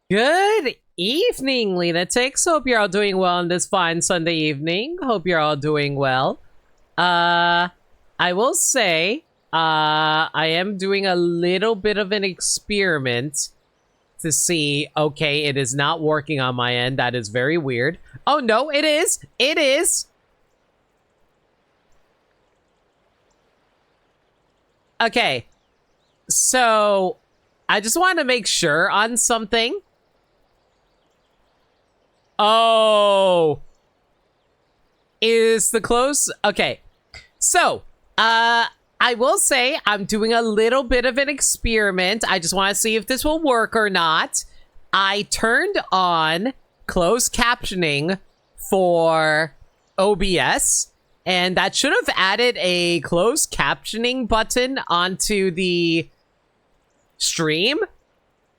Good evening, Lunatics. Hope you're all doing well on this fine Sunday evening. Hope you're all doing well. I will say, I am doing a little bit of an experiment to see, okay, it is not working on my end. That is very weird. Oh, no, it is. It is. Okay. So, I just want to make sure on something. Oh, is the close? Okay, so I will say I'm doing a little bit of an experiment. I just want to see if this will work or not. I turned on closed captioning for OBS, and that should have added a closed captioning button onto the stream.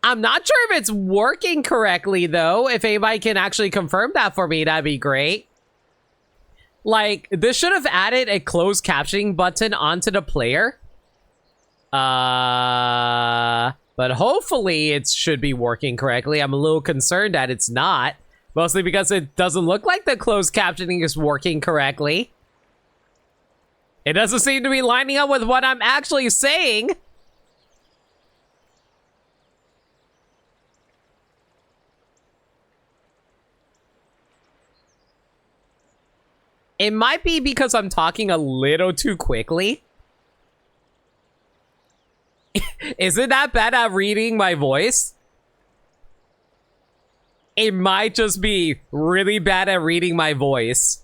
I'm not sure if it's working correctly, though. If anybody can actually confirm that for me, that'd be great. Like, this should have added a closed captioning button onto the player. But hopefully it should be working correctly. I'm a little concerned that it's not. Mostly because it doesn't look like the closed captioning is working correctly. It doesn't seem to be lining up with what I'm actually saying. It might be because I'm talking a little too quickly. Is it that bad at reading my voice? It might just be really bad at reading my voice.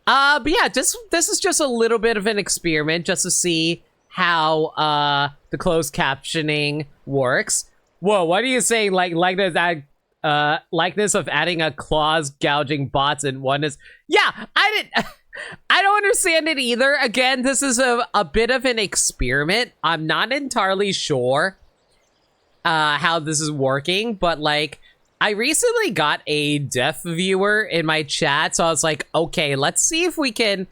But yeah, this is just a little bit of an experiment just to see how the closed captioning works. Whoa, what are you saying? Like that likeness of adding a claws gouging bots in one is, yeah, I don't understand it either. Again, this is a bit of an experiment. I'm not entirely sure how this is working, but like I recently got a deaf viewer in my chat, so I was like, okay, let's see if we can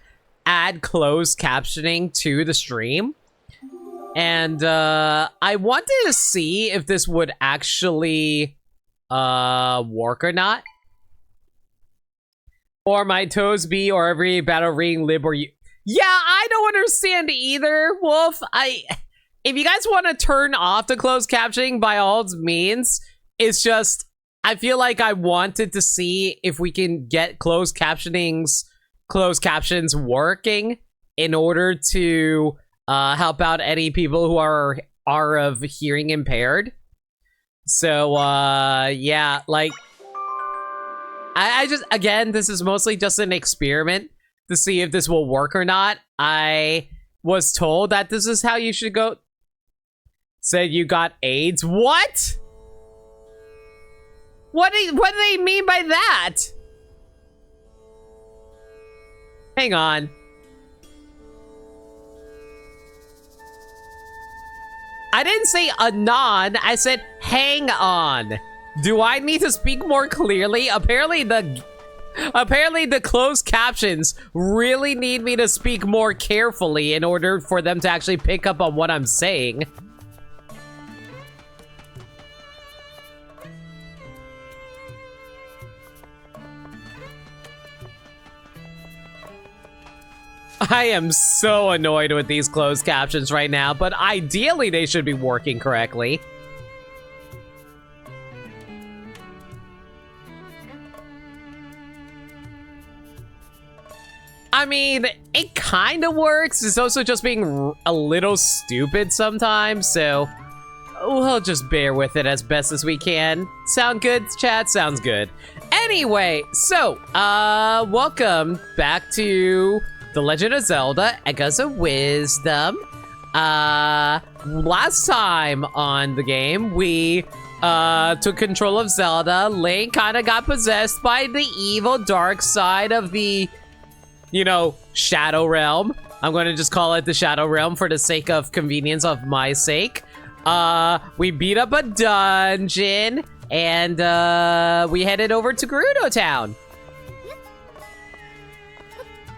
add closed captioning to the stream. And I wanted to see if this would actually work or not. Or my toes be or every battle ring lib or you. Yeah, I don't understand either, Wolf. If you guys want to turn off the closed captioning, by all means. It's just I feel like I wanted to see if we can get closed captions working in order to help out any people who are of hearing impaired. So, yeah, like, I just, again, this is mostly just an experiment to see if this will work or not. I was told that this is how you should go. Said you got AIDS. What? What do they mean by that? Hang on. I didn't say anon, I said hang on. Do I need to speak more clearly? Apparently the closed captions really need me to speak more carefully in order for them to actually pick up on what I'm saying. I am so annoyed with these closed captions right now, but ideally they should be working correctly. I mean, it kind of works. It's also just being a little stupid sometimes, so we'll just bear with it as best as we can. Sound good, chat? Sounds good. Anyway, so, welcome back to The Legend of Zelda, Echoes of Wisdom. Last time on the game, we took control of Zelda. Link kind of got possessed by the evil dark side of the, you know, Shadow Realm. I'm going to just call it the Shadow Realm for the sake of convenience of my sake. We beat up a dungeon, and we headed over to Gerudo Town.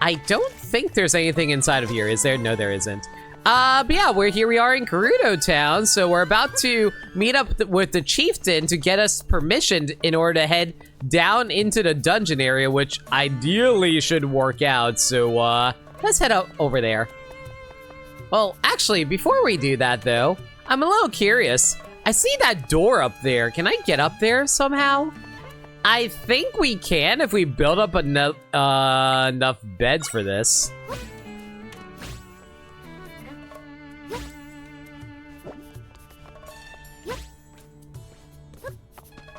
I don't think there's anything inside of here, is there? No, there isn't. But yeah, we are in Gerudo Town, so we're about to meet up with the chieftain to get us permission in order to head down into the dungeon area, which ideally should work out. So, let's head up over there. Well, actually, before we do that, though, I'm a little curious. I see that door up there. Can I get up there somehow? I think we can if we build up enough beds for this.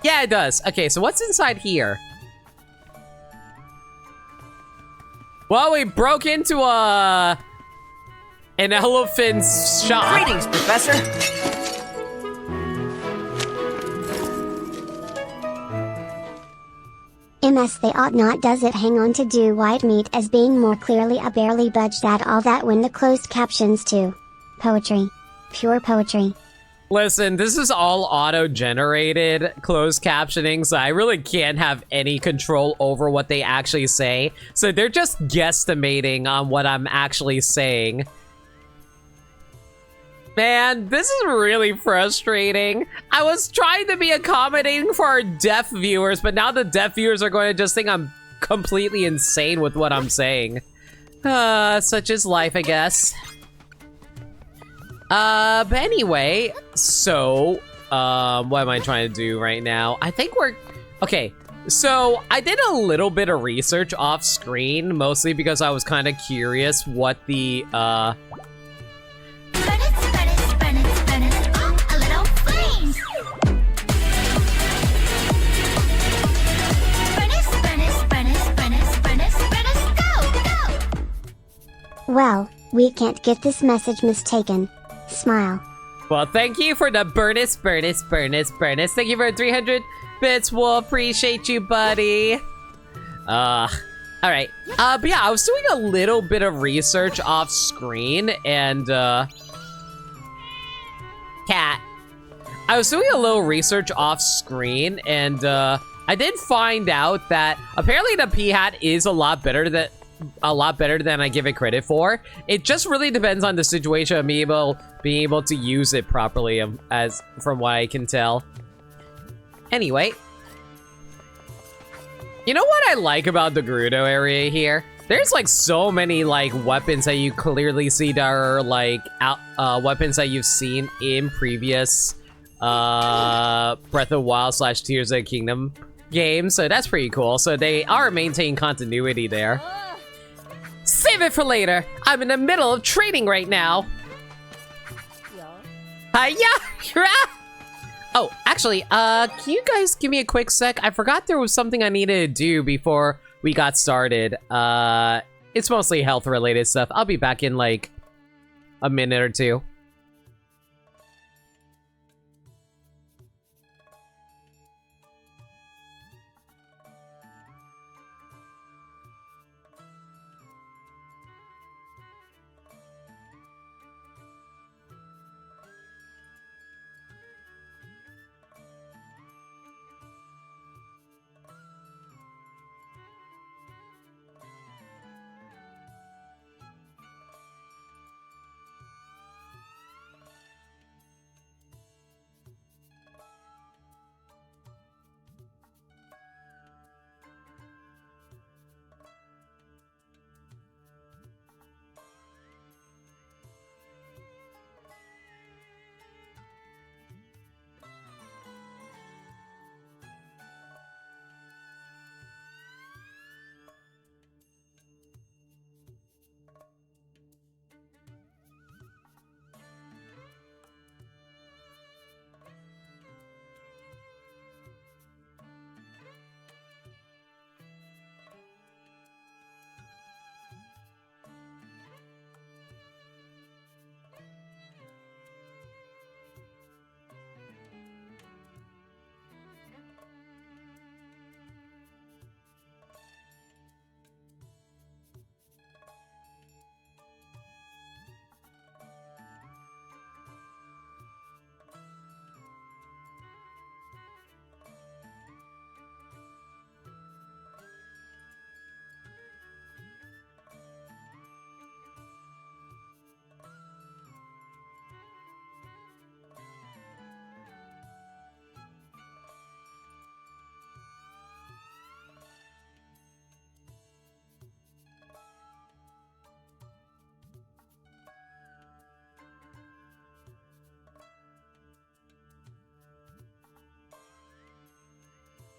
Yeah, it does. Okay, so what's inside here? Well, we broke into an elephant's shop. Greetings, Professor. MS they ought not does it hang on to do white meat as being more clearly a barely budged at all that when the closed captions too. Poetry. Pure poetry. Listen, this is all auto-generated closed captioning, so I really can't have any control over what they actually say. So they're just guesstimating on what I'm actually saying. Man, this is really frustrating. I was trying to be accommodating for our deaf viewers, but now the deaf viewers are going to just think I'm completely insane with what I'm saying. Such is life, I guess. But anyway, so, what am I trying to do right now? I think okay, so I did a little bit of research off screen, mostly because I was kind of curious what the, Well, we can't get this message mistaken. Smile. Well, thank you for the Burnus. Thank you for 300 bits. We'll appreciate you, buddy. Alright. But yeah, I was doing a little bit of research off screen and, Cat. I was doing a little research off screen and, I did find out that apparently the Peahat is a lot better than I give it credit for. It just really depends on the situation of me being able to use it properly, as from what I can tell. Anyway, you know what I like about the Gerudo area here? There's like so many like weapons that you clearly see that are like weapons that you've seen in previous Breath of Wild / Tears of the Kingdom games, so that's pretty cool. So they are maintaining continuity there. Save it for later. I'm in the middle of training right now. Hiya! Oh, actually, can you guys give me a quick sec? I forgot there was something I needed to do before we got started. It's mostly health-related stuff. I'll be back in, like, a minute or two.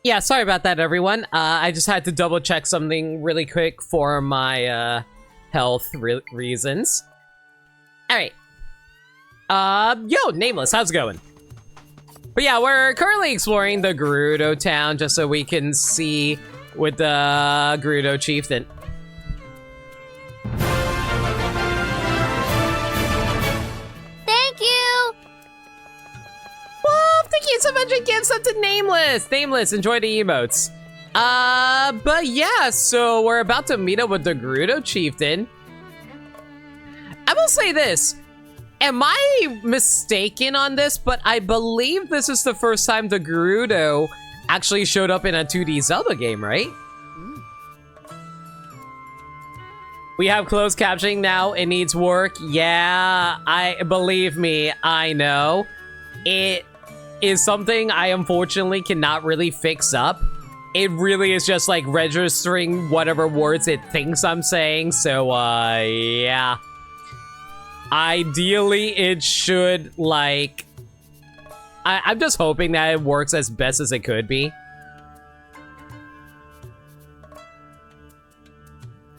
Yeah, sorry about that, everyone. I just had to double check something really quick for my health reasons. All right. Yo, Nameless, how's it going? But yeah, we're currently exploring the Gerudo town just so we can see with the Gerudo chieftain. Thank you! Well, thank you so much for gifts up to Nameless. Nameless, enjoy the emotes. But yeah, so we're about to meet up with the Gerudo chieftain. I will say this. Am I mistaken on this? But I believe this is the first time the Gerudo actually showed up in a 2D Zelda game, right? We have closed captioning now. It needs work. Yeah, believe me, I know. It is something I unfortunately cannot really fix up. It really is just like registering whatever words it thinks I'm saying. So, yeah. Ideally, it should, like... I'm just hoping that it works as best as it could be.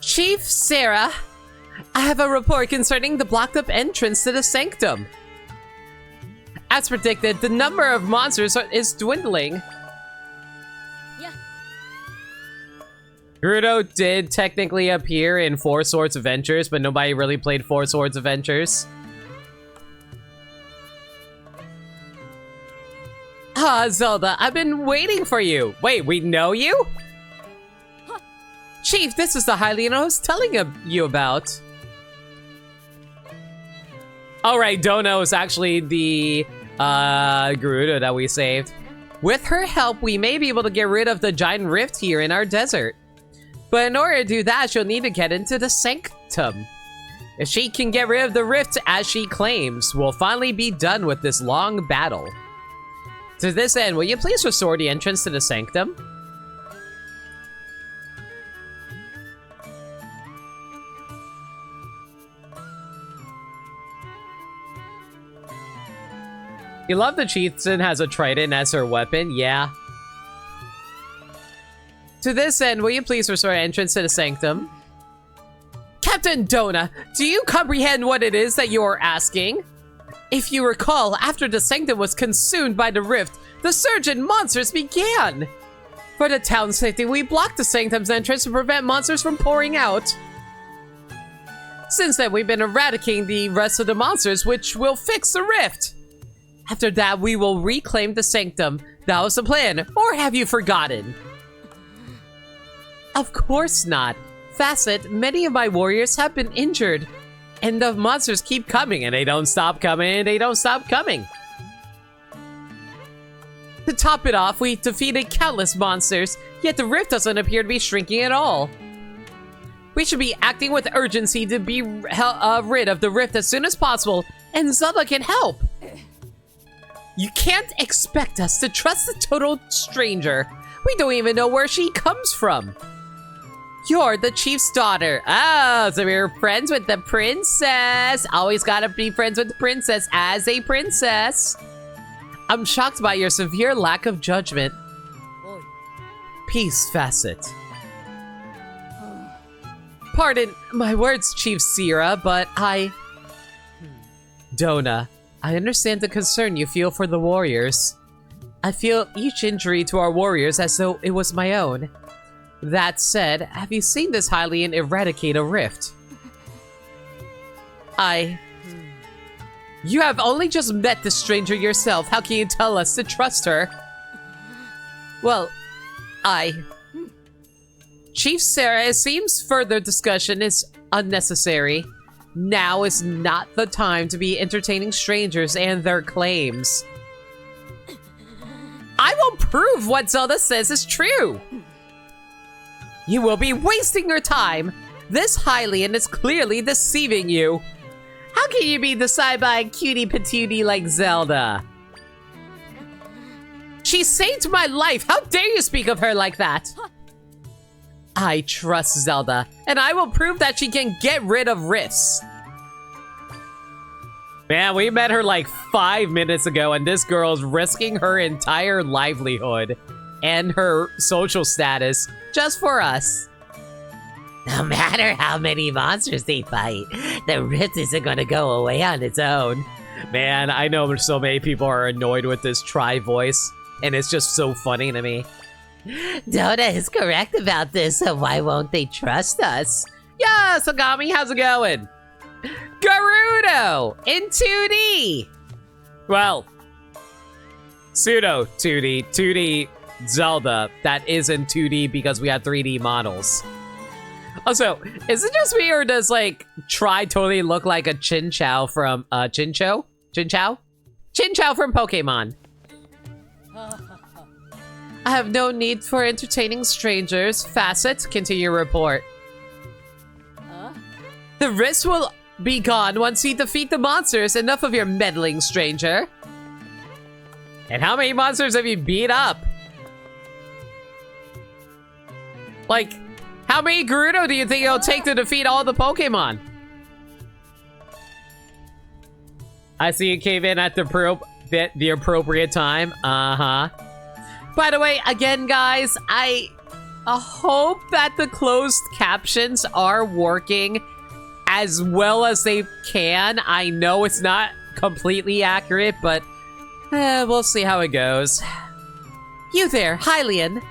Chief Sarah, I have a report concerning the blocked-up entrance to the sanctum. As predicted, the number of monsters is dwindling. Yeah. Gerudo did technically appear in Four Swords Adventures, but nobody really played Four Swords Adventures. Ah, Zelda, I've been waiting for you. Wait, we know you? Huh. Chief, this is the Hylian I was telling you about. Alright, Dono is actually the Gerudo that we saved. With her help, we may be able to get rid of the giant rift here in our desert. But in order to do that, she'll need to get into the sanctum. If she can get rid of the rift as she claims, we'll finally be done with this long battle. To this end, will you please restore the entrance to the sanctum? You love the chieftain has a trident as her weapon, yeah. To this end, will you please restore entrance to the sanctum? Captain Dona, do you comprehend what it is that you are asking? If you recall, after the sanctum was consumed by the rift, the surge in monsters began. For the town's safety, we blocked the sanctum's entrance to prevent monsters from pouring out. Since then, we've been eradicating the rest of the monsters, which will fix the rift. After that, we will reclaim the sanctum. That was the plan, or have you forgotten? Of course not. Facet, many of my warriors have been injured. And the monsters keep coming, and they don't stop coming, and they don't stop coming. To top it off, we defeated countless monsters, yet the rift doesn't appear to be shrinking at all. We should be acting with urgency to be rid of the rift as soon as possible, and Zelda can help. You can't expect us to trust a total stranger. We don't even know where she comes from. You're the chief's daughter. Oh, so you're friends with the princess. Always gotta be friends with the princess as a princess. I'm shocked by your severe lack of judgment. Boy. Peace, Facet. Pardon my words, Chief Sierra, but Dona, I understand the concern you feel for the warriors. I feel each injury to our warriors as though it was my own. That said, have you seen this Hylian eradicate a rift? You have only just met the stranger yourself. How can you tell us to trust her? Well, Chief Sarah, it seems further discussion is unnecessary. Now is not the time to be entertaining strangers and their claims. I will prove what Zelda says is true. You will be wasting your time. This Hylian is clearly deceiving you. How can you be deceived by a cutie patootie like Zelda? She saved my life. How dare you speak of her like that? I trust Zelda, and I will prove that she can get rid of rifts. Man, we met her like 5 minutes ago, and this girl's risking her entire livelihood. and her social status just for us. No matter how many monsters they fight, the rift isn't gonna go away on its own. Man, I know so many people are annoyed with this try voice, and it's just so funny to me. Dota is correct about this, so why won't they trust us? Yeah, Sagami, how's it going? Gerudo in 2D! Well, pseudo 2D, 2D Zelda that is in 2D because we had 3D models. Also, is it just me or does like Try totally look like a Chinchou from Chinchou? Chinchou? Chinchou from Pokemon. I have no need for entertaining strangers. Facet, continue report. The risk will be gone once we defeat the monsters. Enough of your meddling, stranger. And how many monsters have you beat up? Like, how many Gerudo do you think it'll take to defeat all the Pokemon? I see you cave in at the appropriate time. Uh-huh. By the way, again, guys, I hope that the closed captions are working as well as they can. I know it's not completely accurate, but we'll see how it goes. You there, Hylian.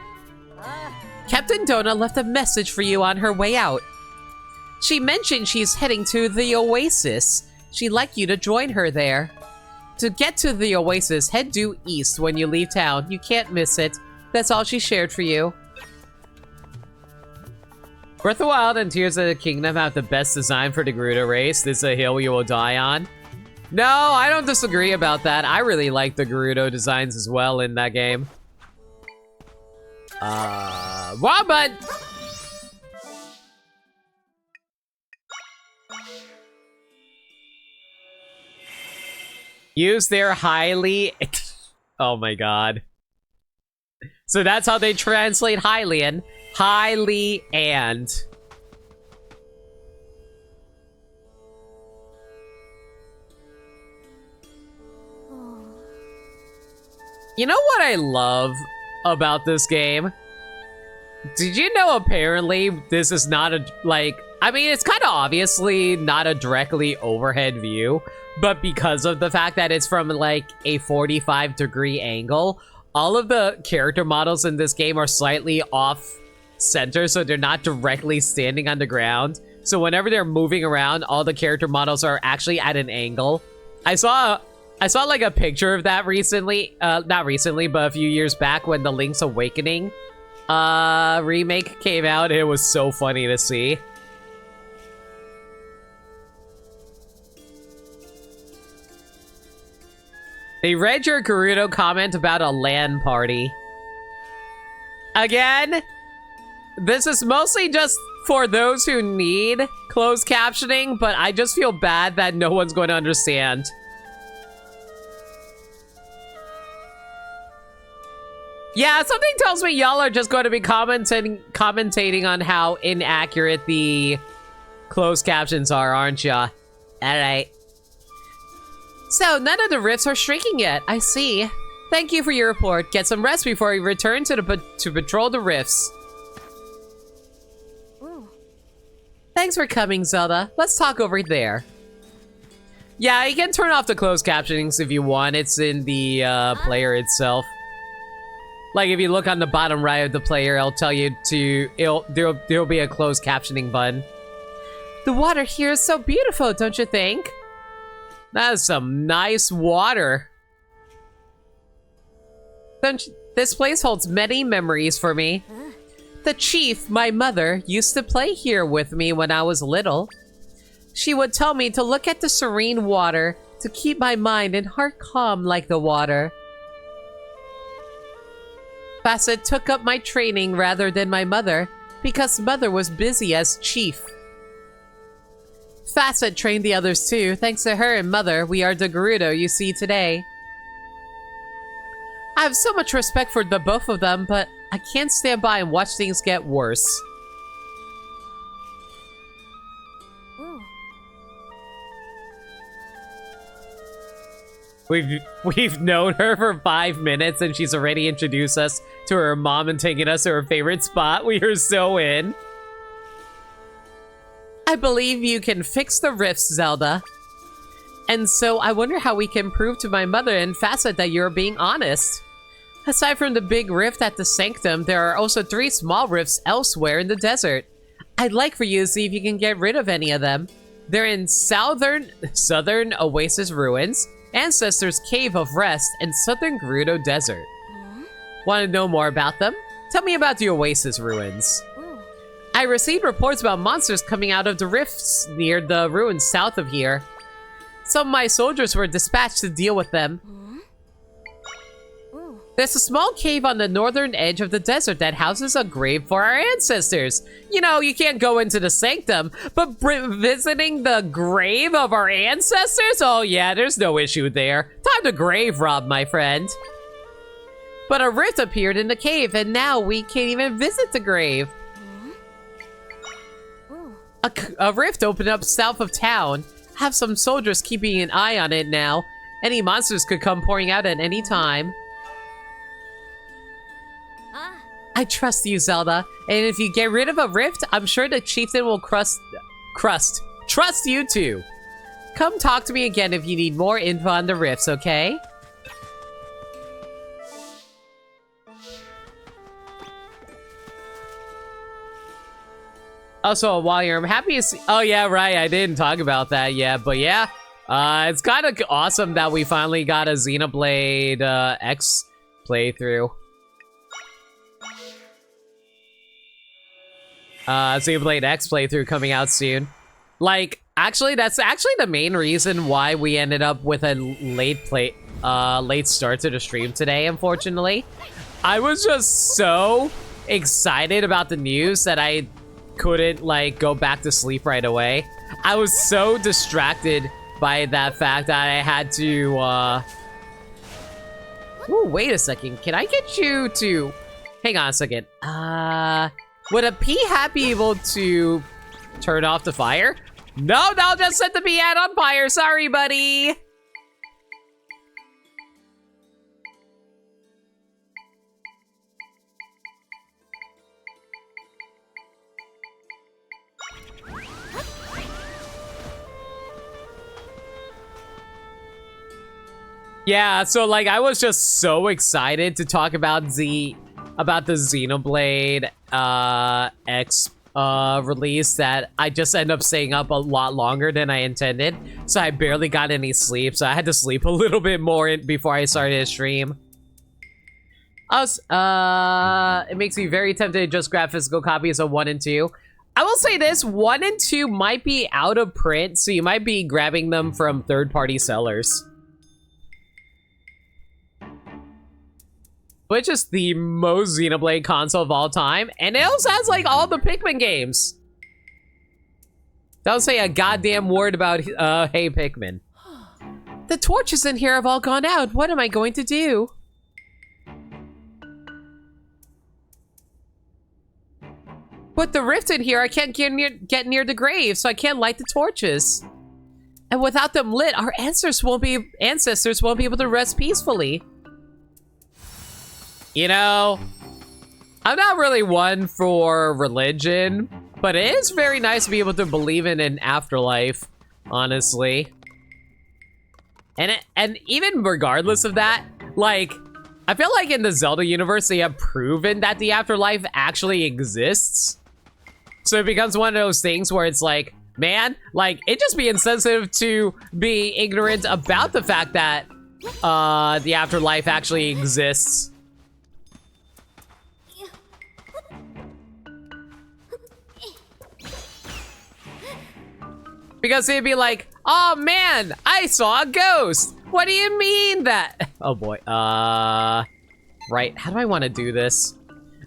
Captain Dona left a message for you on her way out. She mentioned she's heading to the Oasis. She'd like you to join her there. To get to the Oasis, head due east when you leave town. You can't miss it. That's all she shared for you. Breath of the Wild and Tears of the Kingdom have the best design for the Gerudo race. This is a hill you will die on. No, I don't disagree about that. I really like the Gerudo designs as well in that game. Wombat! Use their highly... Oh my god. So that's how they translate Hylian. Highly and... You know what I love about this game? Did you know apparently this is not a, like, I mean, it's kind of obviously not a directly overhead view, but because of the fact that it's from like a 45-degree angle, all of the character models in this game are slightly off center, so they're not directly standing on the ground. So whenever they're moving around, all the character models are actually at an angle. I saw like a picture of that recently, not recently, but a few years back when the Link's Awakening remake came out. It was so funny to see. They read your Gerudo comment about a LAN party. Again, this is mostly just for those who need closed captioning, but I just feel bad that no one's going to understand. Yeah, something tells me y'all are just going to be commentating on how inaccurate the closed captions are, aren't ya? Alright. So, none of the rifts are shrinking yet. I see. Thank you for your report. Get some rest before we return to patrol the rifts. Ooh. Thanks for coming, Zelda. Let's talk over there. Yeah, you can turn off the closed captionings if you want. It's in the player itself. Like, if you look on the bottom right of the player, it'll tell you to... There'll be a closed captioning button. The water here is so beautiful, don't you think? That is some nice water. This place holds many memories for me. The chief, my mother, used to play here with me when I was little. She would tell me to look at the serene water, to keep my mind and heart calm like the water. Facet took up my training rather than my mother, because mother was busy as chief. Facet trained the others too. Thanks to her and mother, we are the Gerudo you see today. I have so much respect for the both of them, but I can't stand by and watch things get worse. Ooh. We've known her for 5 minutes and she's already introduced us to her mom and taken us to her favorite spot. We are so in. I believe you can fix the rifts, Zelda. And so I wonder how we can prove to my mother and Facet that you're being honest. Aside from the big rift at the sanctum, there are also 3 small rifts elsewhere in the desert. I'd like for you to see if you can get rid of any of them. They're in southern Oasis Ruins, Ancestors Cave of Rest, and Southern Gerudo Desert. Want to know more about them? Tell me about the Oasis Ruins. I received reports about monsters coming out of the rifts near the ruins south of here. Some of my soldiers were dispatched to deal with them. There's a small cave on the northern edge of the desert that houses a grave for our ancestors. You know, you can't go into the sanctum, but visiting the grave of our ancestors? Oh yeah, there's no issue there. Time to grave rob, my friend. But a rift appeared in the cave, and now we can't even visit the grave. A rift opened up south of town. Have some soldiers keeping an eye on it now. Any monsters could come pouring out at any time. I trust you, Zelda. And if you get rid of a rift, I'm sure the chieftain will trust you too. Come talk to me again if you need more info on the rifts, okay? Also, while you're happy to see— oh yeah, right, I didn't talk about that yet, but yeah. It's kind of awesome that we finally got a Xenoblade X playthrough. Xenoblade X playthrough coming out soon. Like, actually, that's actually the main reason why we ended up with a late start to the stream today, unfortunately. I was just so excited about the news that I couldn't, like, go back to sleep right away. I was so distracted by that fact that I had to, ooh, wait a second. Can I get you to— hang on a second. Would a Peahat be able to turn off the fire? No, just set the Peahat on fire. Sorry, buddy. Yeah, so like I was just so excited to talk about the Xenoblade X release that I just ended up staying up a lot longer than I intended. So I barely got any sleep, so I had to sleep a little bit more before I started to stream. It makes me very tempted to just grab physical copies of 1 and 2. I will say this, 1 and 2 might be out of print, so you might be grabbing them from third-party sellers. Which is the most Xenoblade console of all time, and it also has like all the Pikmin games. Don't say a goddamn word about hey Pikmin. The torches in here have all gone out. What am I going to do? With the rift in here, I can't get near the grave, so I can't light the torches. And without them lit, our ancestors won't be able to rest peacefully. You know, I'm not really one for religion, but it is very nice to be able to believe in an afterlife, honestly. And even regardless of that, like, I feel like in the Zelda universe, they have proven that the afterlife actually exists. So it becomes one of those things where it's like, man, like, it'd just be insensitive to be ignorant about the fact that the afterlife actually exists. Because they'd be like, oh man, I saw a ghost. What do you mean that? Oh boy, right, how do I want to do this?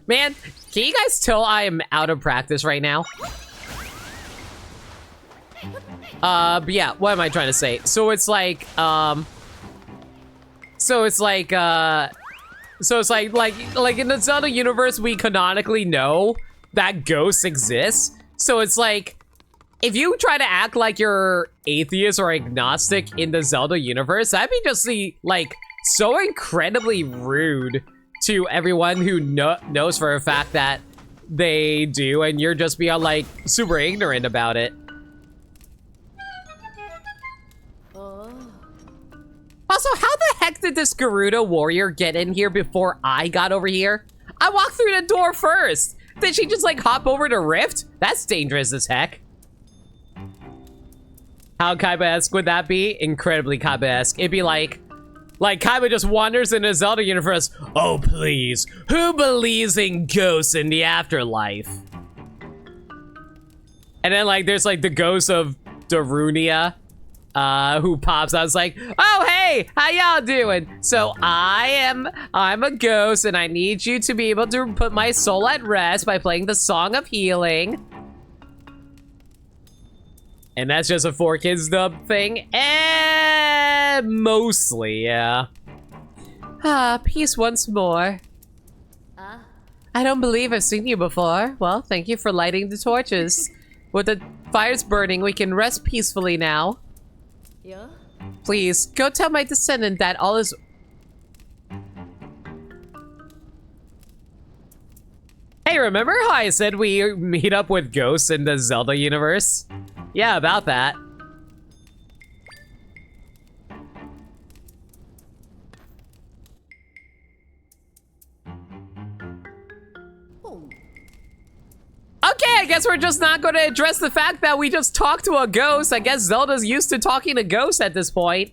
Man, can you guys tell I am out of practice right now? But yeah, what am I trying to say? So it's like, like in the Zelda universe, we canonically know that ghosts exist. So it's like, if you try to act like you're atheist or agnostic in the Zelda universe, that'd be just like so incredibly rude to everyone who knows for a fact that they do, and you're just being like super ignorant about it. Also, how the heck did this Gerudo warrior get in here before I got over here? I walked through the door first. Did she just like hop over the rift? That's dangerous as heck. How Kaiba-esque would that be? Incredibly Kaiba-esque. It'd be like Kaiba just wanders in the Zelda universe. Oh, please. Who believes in ghosts in the afterlife? And then like there's like the ghost of Darunia who pops out. It's like, oh, hey, how y'all doing? So I'm a ghost and I need you to be able to put my soul at rest by playing the Song of Healing. And that's just a 4Kids dub thing? Mostly, yeah. Peace once more. I don't believe I've seen you before. Well, thank you for lighting the torches. With the fires burning, we can rest peacefully now. Yeah? Please, go tell my descendant that all is... Hey, remember how I said we meet up with ghosts in the Zelda universe? Yeah, about that. Okay, I guess we're just not gonna address the fact that we just talked to a ghost. I guess Zelda's used to talking to ghosts at this point.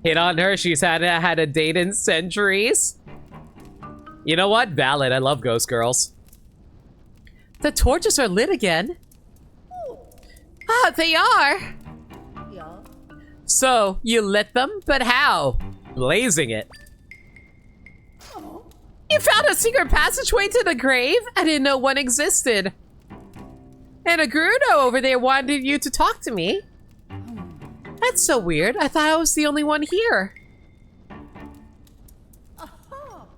Hit on her, she's had a date in centuries. You know what? Valid, I love ghost girls. The torches are lit again. Ah, they are. Yeah. So, you lit them? But how? Blazing it. You found a secret passageway to the grave? I didn't know one existed. And a Gerudo over there wanted you to talk to me. That's so weird. I thought I was the only one here.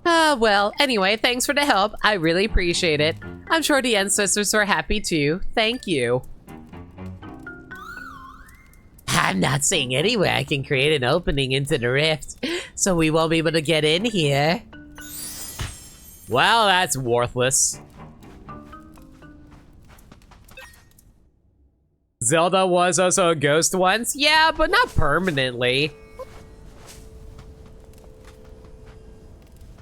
Well, anyway, thanks for the help. I really appreciate it. I'm sure the ancestors are happy too. Thank you. I'm not seeing anywhere I can create an opening into the rift, so we won't be able to get in here. Well, that's worthless. Zelda was also a ghost once? Yeah, but not permanently.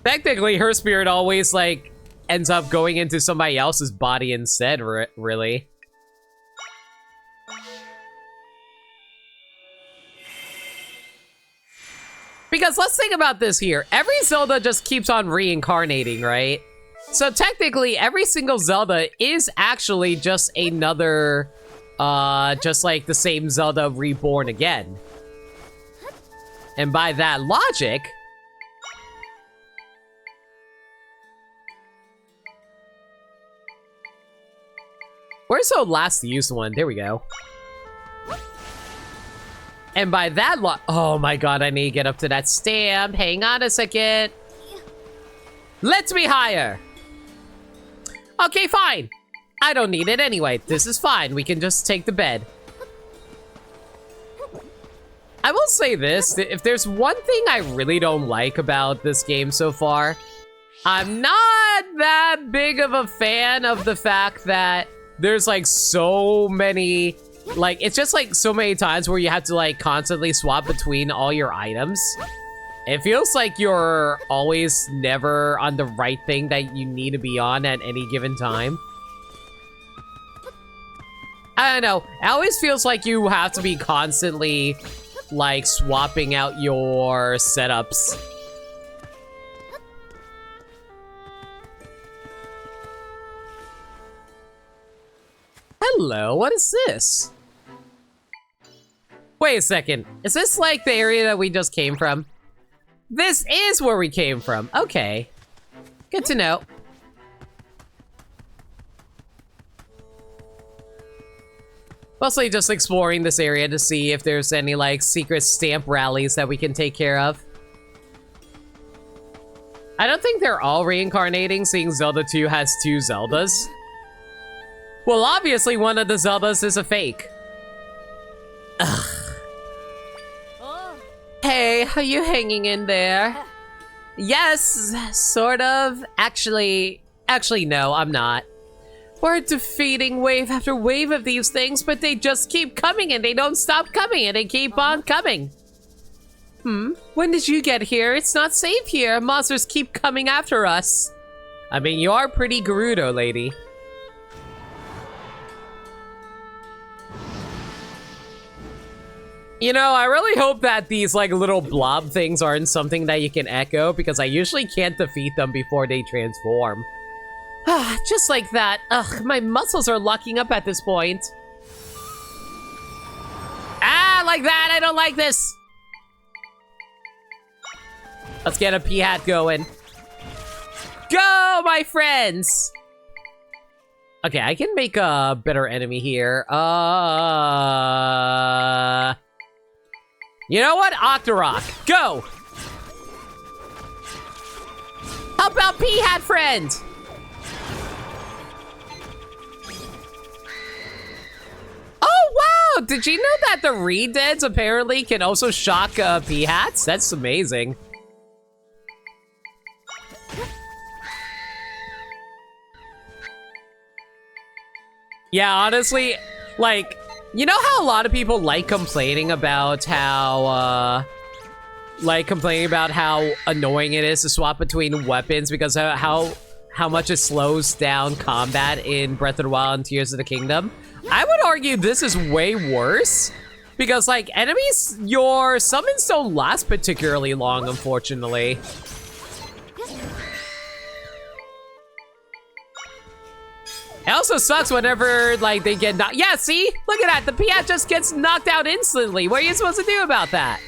Technically, her spirit always, like, ends up going into somebody else's body instead, really. Because let's think about this here. Every Zelda just keeps on reincarnating, right? So technically, every single Zelda is actually just another, just like the same Zelda reborn again. And by that logic... Where's the last used one? There we go. And by that oh my god, I need to get up to that stamp. Hang on a second. Let me higher. Okay, fine. I don't need it anyway. This is fine. We can just take the bed. I will say this. If there's one thing I really don't like about this game so far, I'm not that big of a fan of the fact that there's like so many... Like, it's just like so many times where you have to like constantly swap between all your items. It feels like you're always never on the right thing that you need to be on at any given time. I don't know. It always feels like you have to be constantly like swapping out your setups. Hello, what is this? Wait a second. Is this like the area that we just came from? This is where we came from. Okay. Good to know. Mostly just exploring this area to see if there's any like secret stamp rallies that we can take care of. I don't think they're all reincarnating, seeing Zelda 2 has 2 Zeldas. Well, obviously one of the Zeldas is a fake. Oh. Hey, are you hanging in there? Yes, sort of. Actually, no, I'm not. We're defeating wave after wave of these things, but they just keep coming and they don't stop coming and they keep on coming. When did you get here? It's not safe here. Monsters keep coming after us. I mean, you are pretty Gerudo, lady. You know, I really hope that these, like, little blob things aren't something that you can echo, because I usually can't defeat them before they transform. Just like that. Ugh, my muscles are locking up at this point. Ah, like that! I don't like this! Let's get a Peahat going. Go, my friends! Okay, I can make a better enemy here. You know what? Octorok, go! How about Peahat friend? Oh, wow! Did you know that the Redeads apparently can also shock Peahats? That's amazing. Yeah, honestly, like, you know how a lot of people like complaining about how, annoying it is to swap between weapons because how much it slows down combat in Breath of the Wild and Tears of the Kingdom? I would argue this is way worse because, like, enemies, your summons don't last particularly long, unfortunately. It also sucks whenever, like, they get knocked. Yeah, see? Look at that. The Peahat just gets knocked out instantly. What are you supposed to do about that?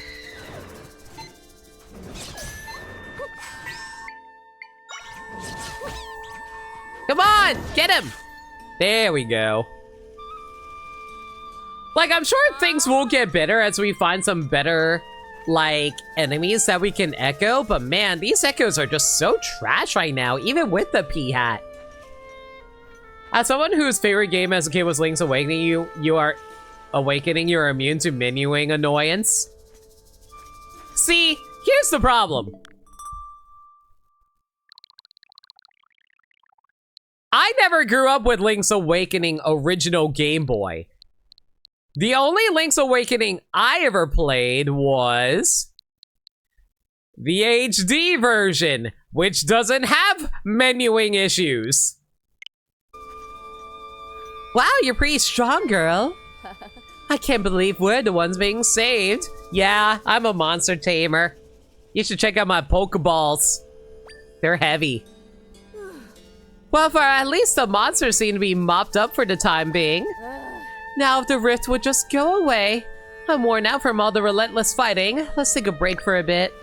Come on! Get him! There we go. Like, I'm sure things will get better as we find some better, like, enemies that we can echo. But, man, these echoes are just so trash right now, even with the Peahat. As someone whose favorite game as a kid was Link's Awakening, you're immune to menuing annoyance. See, here's the problem. I never grew up with Link's Awakening original Game Boy. The only Link's Awakening I ever played was the HD version, which doesn't have menuing issues. Wow, you're pretty strong, girl. I can't believe we're the ones being saved. Yeah, I'm a monster tamer. You should check out my Pokeballs. They're heavy. Well, for at least the monsters seem to be mopped up for the time being. Now if the rift would just go away. I'm worn out from all the relentless fighting. Let's take a break for a bit.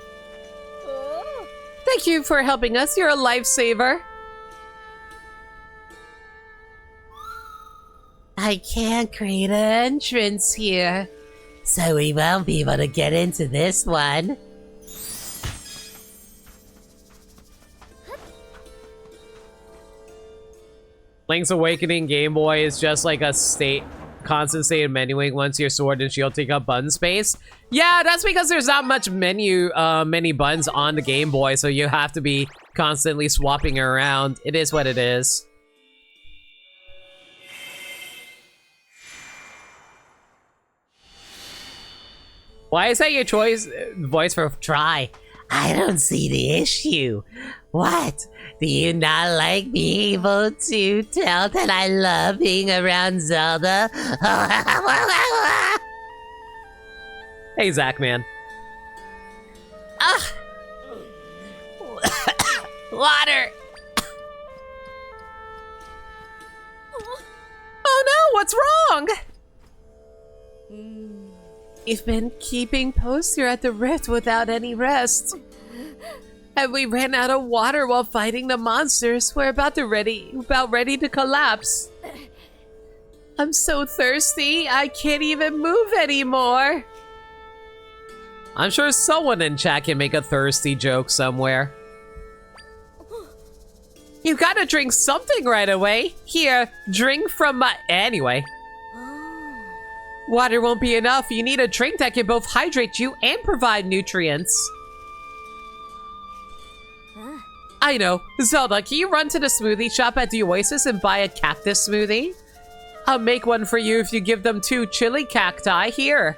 Thank you for helping us. You're a lifesaver. I can't create an entrance here, so we won't be able to get into this one. Link's Awakening Game Boy is just like a constant state of menuing once your sword and shield take up button space. Yeah, that's because there's not much many buttons on the Game Boy, so you have to be constantly swapping around. It is what it is. Why is that your voice for try? I don't see the issue. What? Do you not like being able to tell that I love being around Zelda? Hey, Zach, man. Ah! Water! Oh no, what's wrong? We've been keeping post here at the rift without any rest. And we ran out of water while fighting the monsters. We're about ready to collapse. I'm so thirsty, I can't even move anymore. I'm sure someone in chat can make a thirsty joke somewhere. You gotta drink something right away. Here, drink from my... Anyway. Water won't be enough. You need a drink that can both hydrate you and provide nutrients. I know. Zelda, can you run to the smoothie shop at the Oasis and buy a cactus smoothie? I'll make one for you if you give them 2 chili cacti. Here.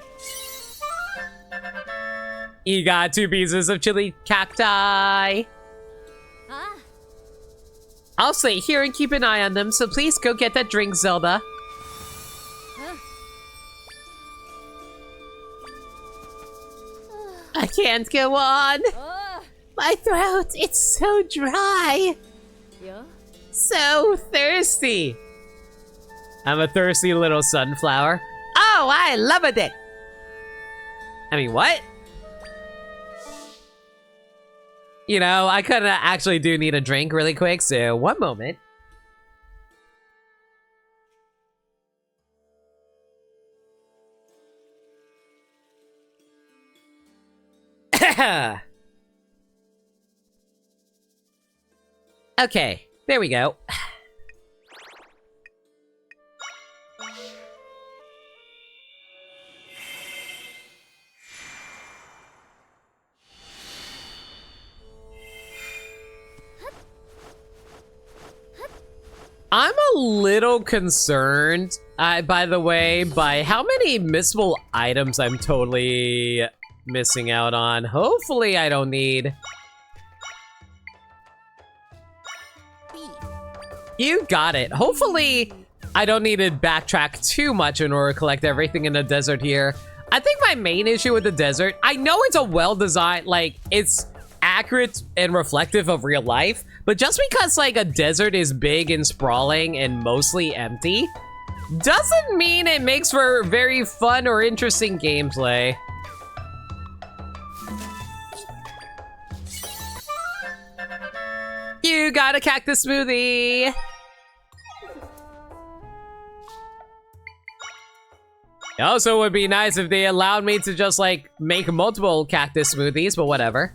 You got 2 pieces of chili cacti. I'll stay here and keep an eye on them, so please go get that drink, Zelda. I can't go on. My throat, it's so dry. Yeah. So thirsty. I'm a thirsty little sunflower. Oh, I love it. I mean, what? You know, I kinda actually do need a drink really quick, so one moment. Okay, there we go. I'm a little concerned, by the way, by how many missable items I'm totally missing out on. Hopefully I don't need... You got it. Hopefully I don't need to backtrack too much in order to collect everything in the desert here. I think my main issue with the desert, I know it's a well-designed, like, it's accurate and reflective of real life, but just because, like, a desert is big and sprawling and mostly empty, doesn't mean it makes for very fun or interesting gameplay. You got a cactus smoothie! It also would be nice if they allowed me to just, like, make multiple cactus smoothies, but whatever.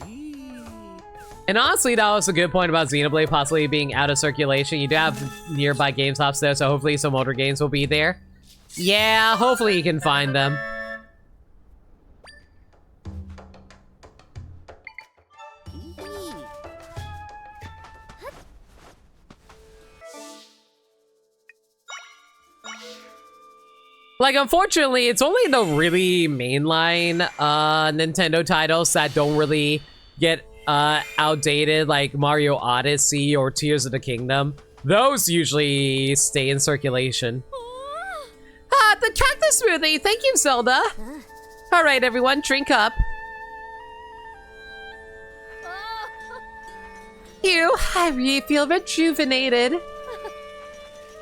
And honestly, that was a good point about Xenoblade possibly being out of circulation. You do have nearby GameStops there, so hopefully some older games will be there. Yeah, hopefully you can find them. Like, unfortunately, it's only the really mainline Nintendo titles that don't really get outdated, like Mario Odyssey or Tears of the Kingdom. Those usually stay in circulation. The cactus smoothie! Thank you, Zelda! Alright, everyone, drink up. You, I really feel rejuvenated.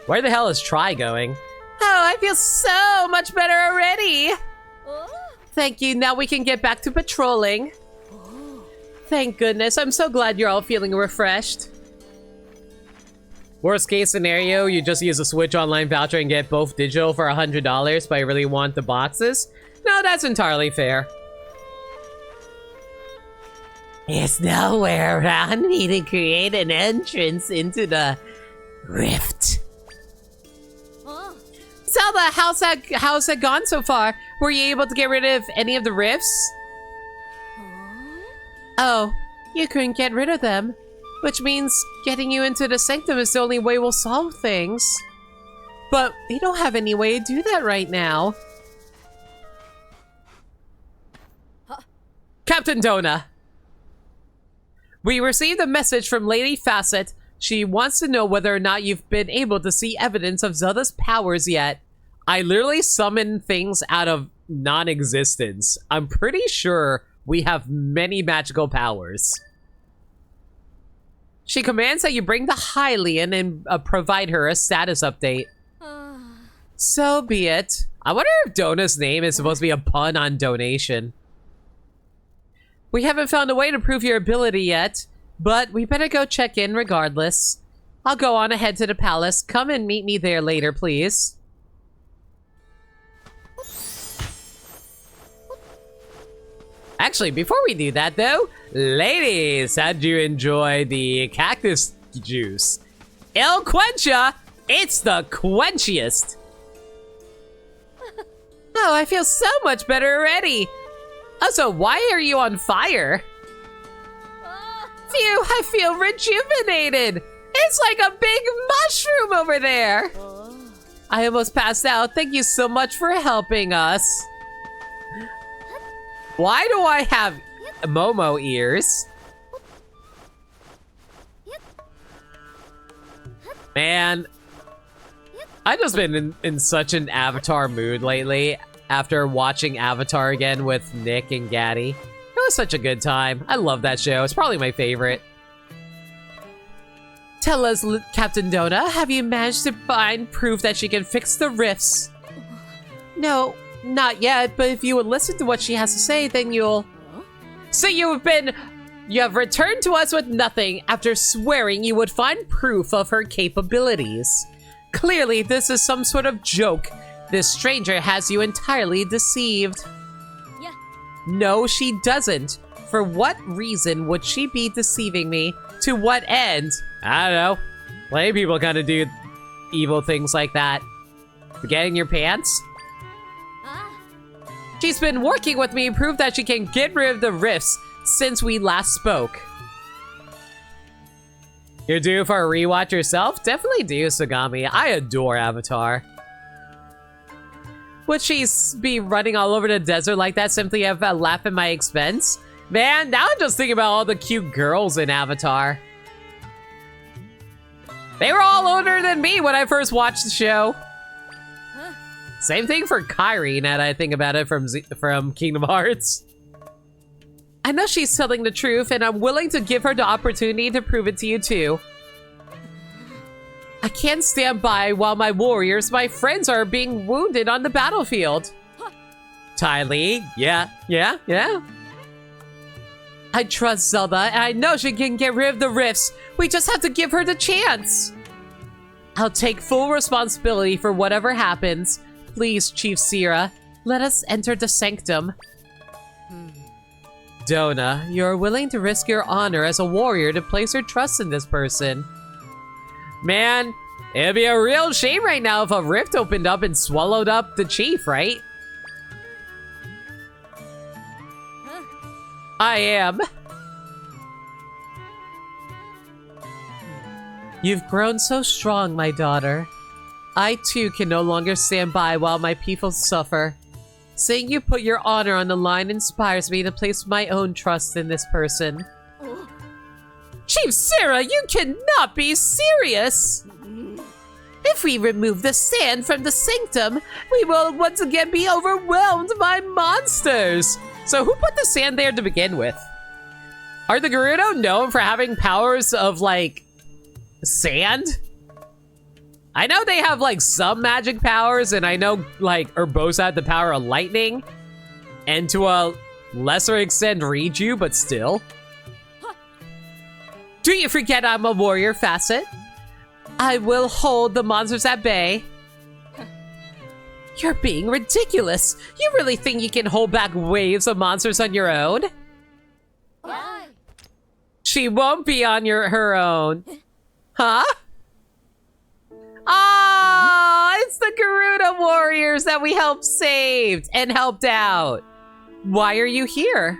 Where the hell is Tri going? Oh, I feel so much better already! Thank you, now we can get back to patrolling. Thank goodness, I'm so glad you're all feeling refreshed. Worst case scenario, you just use a Switch Online voucher and get both digital for $100, but I really want the boxes? No, that's entirely fair. There's nowhere around me to create an entrance into the rift. Zelda, how's that gone so far? Were you able to get rid of any of the rifts? Oh, you couldn't get rid of them. Which means getting you into the sanctum is the only way we'll solve things. But we don't have any way to do that right now. Captain Dona. We received a message from Lady Facet. She wants to know whether or not you've been able to see evidence of Zelda's powers yet. I literally summon things out of non-existence. I'm pretty sure we have many magical powers. She commands that you bring the Hylian and provide her a status update. So be it. I wonder if Dona's name is supposed to be a pun on donation. We haven't found a way to prove your ability yet, but we better go check in regardless. I'll go on ahead to the palace. Come and meet me there later, please. Actually, before we do that though, ladies, how'd you enjoy the cactus juice? Il Quencha, it's the quenchiest. Oh, I feel so much better already. Also, why are you on fire? Phew, I feel rejuvenated. It's like a big mushroom over there. I almost passed out. Thank you so much for helping us. Why do I have Momo ears? Man, I've just been in such an Avatar mood lately after watching Avatar again with Nick and Gaddy. It was such a good time. I love that show. It's probably my favorite. Tell us, Captain Dona, have you managed to find proof that she can fix the rifts? No, not yet, but if you would listen to what she has to say, then you'll... So you have returned to us with nothing after swearing you would find proof of her capabilities. Clearly, this is some sort of joke. This stranger has you entirely deceived. Yeah. No, she doesn't. For what reason would she be deceiving me? To what end? I don't know. Plenty of people kind of do evil things like that. Forgetting your pants? She's been working with me to prove that she can get rid of the rifts since we last spoke. You're due for a rewatch yourself? Definitely do, Sagami. I adore Avatar. Would she be running all over the desert like that simply have a laugh at my expense? Man, now I'm just thinking about all the cute girls in Avatar. They were all older than me when I first watched the show. Same thing for Kairi, now that I think about it from Kingdom Hearts. I know she's telling the truth, and I'm willing to give her the opportunity to prove it to you too. I can't stand by while my warriors, my friends, are being wounded on the battlefield. Ty Lee, yeah. I trust Zelda, and I know she can get rid of the rifts. We just have to give her the chance. I'll take full responsibility for whatever happens. Please, Chief Sierra, let us enter the sanctum. Dona, you're willing to risk your honor as a warrior to place your trust in this person. Man, it'd be a real shame right now if a rift opened up and swallowed up the chief, right? I am. You've grown so strong, my daughter. I too can no longer stand by while my people suffer. Seeing you put your honor on the line inspires me to place my own trust in this person. Chief Sarah, you cannot be serious! If we remove the sand from the sanctum, we will once again be overwhelmed by monsters! So who put the sand there to begin with? Are the Gerudo known for having powers of, like, sand? I know they have, like, some magic powers, and I know, like, Urbosa had the power of lightning, and to a lesser extent, Riju, but still. Do you forget I'm a warrior, Facet? I will hold the monsters at bay. You're being ridiculous. You really think you can hold back waves of monsters on your own? Why? She won't be on her own. Huh? Ah, it's the Gerudo warriors that we helped saved and helped out. Why are you here?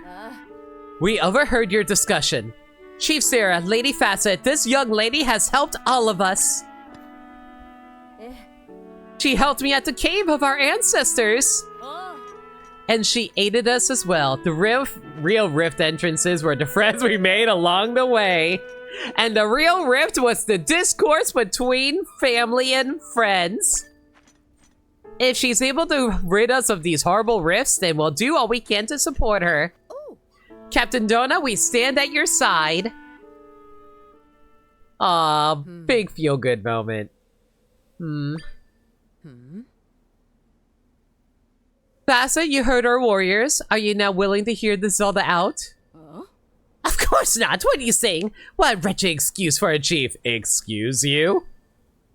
We overheard your discussion. Chief Sarah, Lady Facet, this young lady has helped all of us. She helped me at the cave of our ancestors. And she aided us as well. The real rift entrances were the friends we made along the way. And the real rift was the discourse between family and friends. If she's able to rid us of these horrible rifts, then we'll do all we can to support her. Ooh. Captain Dona, we stand at your side. Aw, big feel-good moment. Bassa, you heard our warriors. Are you now willing to hear the Zelda out? Of course not. What are you saying? What wretched excuse for a chief? Excuse you?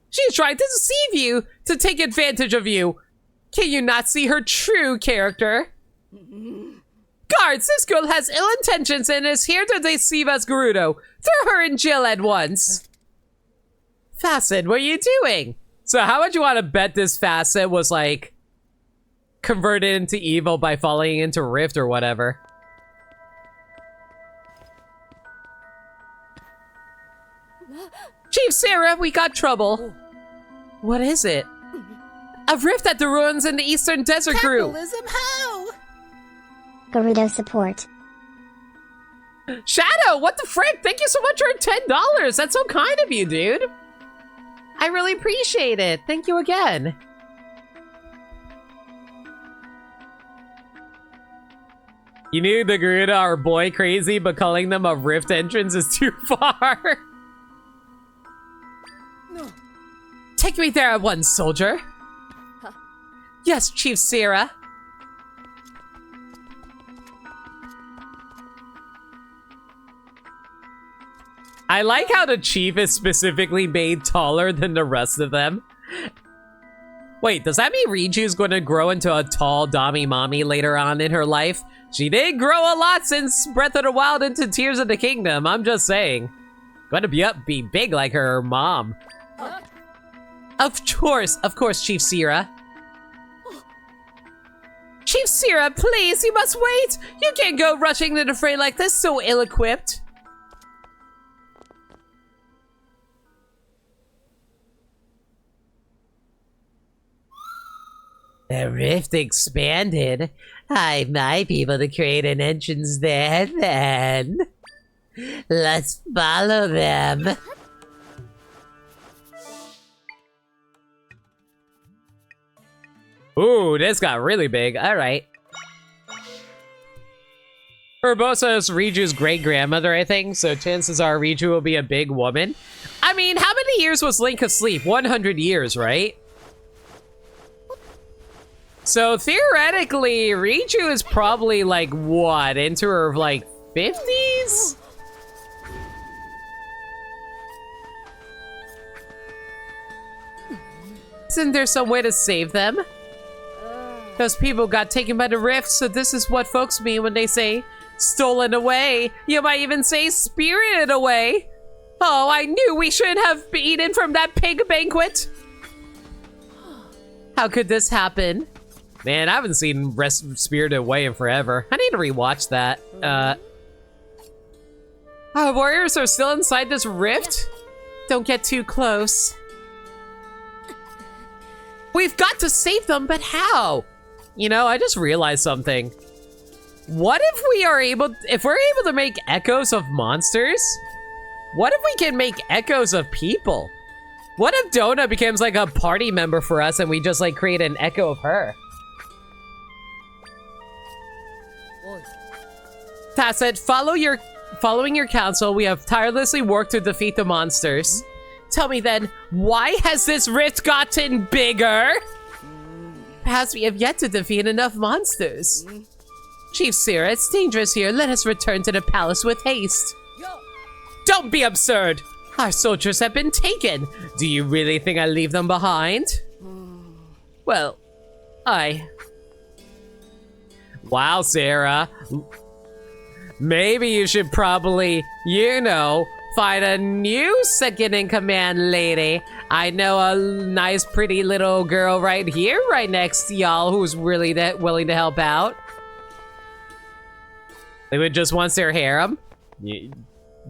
She's trying to deceive you, to take advantage of you. Can you not see her true character? Guards, this girl has ill intentions and is here to deceive us, Gerudo. Throw her in jail at once. Facet, what are you doing? So how would you want to bet this Facet was like converted into evil by falling into Rift or whatever? Chief Sarah, we got trouble. What is it? A rift at the ruins in the Eastern Desert grew. Capitalism, how? Gerudo support. Shadow, what the frick? Thank you so much for $10. That's so kind of you, dude. I really appreciate it. Thank you again. You knew the Gerudo are boy crazy, but calling them a rift entrance is too far. No. Take me there at once, soldier. Huh. Yes, Chief Sarah. I like how the chief is specifically made taller than the rest of them. Wait, does that mean Riju's going to grow into a tall Dami mommy later on in her life? She did grow a lot since Breath of the Wild into Tears of the Kingdom, I'm just saying. Going to be big like her mom. Of course, Chief Sarah. Chief Sarah, please, you must wait! You can't go rushing to the fray like this, so ill-equipped. The rift expanded. I might be able to create an entrance there then. Let's follow them. Ooh, this got really big. Alright. Urbosa is Riju's great-grandmother, I think, so chances are Riju will be a big woman. I mean, how many years was Link asleep? 100 years, right? So theoretically, Riju is probably like, what, into her like 50s? Isn't there some way to save them? Those people got taken by the rift, so this is what folks mean when they say stolen away. You might even say spirited away. Oh, I knew we shouldn't have eaten from that pig banquet. How could this happen? Man, I haven't seen Spirited Away in forever. I need to rewatch that. Our warriors are still inside this rift? Don't get too close. We've got to save them, but how? You know, I just realized something. What if we're able to make echoes of monsters? What if we can make echoes of people? What if Dona becomes like a party member for us and we just like create an echo of her? Facet, following your counsel, we have tirelessly worked to defeat the monsters. Tell me then, why has this rift gotten bigger? Perhaps we have yet to defeat enough monsters. Chief Sarah, it's dangerous here. Let us return to the palace with haste. Don't be absurd! Our soldiers have been taken. Do you really think I leave them behind? Well, Wow, Sarah. Maybe you should probably, you know, find a new second-in-command lady. I know a nice, pretty little girl right here, right next to y'all, who's really willing to help out. They would just want their harem?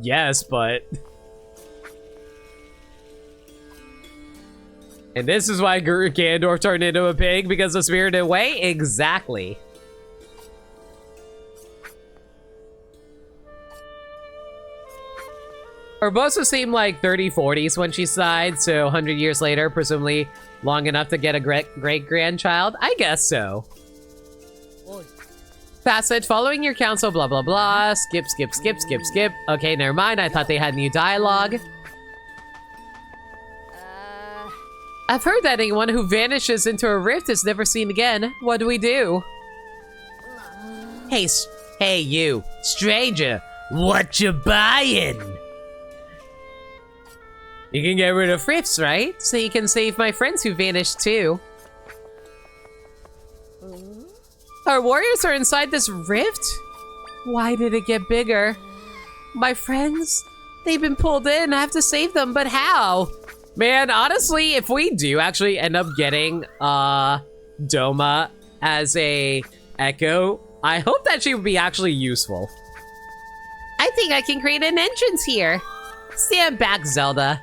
Yes, but... And this is why Gandor turned into a pig, because of Spirited Away? Exactly. Urbosa seemed like 30-40s when she died, so 100 years later, presumably long enough to get a great-grandchild? I guess so. Facet, following your counsel, blah, blah, blah. Skip, skip, skip, skip, skip. Okay, never mind. I thought they had new dialogue. I've heard that anyone who vanishes into a rift is never seen again. What do we do? Hey, you, stranger. What you buying? You can get rid of rifts, right? So you can save my friends who vanished too. Our warriors are inside this rift? Why did it get bigger? My friends? They've been pulled in. I have to save them, but how? Man, honestly, if we do actually end up getting Doma as a Echo, I hope that she would be actually useful. I think I can create an entrance here. Stand back, Zelda.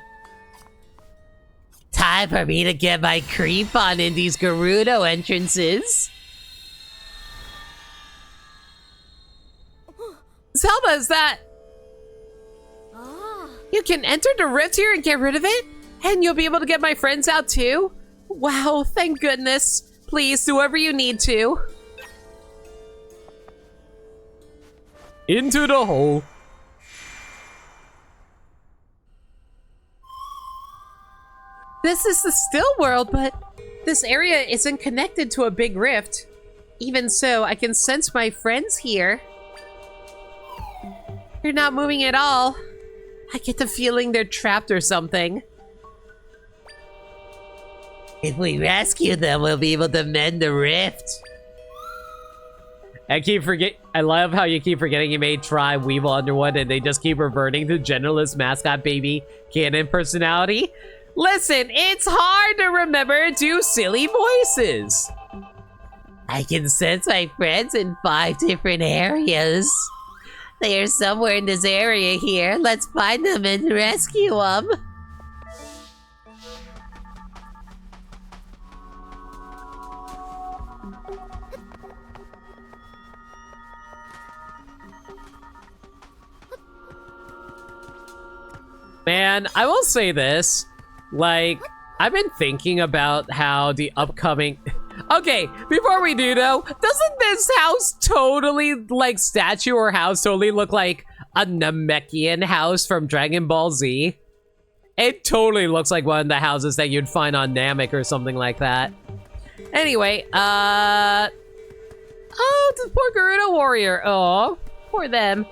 Time for me to get my creep on in these Gerudo entrances. Zelda, is that... Ah. You can enter the rift here and get rid of it? And you'll be able to get my friends out too? Wow, thank goodness. Please, do whatever you need to. Into the hole. This is the still world, but this area isn't connected to a big rift. Even so, I can sense my friends here. They're not moving at all. I get the feeling they're trapped or something. If we rescue them, we'll be able to mend the rift. I love how you keep forgetting you made Try Weevil Underwood and they just keep reverting to genderless mascot baby canon personality. Listen, it's hard to remember to do silly voices. I can sense my friends in 5 different areas. They are somewhere in this area here. Let's find them and rescue them. Man, I will say this. Like, I've been thinking about how the upcoming... Okay, before we do though, doesn't this house totally, like, statue or house totally look like a Namekian house from Dragon Ball Z? It totally looks like one of the houses that you'd find on Namek or something like that. Anyway, oh, the poor Gerudo warrior. Oh, poor them.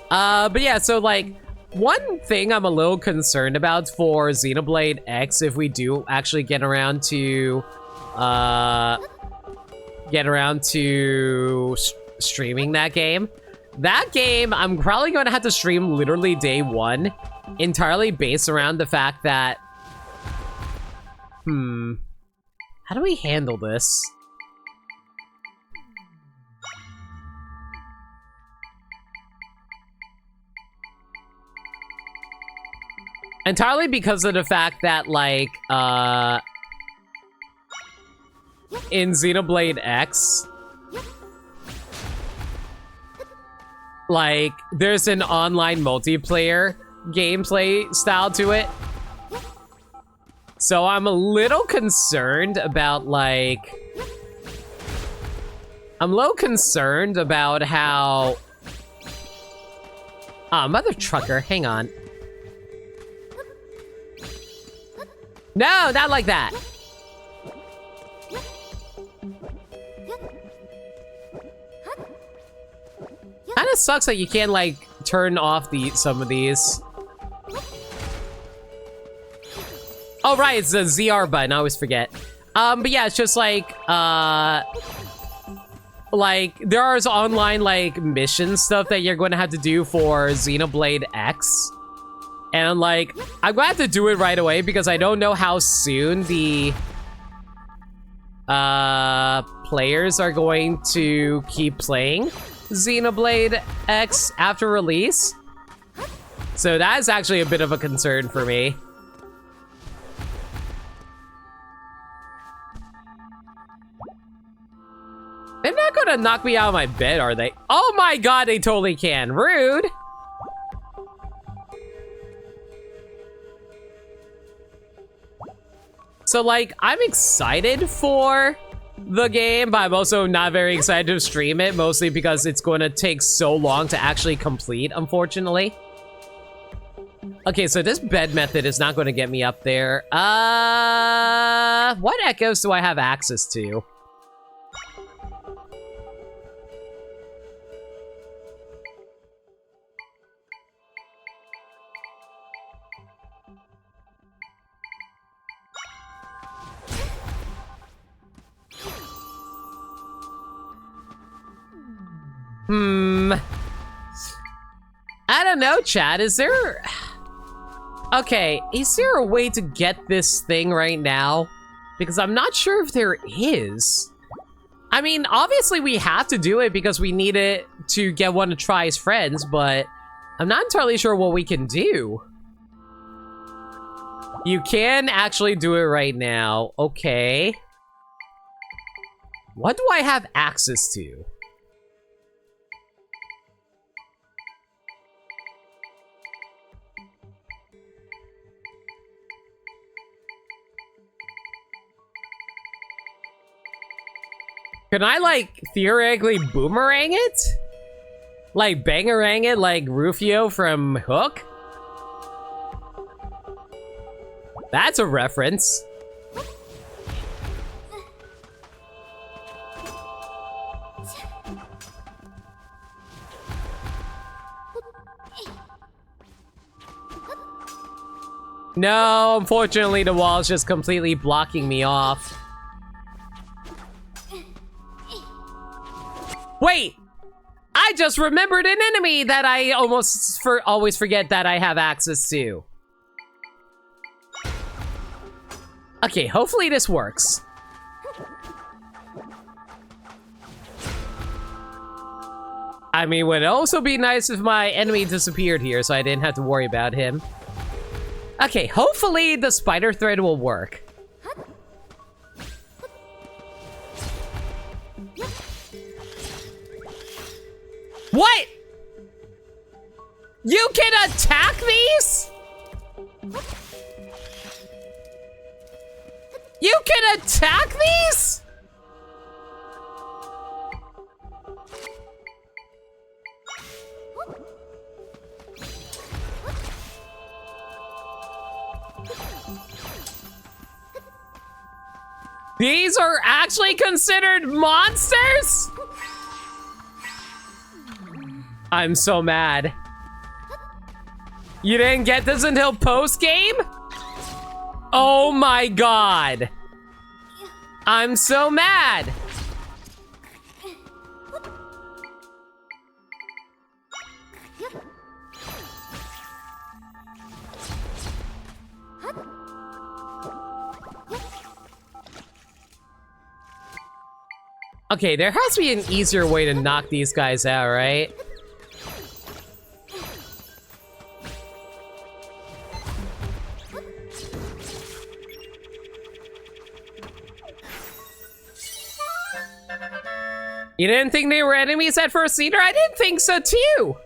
But yeah, so like, one thing I'm a little concerned about for Xenoblade X, if we do actually get around to streaming that game. That game, I'm probably going to have to stream literally day 1, entirely based around the fact that, how do we handle this? Entirely because of the fact that, like, in Xenoblade X, like, there's an online multiplayer gameplay style to it. So I'm a little concerned about, like... I'm a little concerned about how... Ah, mother trucker, hang on. No, not like that. Kinda sucks that you can't, like, turn off some of these. Oh, right, it's the ZR button, I always forget. But yeah, it's just like, there is online, like, mission stuff that you're going to have to do for Xenoblade X. And I'm like, I'm going to have to do it right away because I don't know how soon the players are going to keep playing Xenoblade X after release. So that is actually a bit of a concern for me. They're not gonna knock me out of my bed, are they? Oh my god, they totally can. Rude. So, like, I'm excited for the game, but I'm also not very excited to stream it, mostly because it's going to take so long to actually complete, unfortunately. Okay, so this bed method is not going to get me up there. What echoes do I have access to? don't know, Chad. Is there... Okay, is there a way to get this thing right now? Because I'm not sure if there is. I mean, obviously we have to do it because we need it to get one of Try's friends, but I'm not entirely sure what we can do. You can actually do it right now. Okay. What do I have access to? Can I, like, theoretically boomerang it? Like, bangarang it like Rufio from Hook? That's a reference. No, unfortunately the wall's just completely blocking me off. Wait! I just remembered an enemy that I always forget that I have access to. Okay, hopefully this works. I mean, it would also be nice if my enemy disappeared here so I didn't have to worry about him. Okay, hopefully the spider thread will work. What? You can attack these? You can attack these? These are actually considered monsters? I'm so mad. You didn't get this until post-game? Oh my god. I'm so mad. Okay, there has to be an easier way to knock these guys out, right? You didn't think they were enemies at first, Cedar? I didn't think so too!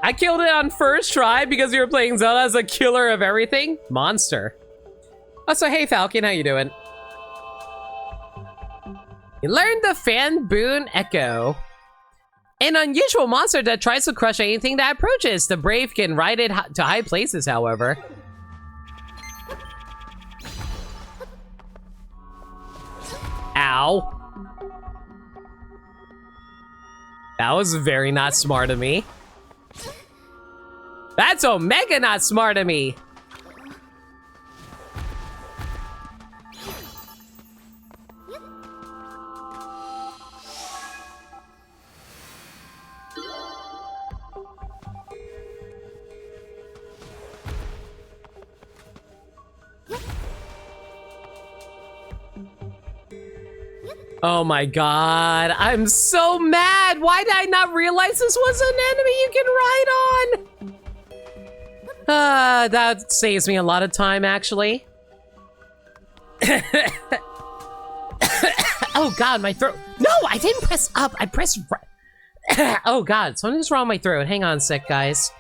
I killed it on first try because you were playing Zelda as a killer of everything? Monster. Oh, so hey Falcon, how you doing? You learned the Fan Boon Echo. An unusual monster that tries to crush anything that approaches. The brave can ride it to high places, however. Ow. That was very not smart of me. That's Omega not smart of me. Oh my god, I'm so mad! Why did I not realize this was an enemy you can ride on? That saves me a lot of time, actually. Oh god, my throat. No, I didn't press up, I pressed right. Oh god, something's wrong with my throat. Hang on a sec, guys.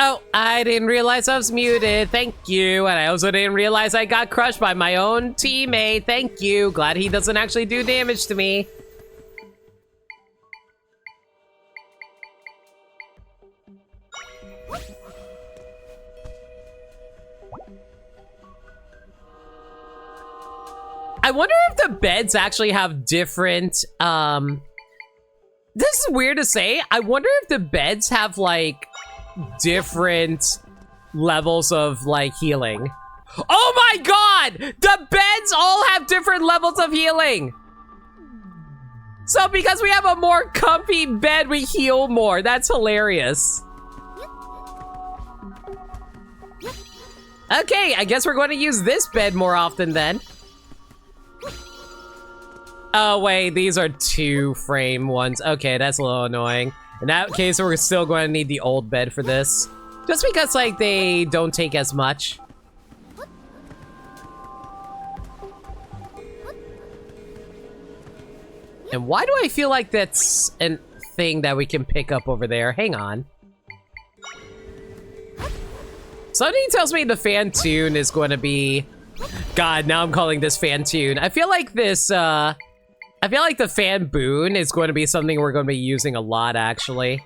Oh, I didn't realize I was muted. Thank you. And I also didn't realize I got crushed by my own teammate. Thank you. Glad he doesn't actually do damage to me. I wonder if the beds actually have different, this is weird to say. I wonder if the beds have, like, different levels of, like, healing. Oh my god! The beds all have different levels of healing! So because we have a more comfy bed, we heal more. That's hilarious. Okay, I guess we're going to use this bed more often then. Oh wait, these are 2-frame ones. Okay, that's a little annoying. In that case, we're still going to need the old bed for this. Just because, like, they don't take as much. And why do I feel like that's a thing that we can pick up over there? Hang on. Something tells me the fan tune is going to be... God, now I'm calling this fan tune. I feel like this, I feel like the fan boon is going to be something we're going to be using a lot, actually.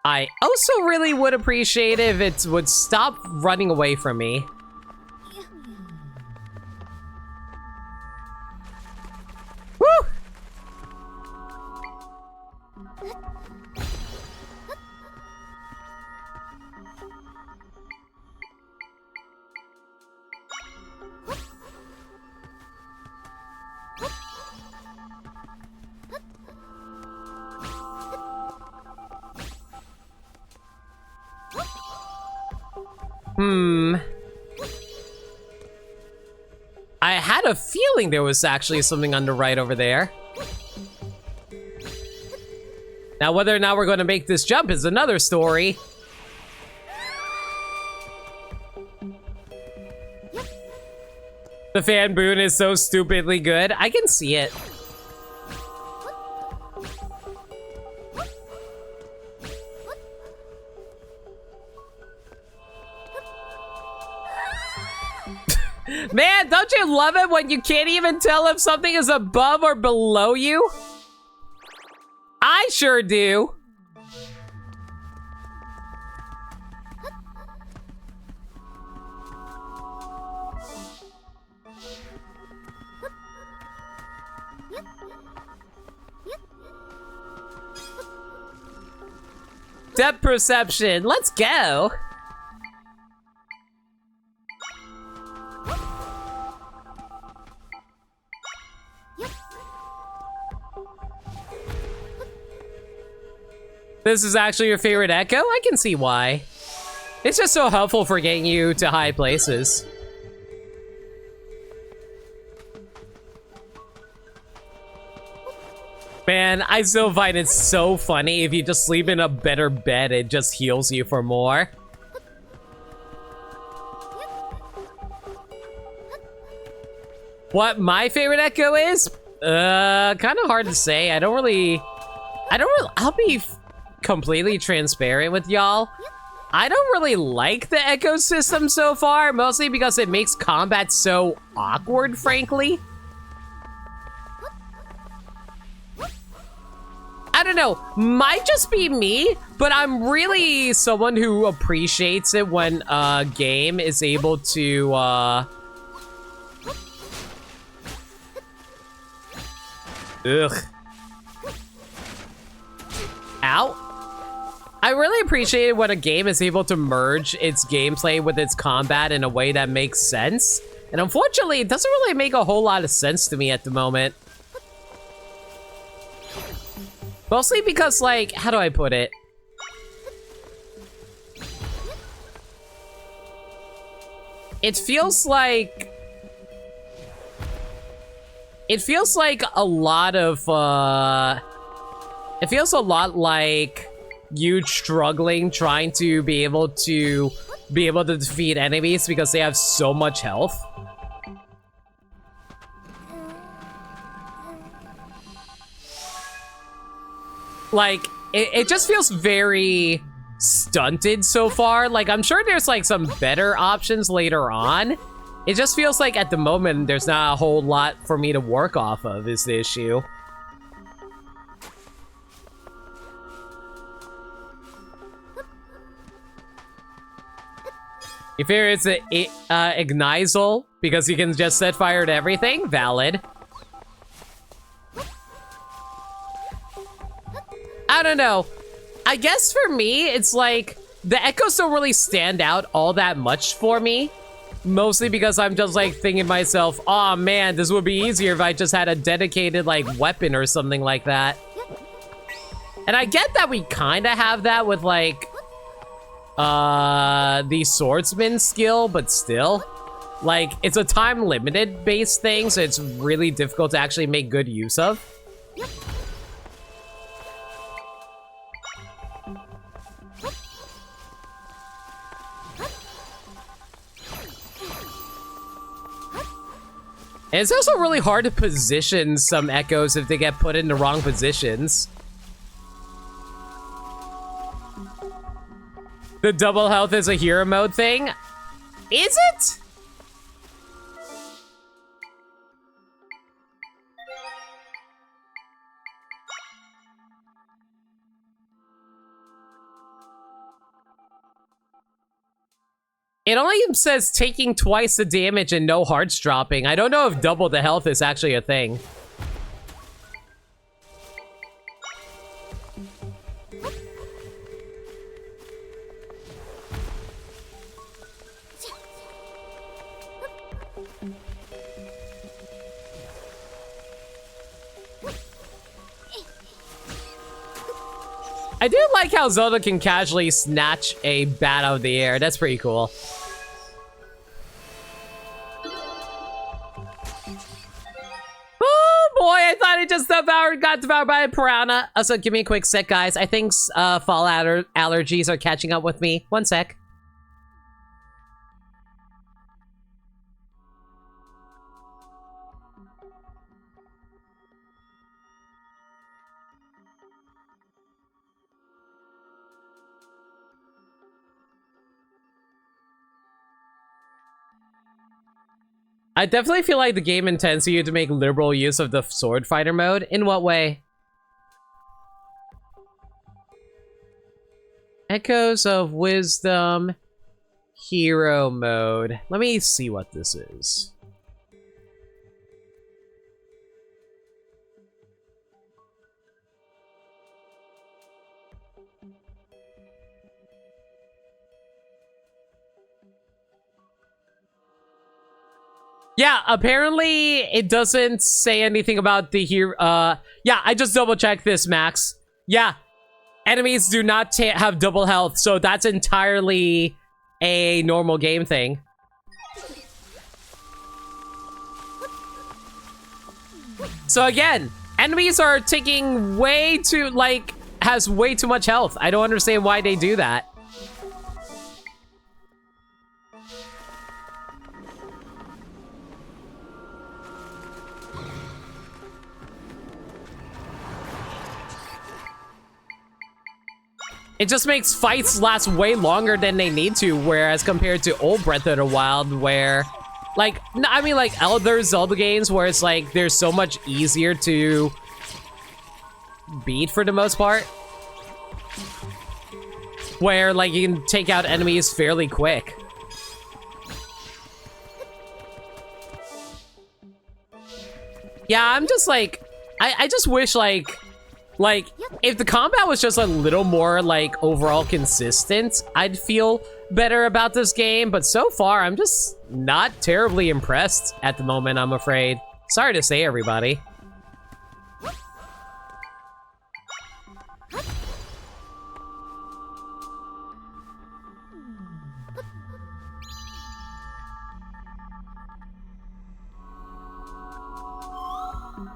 I also really would appreciate if it would stop running away from me. Woo! I had a feeling there was actually something on the right over there. Now, whether or not we're going to make this jump is another story. The fan boon is so stupidly good. I can see it. Man, don't you love it when you can't even tell if something is above or below you? I sure do. Depth perception, let's go. This is actually your favorite echo? I can see why. It's just so helpful for getting you to high places. Man, I still find it so funny if you just sleep in a better bed, it just heals you for more. What my favorite echo is? Kind of hard to say. I'll be completely transparent with y'all. I don't really like the echo system so far, mostly because it makes combat so awkward, frankly. I don't know, might just be me, but I'm really someone who appreciates it when a game is able to, Ugh. Ow. I really appreciate it when a game is able to merge its gameplay with its combat in a way that makes sense. And unfortunately, it doesn't really make a whole lot of sense to me at the moment. Mostly because, like, how do I put it? It feels like a lot of, it feels a lot like huge struggling trying to be able to defeat enemies because they have so much health. Like, it just feels very stunted so far. Like, I'm sure there's like some better options later on. It just feels like at the moment there's not a whole lot for me to work off of is the issue. If here is a Ignizel, because you can just set fire to everything, valid. I don't know. I guess for me, it's like, the echoes don't really stand out all that much for me. Mostly because I'm just like thinking to myself, oh man, this would be easier if I just had a dedicated like weapon or something like that. And I get that we kind of have that with like, the swordsman skill, but still. Like, it's a time limited based thing, so it's really difficult to actually make good use of. And it's also really hard to position some echoes if they get put in the wrong positions. The double health is a hero mode thing? Is it? It only says taking twice the damage and no hearts dropping. I don't know if double the health is actually a thing. I do like how Zelda can casually snatch a bat out of the air. That's pretty cool. Oh boy, I thought it just got devoured by a piranha. Also, give me a quick sec, guys. I think fall allergies are catching up with me. One sec. I definitely feel like the game intends you to make liberal use of the sword fighter mode. In what way? Echoes of Wisdom hero mode. Let me see what this is. Yeah, apparently it doesn't say anything about the hero. Yeah, I just double checked this, Max. Yeah, enemies do not have double health, so that's entirely a normal game thing. So again, enemies are taking way too, like, has way too much health. I don't understand why they do that. It just makes fights last way longer than they need to, whereas compared to old Breath of the Wild, where, like, I mean, like, other Zelda games where it's like, they're so much easier to beat for the most part. Where, like, you can take out enemies fairly quick. Yeah, I'm just like, I just wish, like, if the combat was just a little more, like, overall consistent, I'd feel better about this game. But so far, I'm just not terribly impressed at the moment, I'm afraid. Sorry to say, everybody.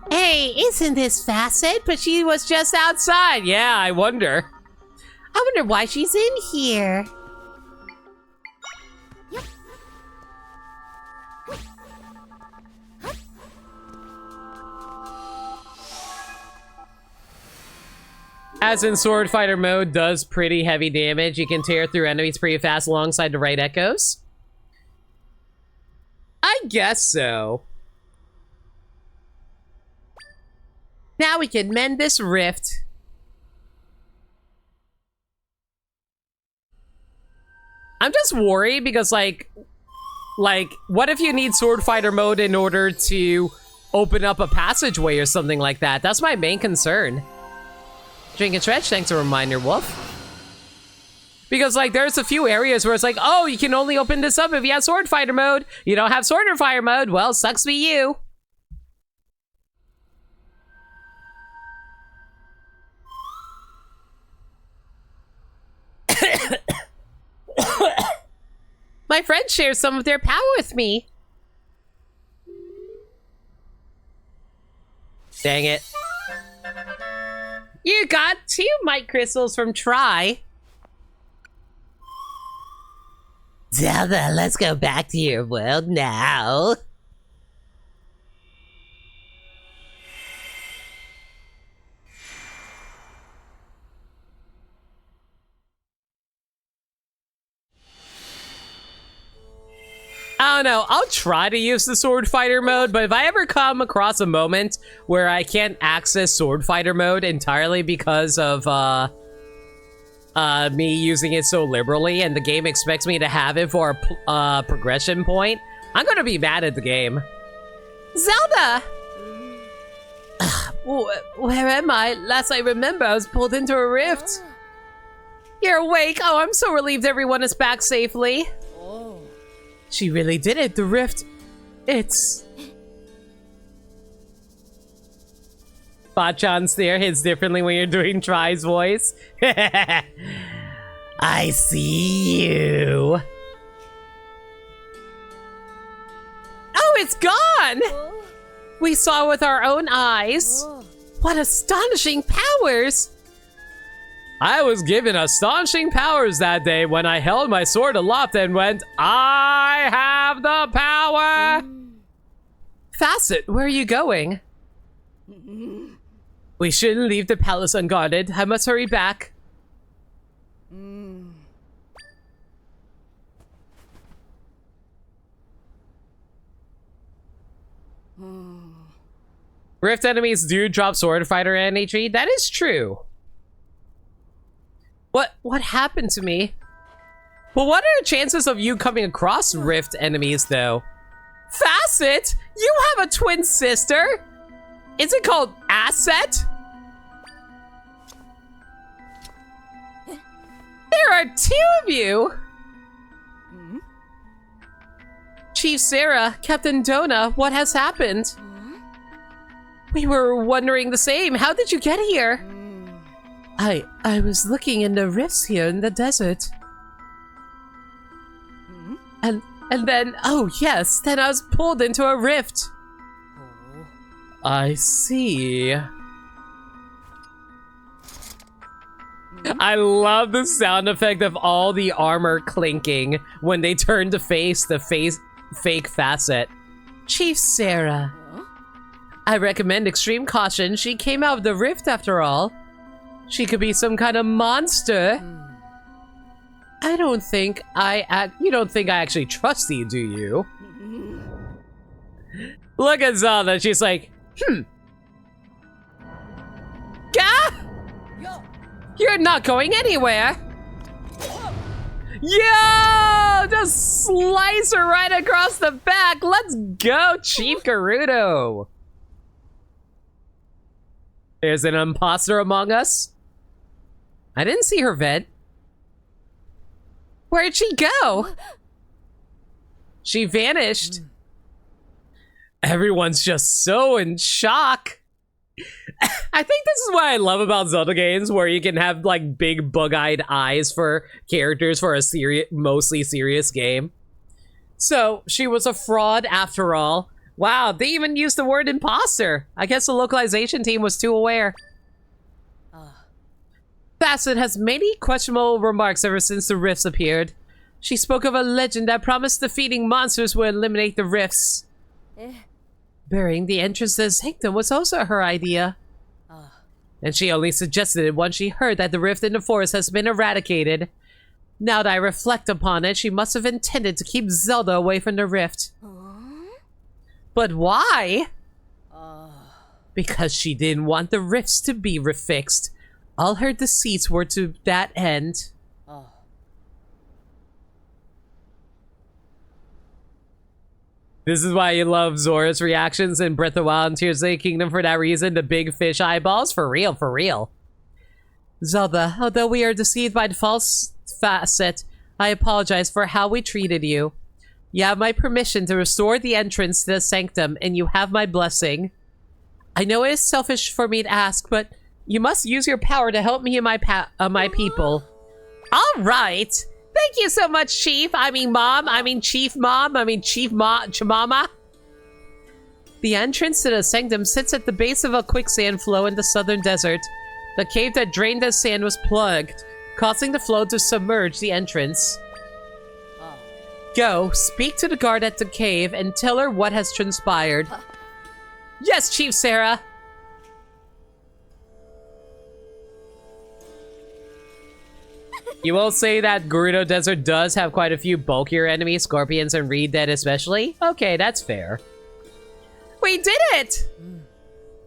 Hey, isn't this Facet? But she was just outside. Yeah, I wonder. I wonder why she's in here. As in Sword Fighter mode, does pretty heavy damage. You can tear through enemies pretty fast alongside the right echoes. I guess so. Now we can mend this rift. I'm just worried because, like, what if you need Sword Fighter mode in order to open up a passageway or something like that? That's my main concern. Drink and stretch, thanks for a reminder, Wolf. Because, like, there's a few areas where it's like, oh, you can only open this up if you have Sword Fighter mode. You don't have Sword Fighter mode. Well, sucks be you. My friends share some of their power with me. Dang it. You got 2 mic crystals from Try. Zelda, let's go back to your world now. I don't know, I'll try to use the Sword Fighter mode, but if I ever come across a moment where I can't access Sword Fighter mode entirely because of, me using it so liberally and the game expects me to have it for a progression point, I'm gonna be mad at the game. Zelda! Where am I? Last I remember, I was pulled into a rift. You're awake? Oh, I'm so relieved everyone is back safely. She really did it. The rift. It's... Bachan's there hits differently when you're doing Try's voice. I see you. Oh, it's gone! We saw with our own eyes. What astonishing powers! I was given astonishing powers that day when I held my sword aloft and went, I have the power! Facet, where are you going? We shouldn't leave the palace unguarded. I must hurry back. Rift enemies do drop Sword Fighter energy. That is true. What happened to me? Well, what are the chances of you coming across Rift enemies, though? Facet? You have a twin sister? Is it called Asset? There are 2 of you! Chief Sarah, Captain Dona, what has happened? We were wondering the same. How did you get here? I was looking in the rifts here in the desert. And then, oh yes, then I was pulled into a rift. I see. I love the sound effect of all the armor clinking when they turn to face the fake Facet. Chief Sarah. I recommend extreme caution. She came out of the rift after all. She could be some kind of monster. I don't think you don't think I actually trust you, do you? Look at Zelda, she's like, Gah! You're not going anywhere! Yo! Just slice her right across the back! Let's go, Chief Gerudo! There's an imposter among us. I didn't see her vent. Where'd she go? She vanished. Everyone's just so in shock. I think this is what I love about Zelda games, where you can have like big bug-eyed eyes for characters for a mostly serious game. So she was a fraud after all. Wow, they even used the word imposter. I guess the localization team was too aware. Facet has many questionable remarks ever since the rifts appeared. She spoke of a legend that promised defeating monsters would eliminate the rifts. Burying the entrance to the sanctum was also her idea. And she only suggested it once she heard that the rift in the forest has been eradicated. Now that I reflect upon it, she must have intended to keep Zelda away from the rift. But why? Because she didn't want the rifts to be refixed. All her deceits were to that end. This is why you love Zora's reactions in Breath of the Wild and Tears of the Kingdom for that reason. The big fish eyeballs. For real, for real. Zelda, although we are deceived by the false facet, I apologize for how we treated you. You have my permission to restore the entrance to the sanctum, and you have my blessing. I know it is selfish for me to ask, but you must use your power to help me and my people. All right. Thank you so much, Chief. I mean, Mom. I mean, Chief Mom. I mean, Chief Chimama. The entrance to the sanctum sits at the base of a quicksand flow in the southern desert. The cave that drained the sand was plugged, causing the flow to submerge the entrance. Go, speak to the guard at the cave and tell her what has transpired. Yes, Chief Sarah. You will say that Gerudo Desert does have quite a few bulkier enemies, scorpions and Reed Dead especially? Okay, that's fair. We did it!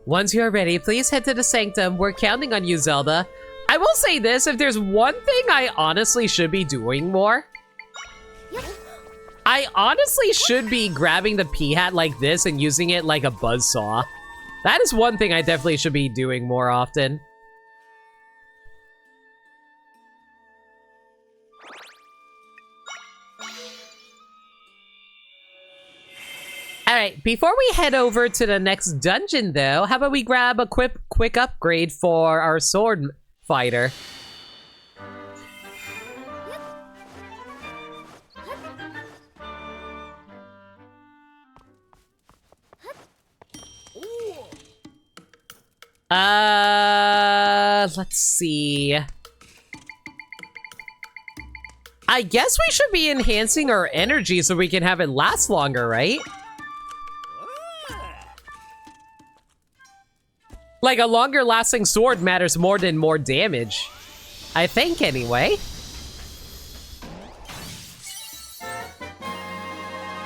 Once you are ready, please head to the sanctum. We're counting on you, Zelda. I will say this, if there's one thing I honestly should be doing more, I honestly should be grabbing the Peahat like this and using it like a buzzsaw. That is one thing I definitely should be doing more often. Alright, before we head over to the next dungeon though, how about we grab a quick upgrade for our sword fighter. Let's see. I guess we should be enhancing our energy so we can have it last longer, right? Like, a longer lasting sword matters more than more damage. I think, anyway.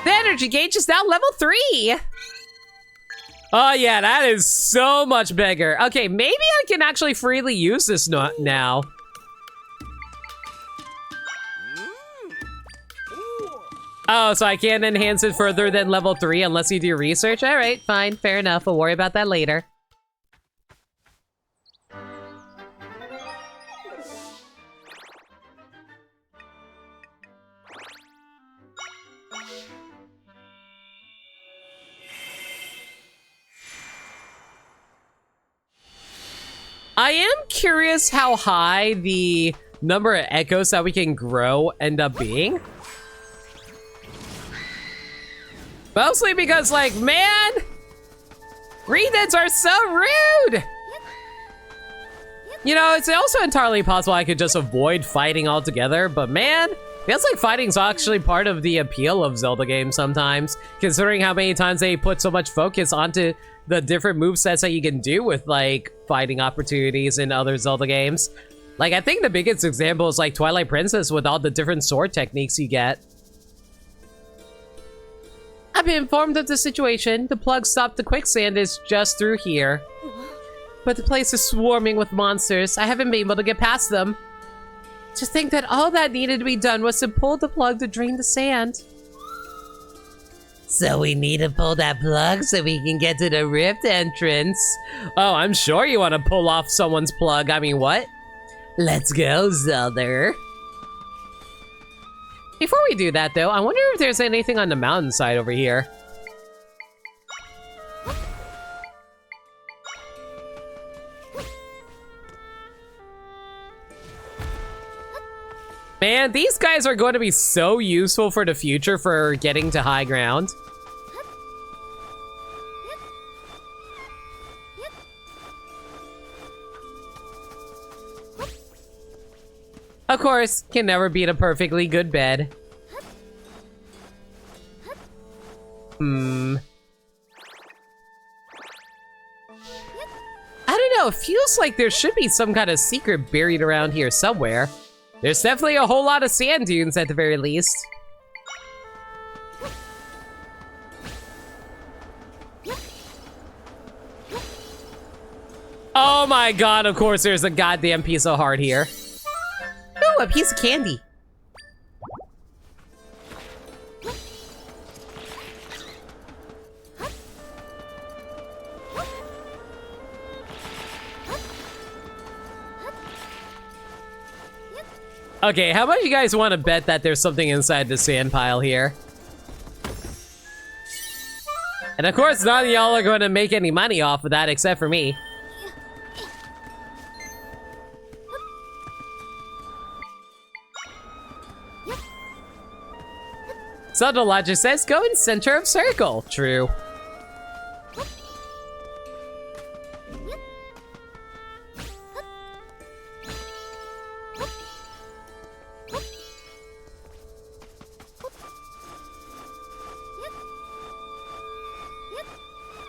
The energy gauge is now level 3! Oh yeah, that is so much bigger. Okay, maybe I can actually freely use this now. Oh, so I can't enhance it further than level 3 unless you do research? Alright, fine, fair enough. We'll worry about that later. I am curious how high the number of echoes that we can grow end up being. Mostly because, like, man, Reedheads are so rude! You know, it's also entirely possible I could just avoid fighting altogether, but man, feels like fighting's actually part of the appeal of Zelda games sometimes, considering how many times they put so much focus onto the different movesets that you can do with, like, fighting opportunities in other Zelda games. Like, I think the biggest example is, like, Twilight Princess with all the different sword techniques you get. I've been informed of the situation. The plug stopped the quicksand is just through here. But the place is swarming with monsters. I haven't been able to get past them. To think that all that needed to be done was to pull the plug to drain the sand. So we need to pull that plug so we can get to the rift entrance. Oh, I'm sure you want to pull off someone's plug. I mean, what? Let's go, Zelda. Before we do that, though, I wonder if there's anything on the mountainside over here. Man, these guys are going to be so useful for the future for getting to high ground. Of course, can never beat a perfectly good bed. I don't know, it feels like there should be some kind of secret buried around here somewhere. There's definitely a whole lot of sand dunes at the very least. Oh my god, of course there's a goddamn piece of heart here. Ooh, a piece of candy. Okay, how about you guys want to bet that there's something inside the sand pile here? And of course, none of y'all are going to make any money off of that except for me. Zelda logic says, go in center of circle. True.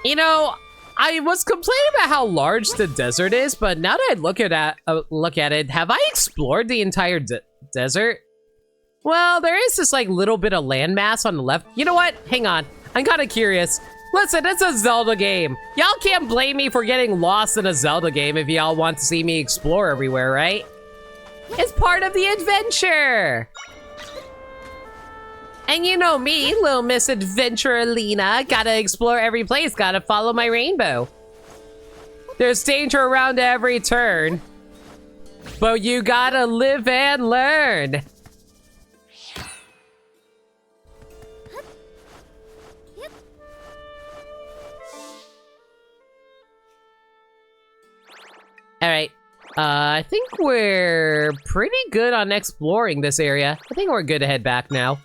You know, I was complaining about how large the desert is, but now that I look at it, have I explored the entire desert? Well, there is this like little bit of landmass on the left. You know what? Hang on. I'm kind of curious. Listen, it's a Zelda game. Y'all can't blame me for getting lost in a Zelda game if y'all want to see me explore everywhere, right? It's part of the adventure. And you know me, little Miss Adventuralina, gotta explore every place, gotta follow my rainbow. There's danger around every turn, but you gotta live and learn. All right, I think we're pretty good on exploring this area. I think we're good to head back now.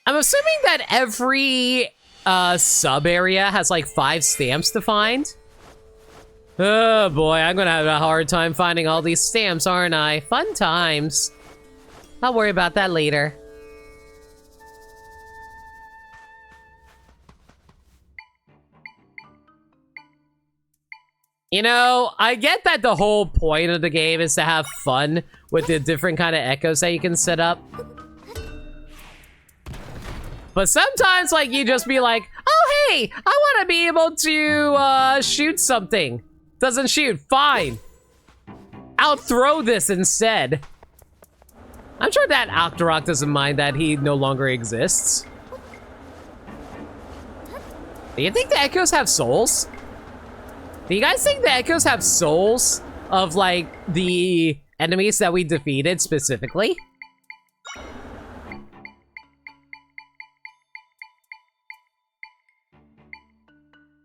I'm assuming that every sub area has like 5 stamps to find. Oh boy, I'm gonna have a hard time finding all these stamps, aren't I? Fun times. I'll worry about that later. You know, I get that the whole point of the game is to have fun with the different kind of echoes that you can set up. But sometimes, like, you just be like, oh, hey, I want to be able to shoot something. Doesn't shoot, fine. I'll throw this instead. I'm sure that Octorok doesn't mind that he no longer exists. Do you think the echoes have souls? Do you guys think the echoes have souls of, like, the enemies that we defeated specifically?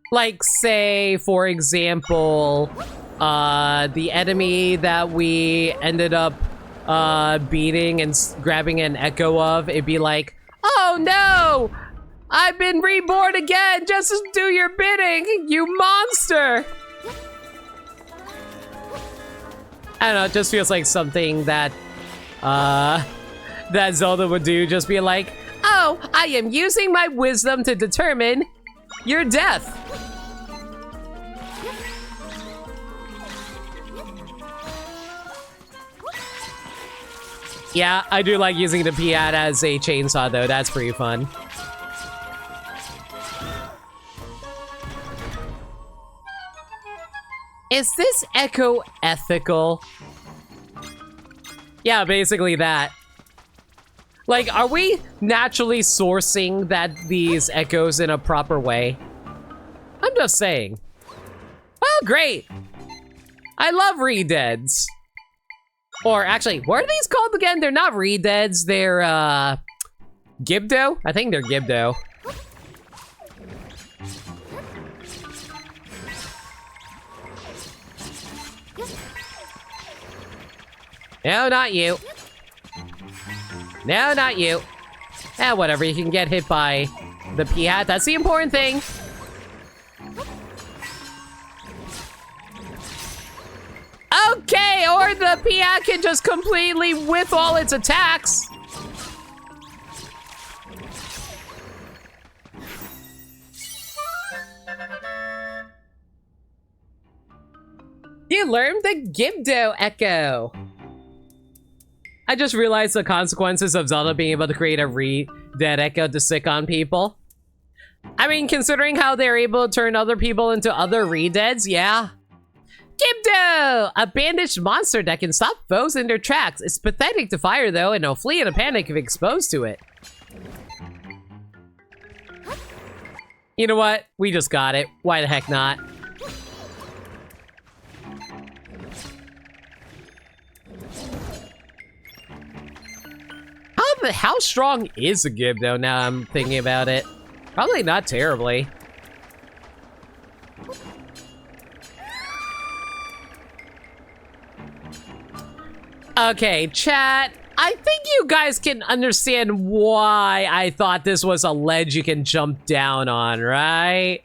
Like, say, for example, the enemy that we ended up beating and grabbing an echo of, it'd be like, oh no! I've been reborn again just to do your bidding, you monster! I don't know, it just feels like something that, that Zelda would do, just be like, oh, I am using my wisdom to determine your death. Yeah, I do like using the Peahat as a chainsaw though, that's pretty fun. Is this echo ethical? Yeah, basically that. Like, are we naturally sourcing these echoes in a proper way? I'm just saying. Oh, great! I love redeads. Or actually, what are these called again? They're not redeads, they're, Gibdo? I think they're Gibdo. No, not you. No, not you. Ah, whatever, you can get hit by the Peahat, that's the important thing. Or the Peahat can just completely with all its attacks. You learned the Gerudo echo. I just realized the consequences of Zelda being able to create a dead echo to stick on people. I mean, considering how they're able to turn other people into other re-deads, yeah. Gerudo! A bandaged monster that can stop foes in their tracks. It's pathetic to fire though, and they'll flee in a panic if exposed to it. You know what? We just got it. Why the heck not? How strong is a Gerudo now I'm thinking about it? Probably not terribly. Okay, chat. I think you guys can understand why I thought this was a ledge you can jump down on, right?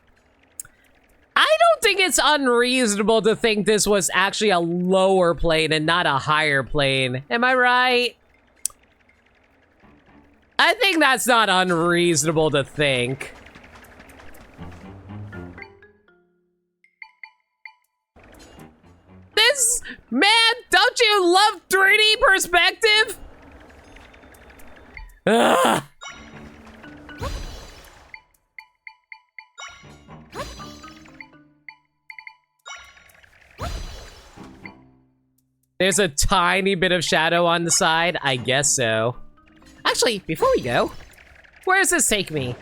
I don't think it's unreasonable to think this was actually a lower plane and not a higher plane. Am I right? I think that's not unreasonable to think. This, man, don't you love 3D perspective? Ugh. There's a tiny bit of shadow on the side? I guess so. Actually, before we go, where does this take me?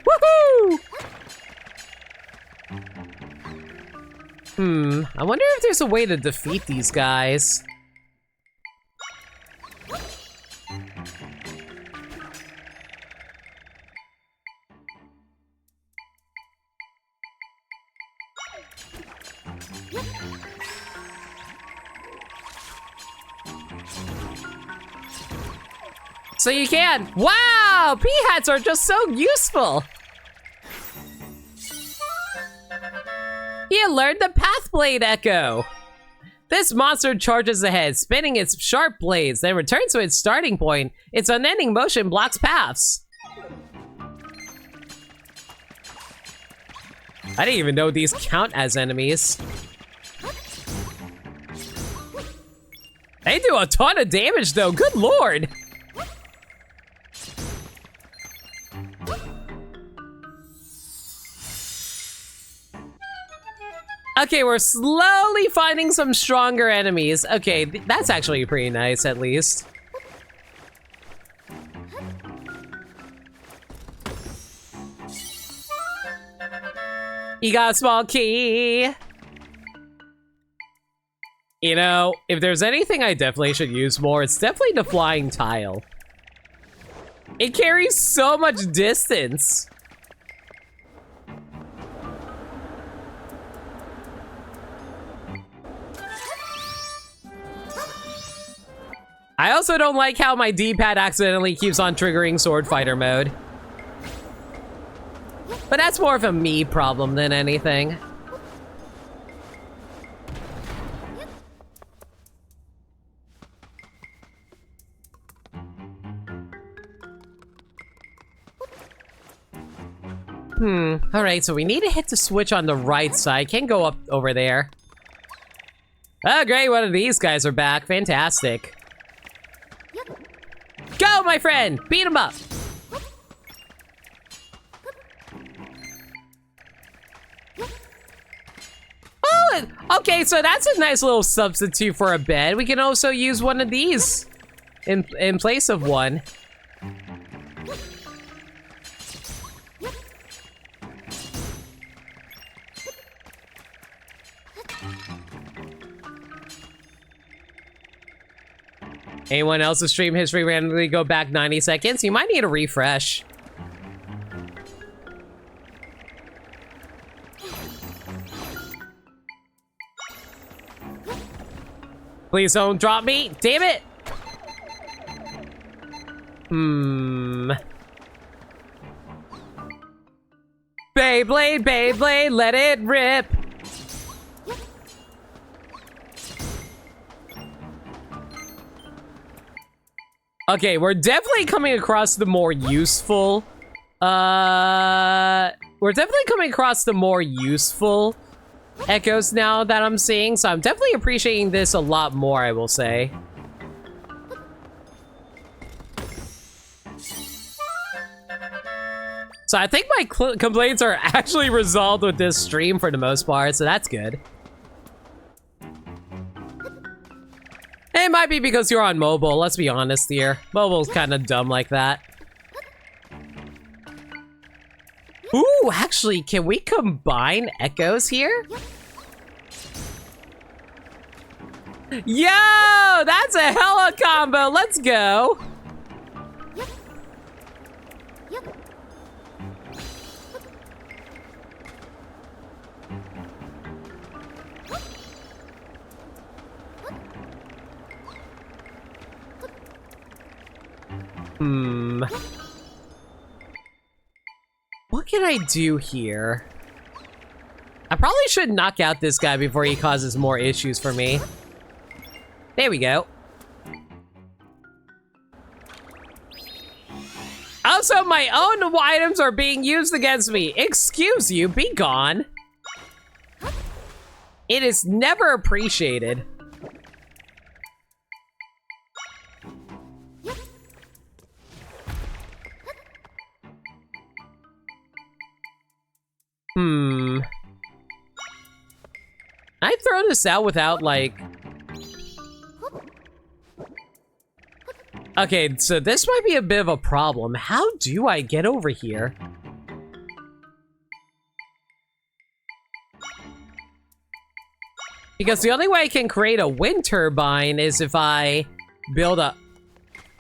Woohoo! I wonder if there's a way to defeat these guys. So you can. Wow! Peahats are just so useful. You learned the Path Blade Echo. This monster charges ahead, spinning its sharp blades, then returns to its starting point. Its unending motion blocks paths. I didn't even know these count as enemies. They do a ton of damage though, good lord! Okay, we're slowly finding some stronger enemies. Okay, that's actually pretty nice, at least. You got a small key. You know, if there's anything I definitely should use more, it's definitely the flying tile. It carries so much distance. I also don't like how my D-pad accidentally keeps on triggering sword fighter mode. But that's more of a me problem than anything. Alright, so we need to hit the switch on the right side. Can't go up over there. Oh, great, one of these guys are back. Fantastic. Go, my friend! Beat him up! Oh, okay, so that's a nice little substitute for a bed. We can also use one of these in place of one. Anyone else's stream history randomly go back 90 seconds? You might need a refresh. Please don't drop me. Damn it. Beyblade, Beyblade, let it rip. Okay, we're definitely coming across the more useful, we're definitely coming across the more useful echoes now that I'm seeing, so I'm definitely appreciating this a lot more, I will say. So I think my complaints are actually resolved with this stream for the most part, so that's good. It might be because you're on mobile, let's be honest here. Mobile's kind of dumb like that. Ooh, actually, can we combine echoes here? Yo, that's a hella combo, let's go. What can I do here? I probably should knock out this guy before he causes more issues for me. There we go. Also, my own items are being used against me. Excuse you, be gone. It is never appreciated. I throw this out without, like... Okay, so this might be a bit of a problem. How do I get over here? Because the only way I can create a wind turbine is if I build a...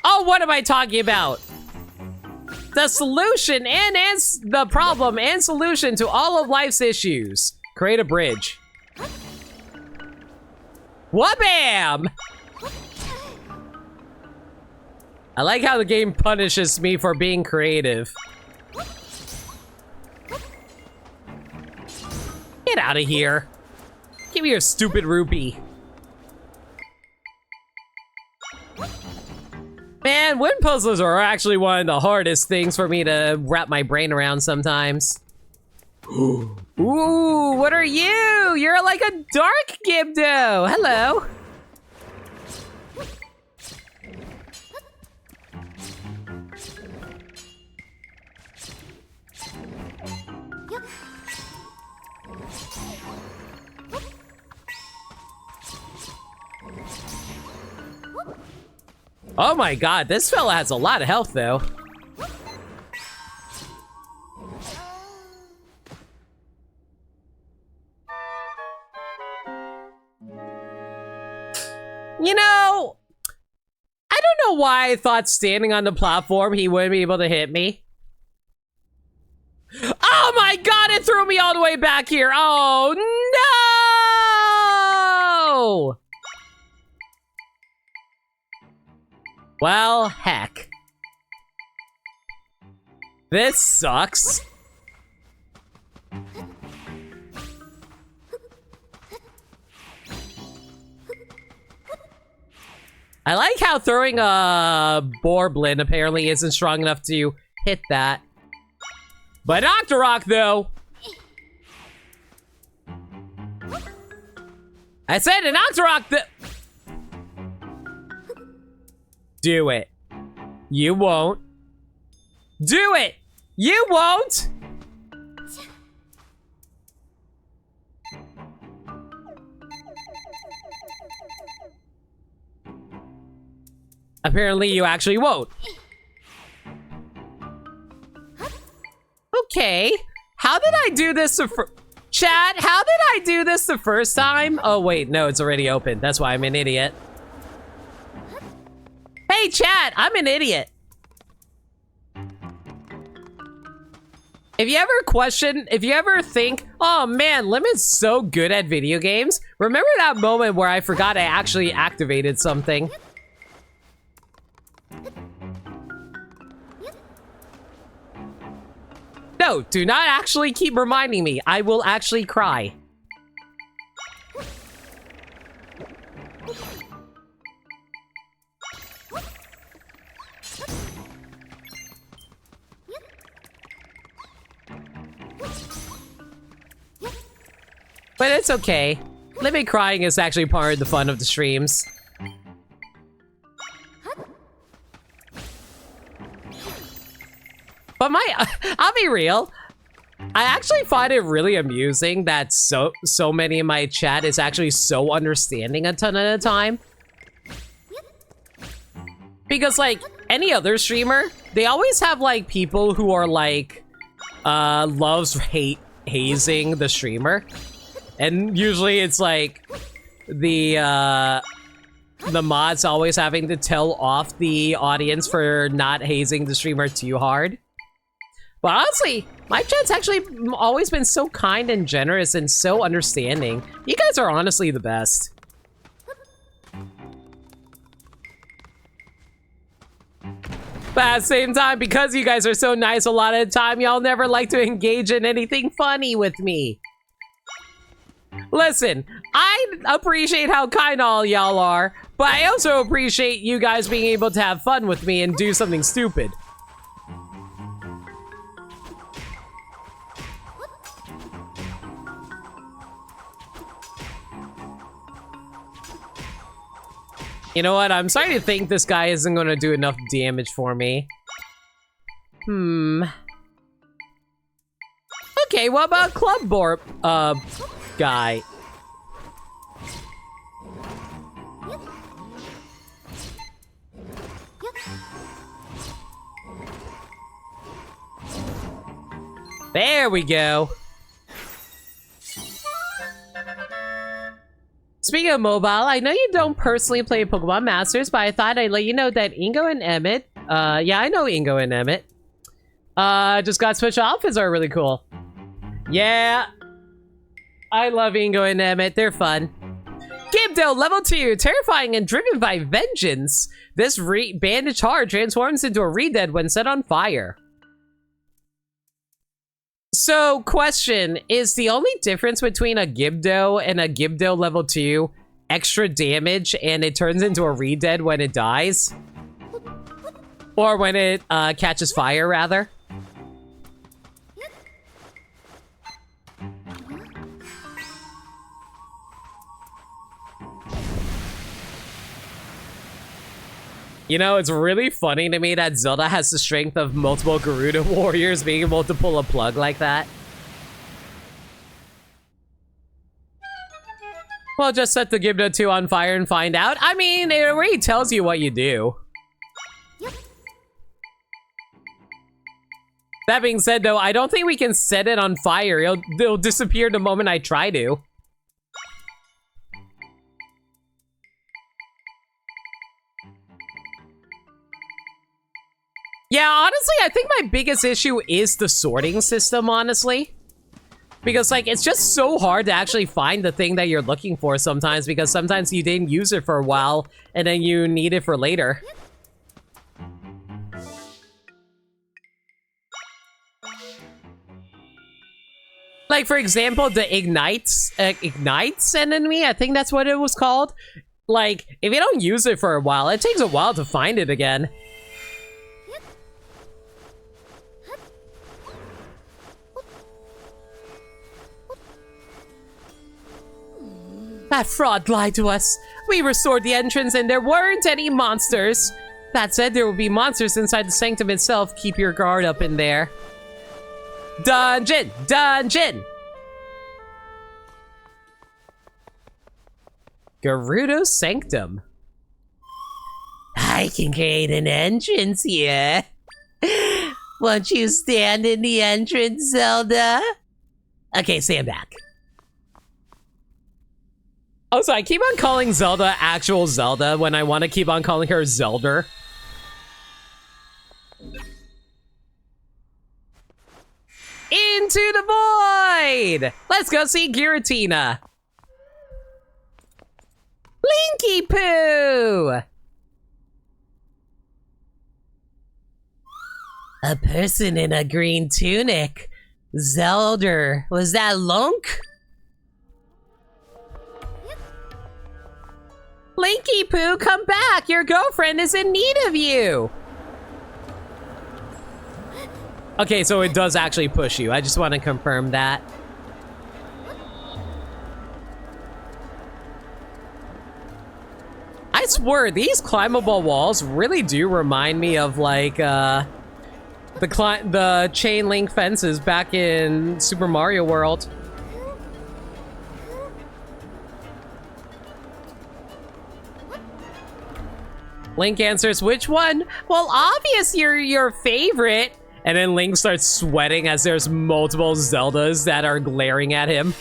Oh, what am I talking about? The solution and the problem and solution to all of life's issues. Create a bridge. Wha-bam! I like how the game punishes me for being creative. Get out of here. Give me your stupid rupee. Man, wind puzzles are actually one of the hardest things for me to wrap my brain around sometimes. Ooh, what are you? You're like a dark Gibdo. Hello. Oh my god, this fella has a lot of health though. You know, I don't know why I thought standing on the platform he wouldn't be able to hit me. Oh my god, it threw me all the way back here. Oh no! Well, heck. This sucks. I like how throwing a Borblin apparently isn't strong enough to hit that. But Octorok, though. I said an Octorok that... Do it. You won't. Do it! You won't! Apparently you actually won't. Okay. How did I do this the Chat, how did I do this the first time? Oh wait, no, it's already open. That's why I'm an idiot. Hey chat, I'm an idiot. If you ever think, oh man, Limit's so good at video games, remember that moment where I forgot I actually activated something? No, do not actually keep reminding me. I will actually cry. But it's okay. Living crying is actually part of the fun of the streams. But I'll be real. I actually find it really amusing that so many in my chat is actually so understanding a ton of the time. Because like any other streamer, they always have like people who are like loves hazing the streamer. And usually it's like the mods always having to tell off the audience for not hazing the streamer too hard. But honestly, my chat's actually always been so kind and generous and so understanding. You guys are honestly the best. But at the same time, because you guys are so nice a lot of the time, y'all never like to engage in anything funny with me. Listen, I appreciate how kind all y'all are, but I also appreciate you guys being able to have fun with me and do something stupid. You know what? I'm starting to think this guy isn't going to do enough damage for me. Okay, what about Club Board, guy? There we go. Speaking of mobile, I know you don't personally play Pokemon Masters, but I thought I'd let you know that Ingo and Emmett, yeah, I know Ingo and Emmett, just got switched outfits are really cool. Yeah, I love Ingo and Emmett, they're fun. Gibdo, level 2, terrifying and driven by vengeance. This bandaged heart transforms into a Redead when set on fire. So, question, is the only difference between a Gibdo and a Gibdo level 2 extra damage and it turns into a Redead when it dies? Or when it catches fire, rather? You know, it's really funny to me that Zelda has the strength of multiple Gerudo warriors being able to pull a plug like that. Well, just set the Gibdo 2 on fire and find out. I mean, it already tells you what you do. That being said, though, I don't think we can set it on fire. It'll disappear the moment I try to. Yeah, honestly, I think my biggest issue is the sorting system, honestly. Because, like, it's just so hard to actually find the thing that you're looking for sometimes, because sometimes you didn't use it for a while, and then you need it for later. Like, for example, the Ignites enemy, I think that's what it was called. Like, if you don't use it for a while, it takes a while to find it again. That fraud lied to us. We restored the entrance and there weren't any monsters. That said, there will be monsters inside the sanctum itself. Keep your guard up in there. Dungeon! Dungeon! Gerudo Sanctum. I can create an entrance here. Won't you stand in the entrance, Zelda? Okay, stand back. Also, I keep on calling Zelda actual Zelda when I want to keep on calling her Zelda. Into the void! Let's go see Giratina. Blinky Poo! A person in a green tunic. Zelda, was that Lunk? Blinky Poo, come back! Your girlfriend is in need of you! Okay, so it does actually push you. I just want to confirm that. I swear, these climbable walls really do remind me of like the chain link fences back in Super Mario World. Link answers, which one? Well, obvious you're your favorite. And then Link starts sweating as there's multiple Zeldas that are glaring at him.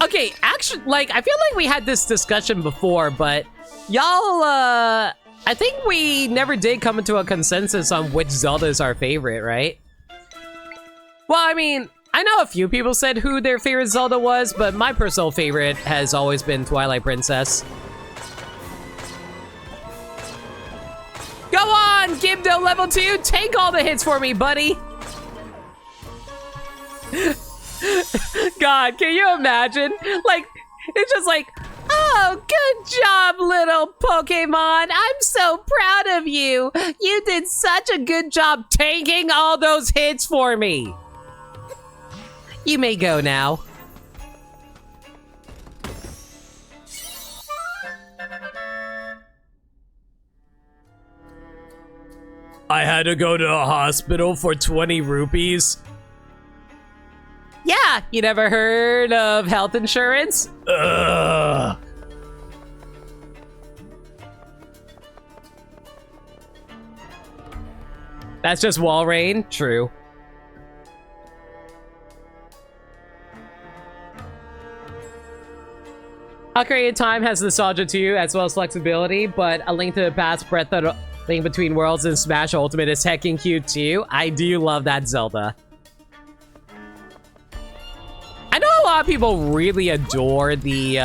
Okay, actually, like, I feel like we had this discussion before, but y'all, I think we never did come into a consensus on which Zelda is our favorite, right? Well, I mean, I know a few people said who their favorite Zelda was, but my personal favorite has always been Twilight Princess. Go on, Gibdo level 2, take all the hits for me, buddy. God, can you imagine? Like, it's just like, oh, good job, little Pokemon. I'm so proud of you. You did such a good job taking all those hits for me. You may go now. I had to go to a hospital for 20 rupees. Yeah, you never heard of health insurance? Ugh. That's just Walrein? True. Ocarina of Time has nostalgia too, as well as flexibility, but A Link to the Past, Breath of the Link Between Worlds, and Smash Ultimate is heckin' cute too. I do love that Zelda. I know a lot of people really adore the,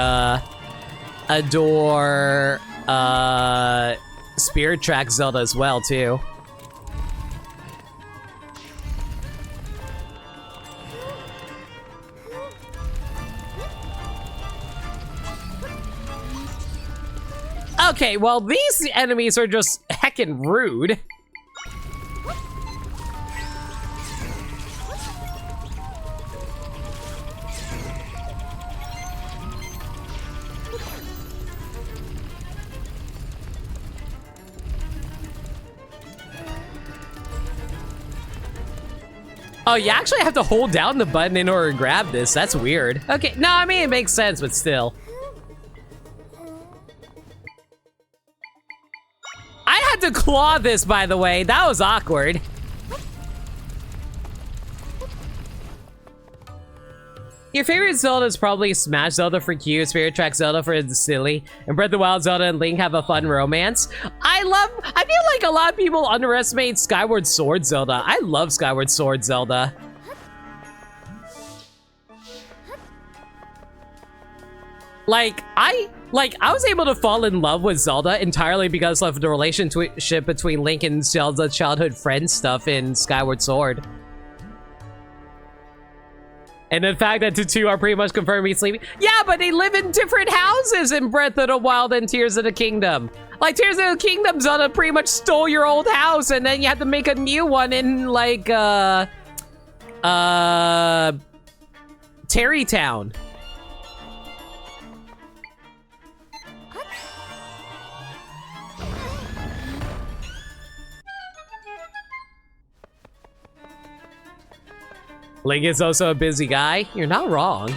Spirit Track Zelda as well, too. Okay, well, these enemies are just heckin' rude. Oh, you actually have to hold down the button in order to grab this. That's weird. Okay, no, I mean, it makes sense, but still. I had to claw this, by the way. That was awkward. Your favorite Zelda is probably Smash Zelda for cute, Spirit Track Zelda for the silly, and Breath of the Wild Zelda and Link have a fun romance. I feel like a lot of people underestimate Skyward Sword Zelda. I love Skyward Sword Zelda. I was able to fall in love with Zelda entirely because of the relationship between Link and Zelda's childhood friend stuff in Skyward Sword. And the fact that the two are pretty much confirmed he's sleeping. Yeah, but they live in different houses in Breath of the Wild and Tears of the Kingdom. Like, Tears of the Kingdom, Zelda pretty much stole your old house, and then you have to make a new one in, like, Terrytown. Link is also a busy guy. You're not wrong.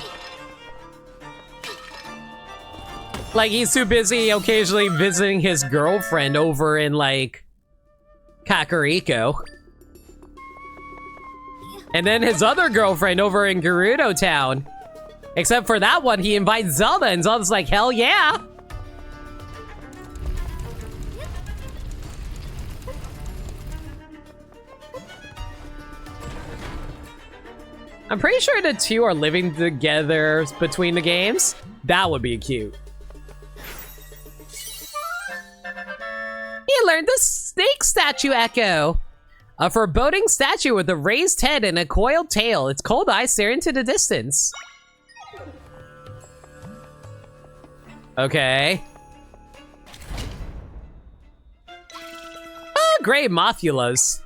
Like, he's too busy occasionally visiting his girlfriend over in, like, Kakariko. And then his other girlfriend over in Gerudo Town. Except for that one, he invites Zelda, and Zelda's like, hell yeah! I'm pretty sure the two are living together between the games. That would be cute. You learned the snake statue echo. A foreboding statue with a raised head and a coiled tail. Its cold eyes stare into the distance. Okay. Oh, great Mothulas.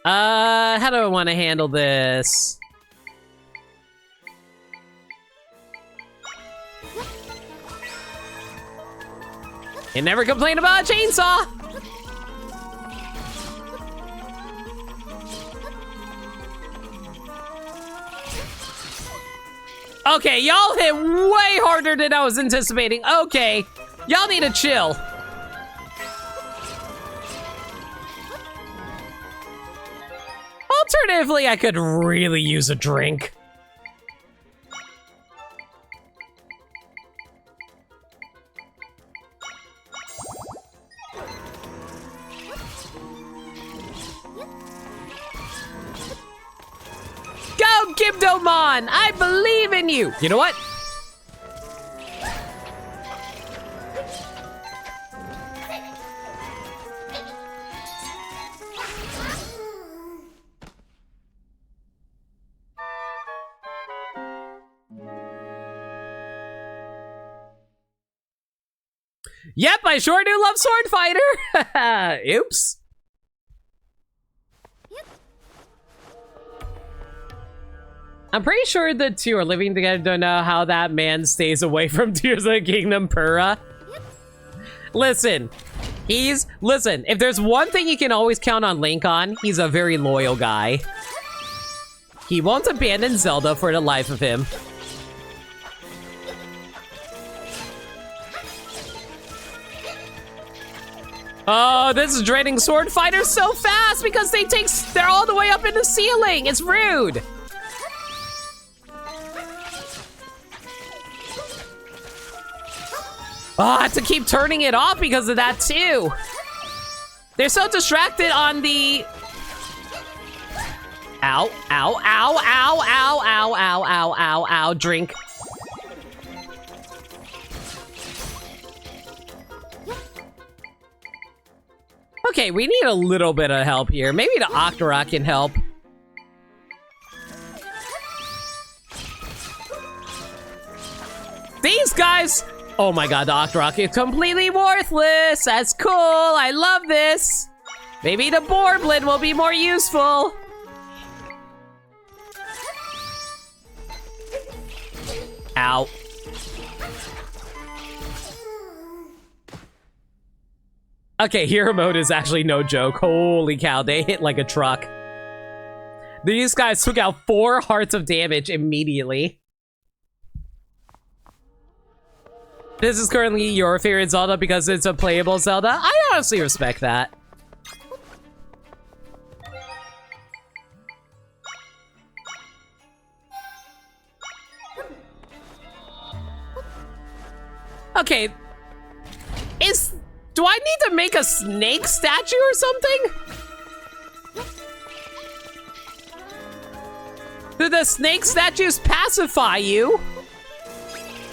How do I want to handle this? You never complain about a chainsaw! Okay, y'all hit way harder than I was anticipating. Okay, y'all need to chill. Alternatively, I could really use a drink. Go, Gibdomon! I believe in you! You know what? Yep, I sure do love Sword Fighter! Oops. I'm pretty sure the two are living together. Don't know how that man stays away from Tears of the Kingdom Purah. Listen, listen, if there's one thing you can always count on Link on, he's a very loyal guy. He won't abandon Zelda for the life of him. Oh, this is draining Sword Fighters so fast because they're all the way up in the ceiling. It's rude. Oh, I have to keep turning it off because of that too. They're so distracted on the... Ow, ow, ow, ow, ow, ow, ow, ow, ow, ow, drink. Okay, we need a little bit of help here. Maybe the Octorok can help. These guys... Oh my god, the Octorok is completely worthless. That's cool. I love this. Maybe the Borblin will be more useful. Ow. Okay, hero mode is actually no joke. Holy cow, they hit like a truck. These guys took out 4 hearts of damage immediately. This is currently your favorite Zelda because it's a playable Zelda. I honestly respect that. Okay. Do I need to make a snake statue or something? Do the snake statues pacify you?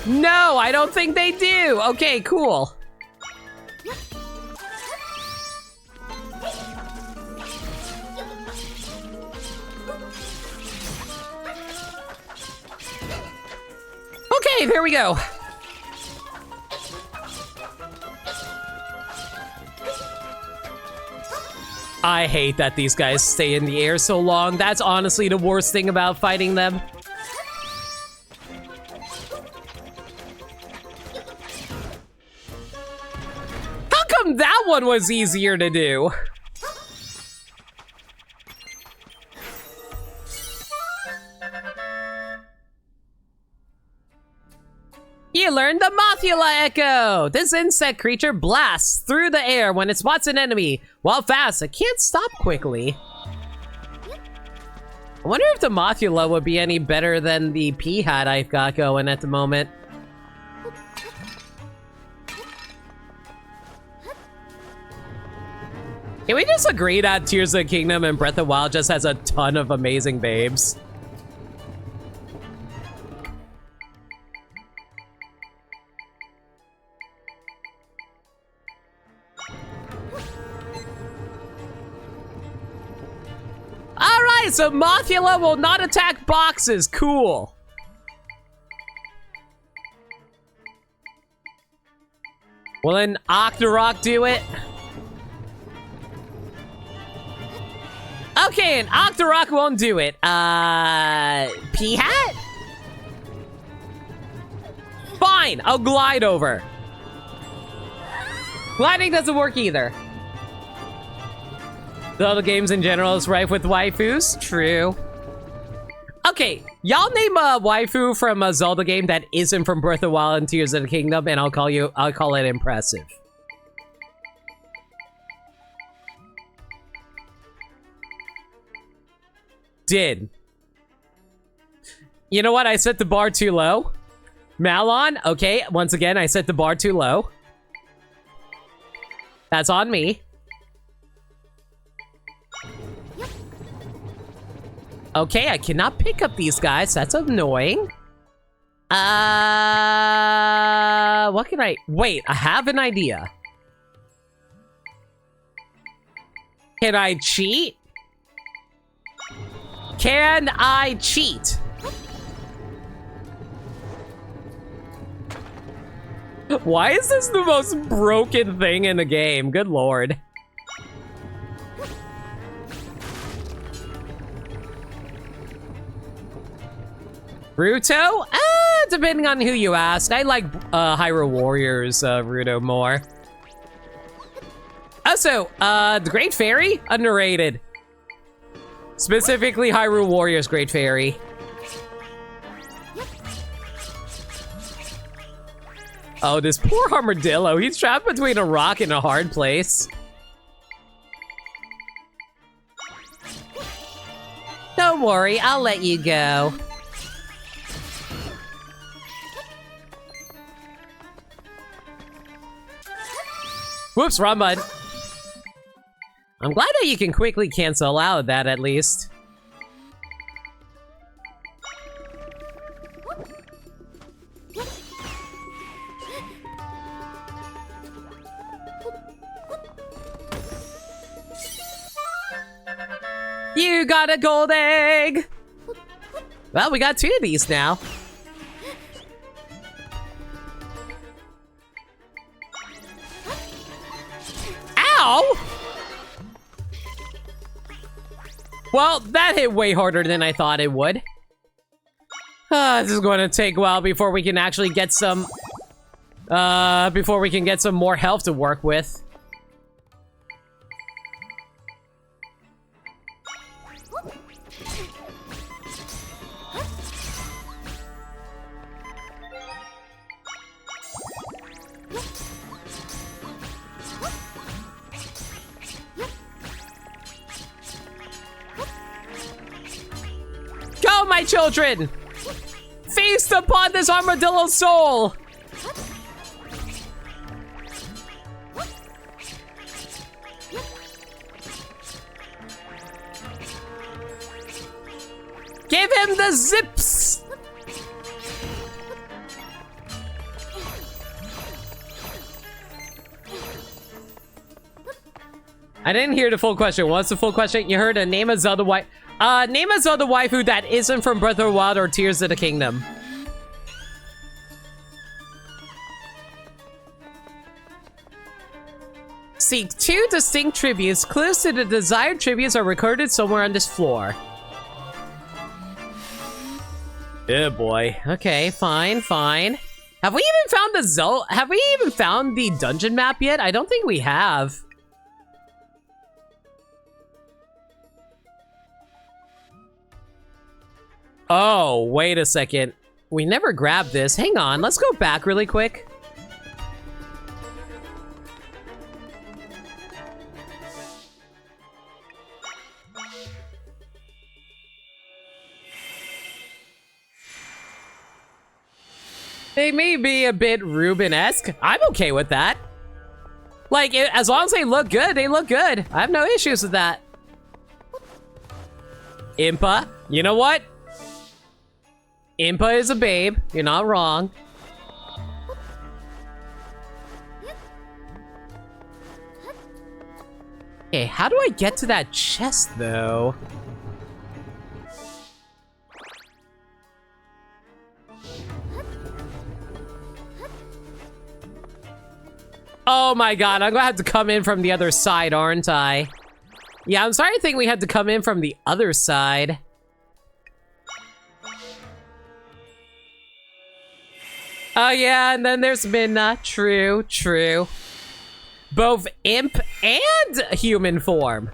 No, I don't think they do. Okay, cool. Okay, there we go. I hate that these guys stay in the air so long. That's honestly the worst thing about fighting them. How come that one was easier to do? You learned the Mothula Echo! This insect creature blasts through the air when it spots an enemy. While fast, it can't stop quickly. I wonder if the Mothula would be any better than the Peahat I've got going at the moment. Can we just agree that Tears of the Kingdom and Breath of the Wild just has a ton of amazing babes? Alright, so Mothula will not attack boxes. Cool. Will an Octorok do it? Okay, and Octorok won't do it. Peahat? Fine, I'll glide over. Gliding doesn't work either. Zelda games in general is rife with waifus. True. Okay, y'all name a waifu from a Zelda game that isn't from Breath of the Wild and Tears of the Kingdom, and I'll call it impressive. Did. You know what? I set the bar too low. Malon, okay, once again, I set the bar too low. That's on me. Okay, I cannot pick up these guys. That's annoying. What can I... Wait, I have an idea. Can I cheat? Can I cheat? Why is this the most broken thing in the game? Good lord. Ruto? Depending on who you ask. I like Hyrule Warriors Ruto more. Also, the Great Fairy? Underrated. Specifically Hyrule Warriors Great Fairy. Oh, this poor armadillo. He's trapped between a rock and a hard place. Don't worry, I'll let you go. Whoops, wrong button. I'm glad that you can quickly cancel out that at least. You got a gold egg! Well, we got 2 of these now. Ow! Well, that hit way harder than I thought it would. This is going to take a while before we can actually get some... before we can get some more health to work with. Go, my children! Feast upon this armadillo's soul! Give him the zips! I didn't hear the full question. What's the full question? You heard a name a Zelda name a Zelda waifu that isn't from Breath of the Wild or Tears of the Kingdom. Seek 2 distinct tributes. Clues to the desired tributes are recorded somewhere on this floor. Yeah, boy. Okay, fine, fine. Have we even found the Have we even found the dungeon map yet? I don't think we have. Oh, wait a second. We never grabbed this. Hang on, let's go back really quick. They may be a bit Ruben-esque. I'm okay with that. Like, as long as they look good, they look good. I have no issues with that. Impa, you know what? Impa is a babe. You're not wrong. Okay, how do I get to that chest, though? Oh my god, I'm gonna have to come in from the other side, aren't I? Yeah, I'm sorry to think we had to come in from the other side. Oh yeah, and then there's Minna. True, true. Both imp and human form.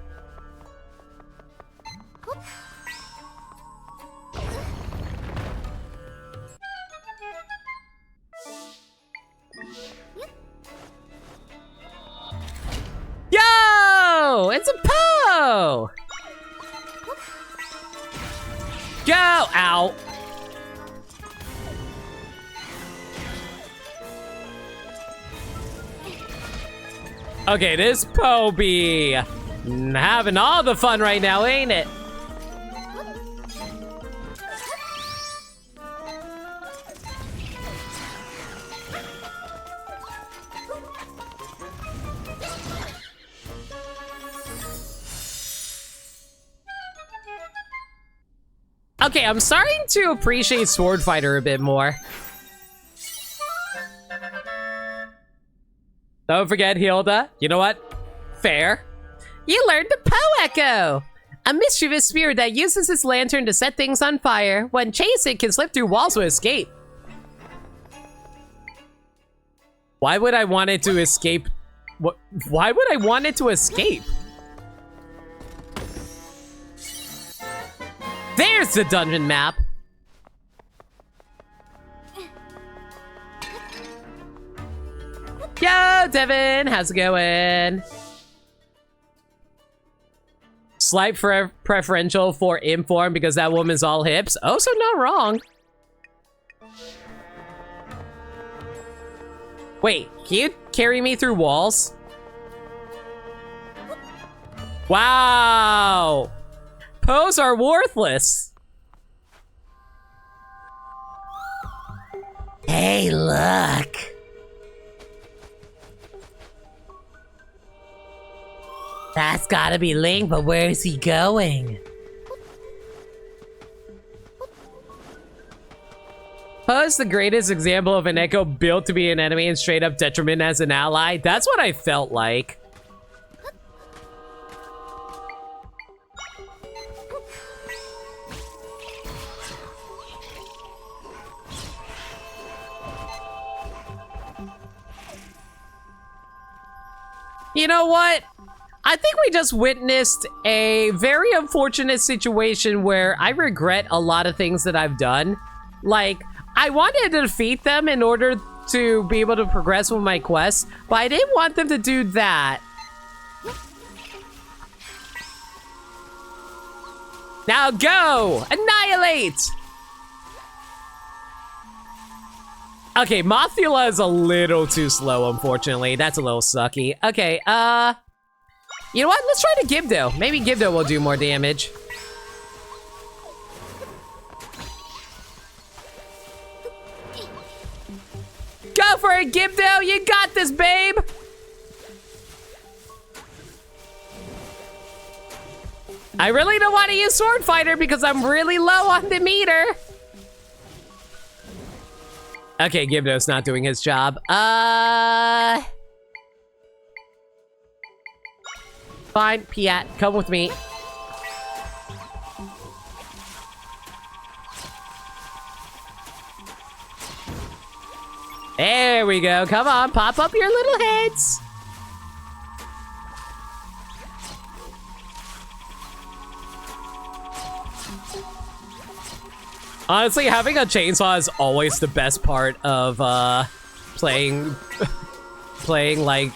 Yo! It's a Poe! Go! Ow. Okay, this Poe be having all the fun right now, ain't it? Okay, I'm starting to appreciate Sword Fighter a bit more. Don't forget Hilda. You know what? Fair. You learned the Poe Echo! A mischievous spirit that uses its lantern to set things on fire. When chased, it can slip through walls to escape. Why would I want it to escape? What? Why would I want it to escape? There's the dungeon map. Yo, Devin, how's it going? Slight preferential for inform because that woman's all hips. Oh, so not wrong. Wait, can you carry me through walls? Wow. Poes are worthless. Hey, look. That's gotta be Link, but where is he going? Poe's the greatest example of an Echo built to be an enemy and straight up detriment as an ally. That's what I felt like. You know what? I think we just witnessed a very unfortunate situation where I regret a lot of things that I've done. Like, I wanted to defeat them in order to be able to progress with my quests, but I didn't want them to do that. Now go! Annihilate! Okay, Mothula is a little too slow, unfortunately. That's a little sucky. Okay, you know what? Let's try to Gibdo. Maybe Gibdo will do more damage. Go for it, Gibdo! You got this, babe! I really don't want to use Sword Fighter because I'm really low on the meter. Okay, Gibdo's not doing his job. Fine, Peahat, come with me. There we go. Come on, pop up your little heads. Honestly, having a chainsaw is always the best part of playing like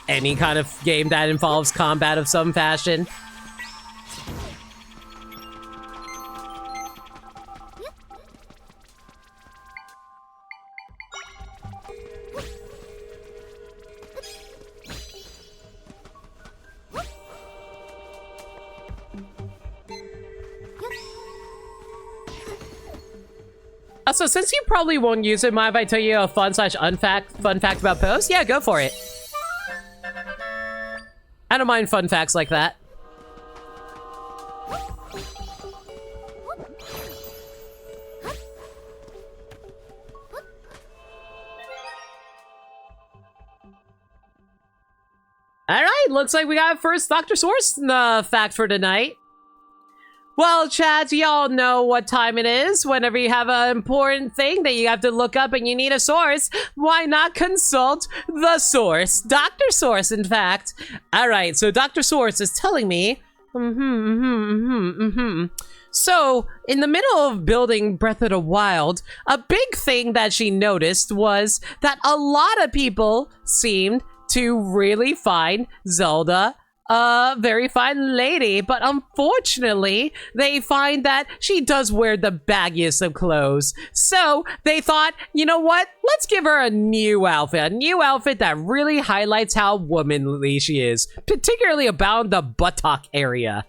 any kind of game that involves combat of some fashion. So since you probably won't use it, mind if I tell you a fun fact about Poes? Yeah, go for it. I don't mind fun facts like that. All right, looks like we got first Dr. Source fact for tonight. Well, Chad, y'all know what time it is. Whenever you have an important thing that you have to look up and you need a source, why not consult the source? Dr. Source, in fact. Alright, so Dr. Source is telling me... So, in the middle of building Breath of the Wild, a big thing that she noticed was that a lot of people seemed to really find Zelda a very fine lady, but unfortunately, they find that she does wear the baggiest of clothes. So, they thought, you know what? Let's give her a new outfit that really highlights how womanly she is, particularly about the buttock area.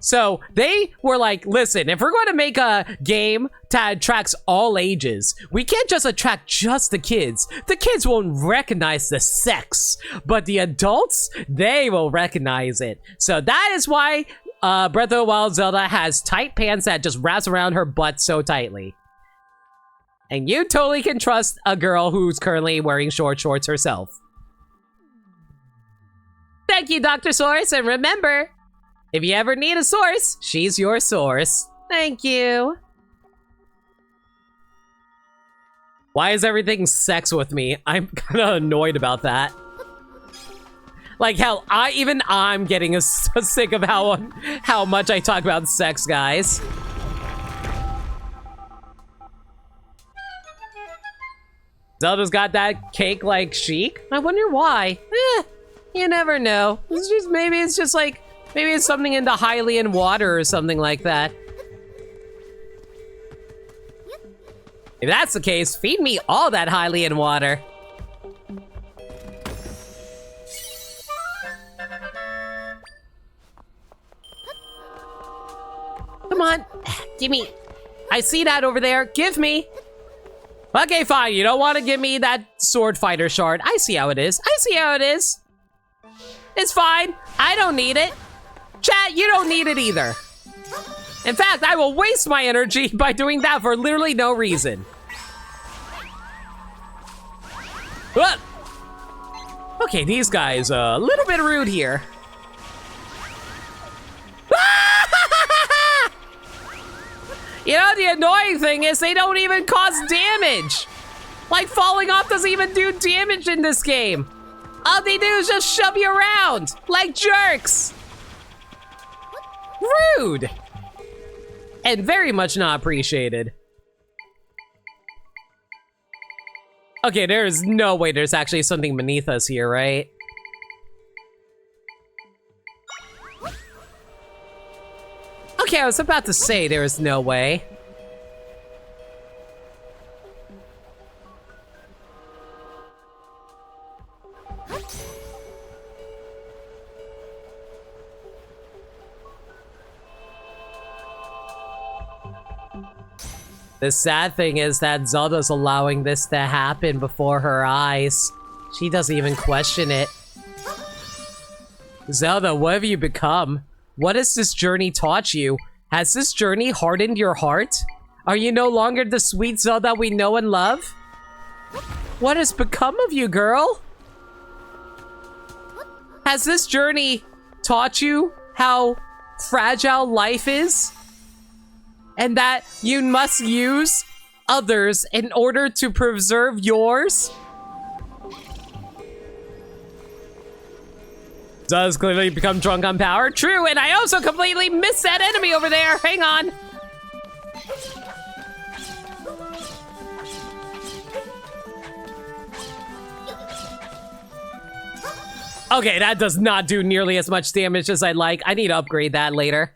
So they were like, listen, if we're going to make a game that attracts all ages, we can't just attract just the kids. The kids won't recognize the sex, but the adults, they will recognize it. So that is why Breath of the Wild Zelda has tight pants that just wraps around her butt so tightly. And you totally can trust a girl who's currently wearing short shorts herself. Thank you, Dr. Source, and remember, if you ever need a source, she's your source. Thank you. Why is everything sex with me? I'm kind of annoyed about that. Like hell, I'm getting sick of how much I talk about sex, guys. Zelda's got that cake-like chic. I wonder why. You never know. Maybe it's something into Hylian water or something like that. If that's the case, feed me all that Hylian water. Come on, give me. I see that over there. Give me. Okay, fine. You don't want to give me that sword fighter shard. I see how it is. It's fine. I don't need it. Chat, you don't need it either. In fact, I will waste my energy by doing that for literally no reason. What? Okay, these guys a little bit rude here. You know, the annoying thing is they don't even cause damage. Like, falling off doesn't even do damage in this game. All they do is just shove you around like jerks. Rude! And very much not appreciated. Okay, there is no way there's actually something beneath us here, right? Okay, I was about to say there is no way. The sad thing is that Zelda's allowing this to happen before her eyes. She doesn't even question it. Zelda, what have you become? What has this journey taught you? Has this journey hardened your heart? Are you no longer the sweet Zelda we know and love? What has become of you, girl? Has this journey taught you how fragile life is? And that you must use others in order to preserve yours? Does clearly become drunk on power. True, and I also completely missed that enemy over there. Hang on. Okay, that does not do nearly as much damage as I'd like. I need to upgrade that later.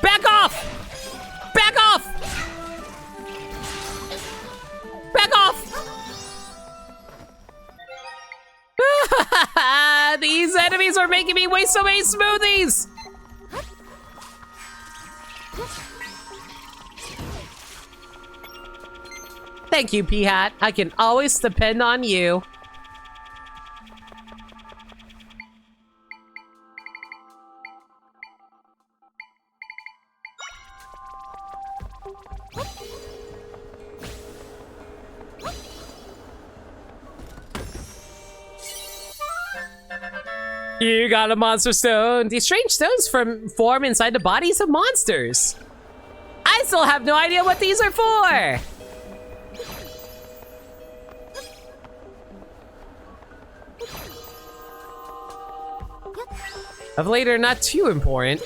Back off! Back off! Back off! These enemies are making me waste so many smoothies! Thank you, Peahat. I can always depend on you. You got a monster stone. These strange stones form inside the bodies of monsters. I still have no idea what these are for. Of later, not too important.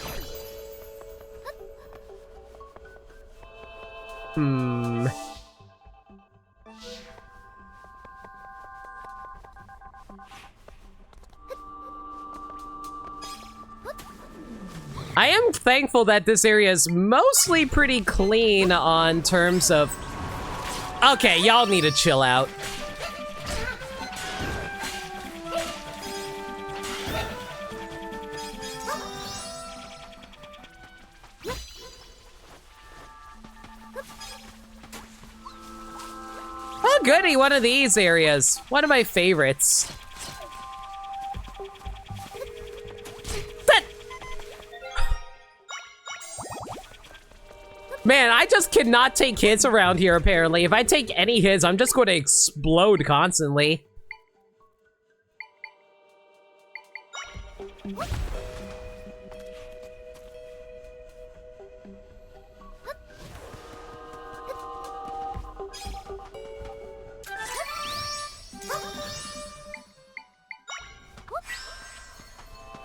I am thankful that this area is mostly pretty clean on terms of... Okay, y'all need to chill out. Oh, goody, one of these areas. One of my favorites. Man, I just cannot take hits around here, apparently. If I take any hits, I'm just going to explode constantly.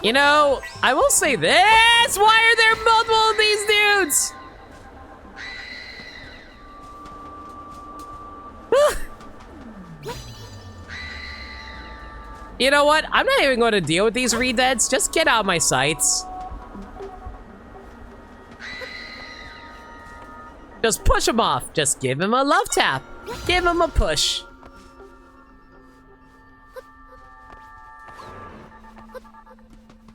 You know, I will say this! Why are there multiple of these dudes? You know what? I'm not even going to deal with these redeads. Just get out of my sights. Just push him off. Just give him a love tap. Give him a push.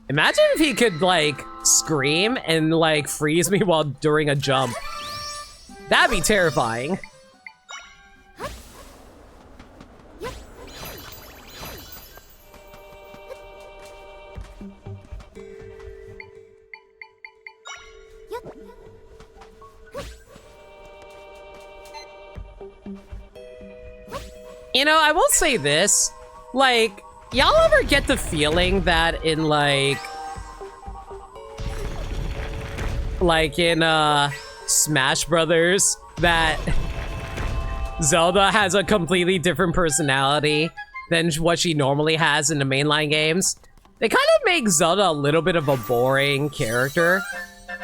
Imagine if he could, like, scream and, like, freeze me while during a jump. That'd be terrifying. You know, I will say this, like, y'all ever get the feeling that in, like in, Smash Brothers, that Zelda has a completely different personality than what she normally has in the mainline games? They kind of make Zelda a little bit of a boring character.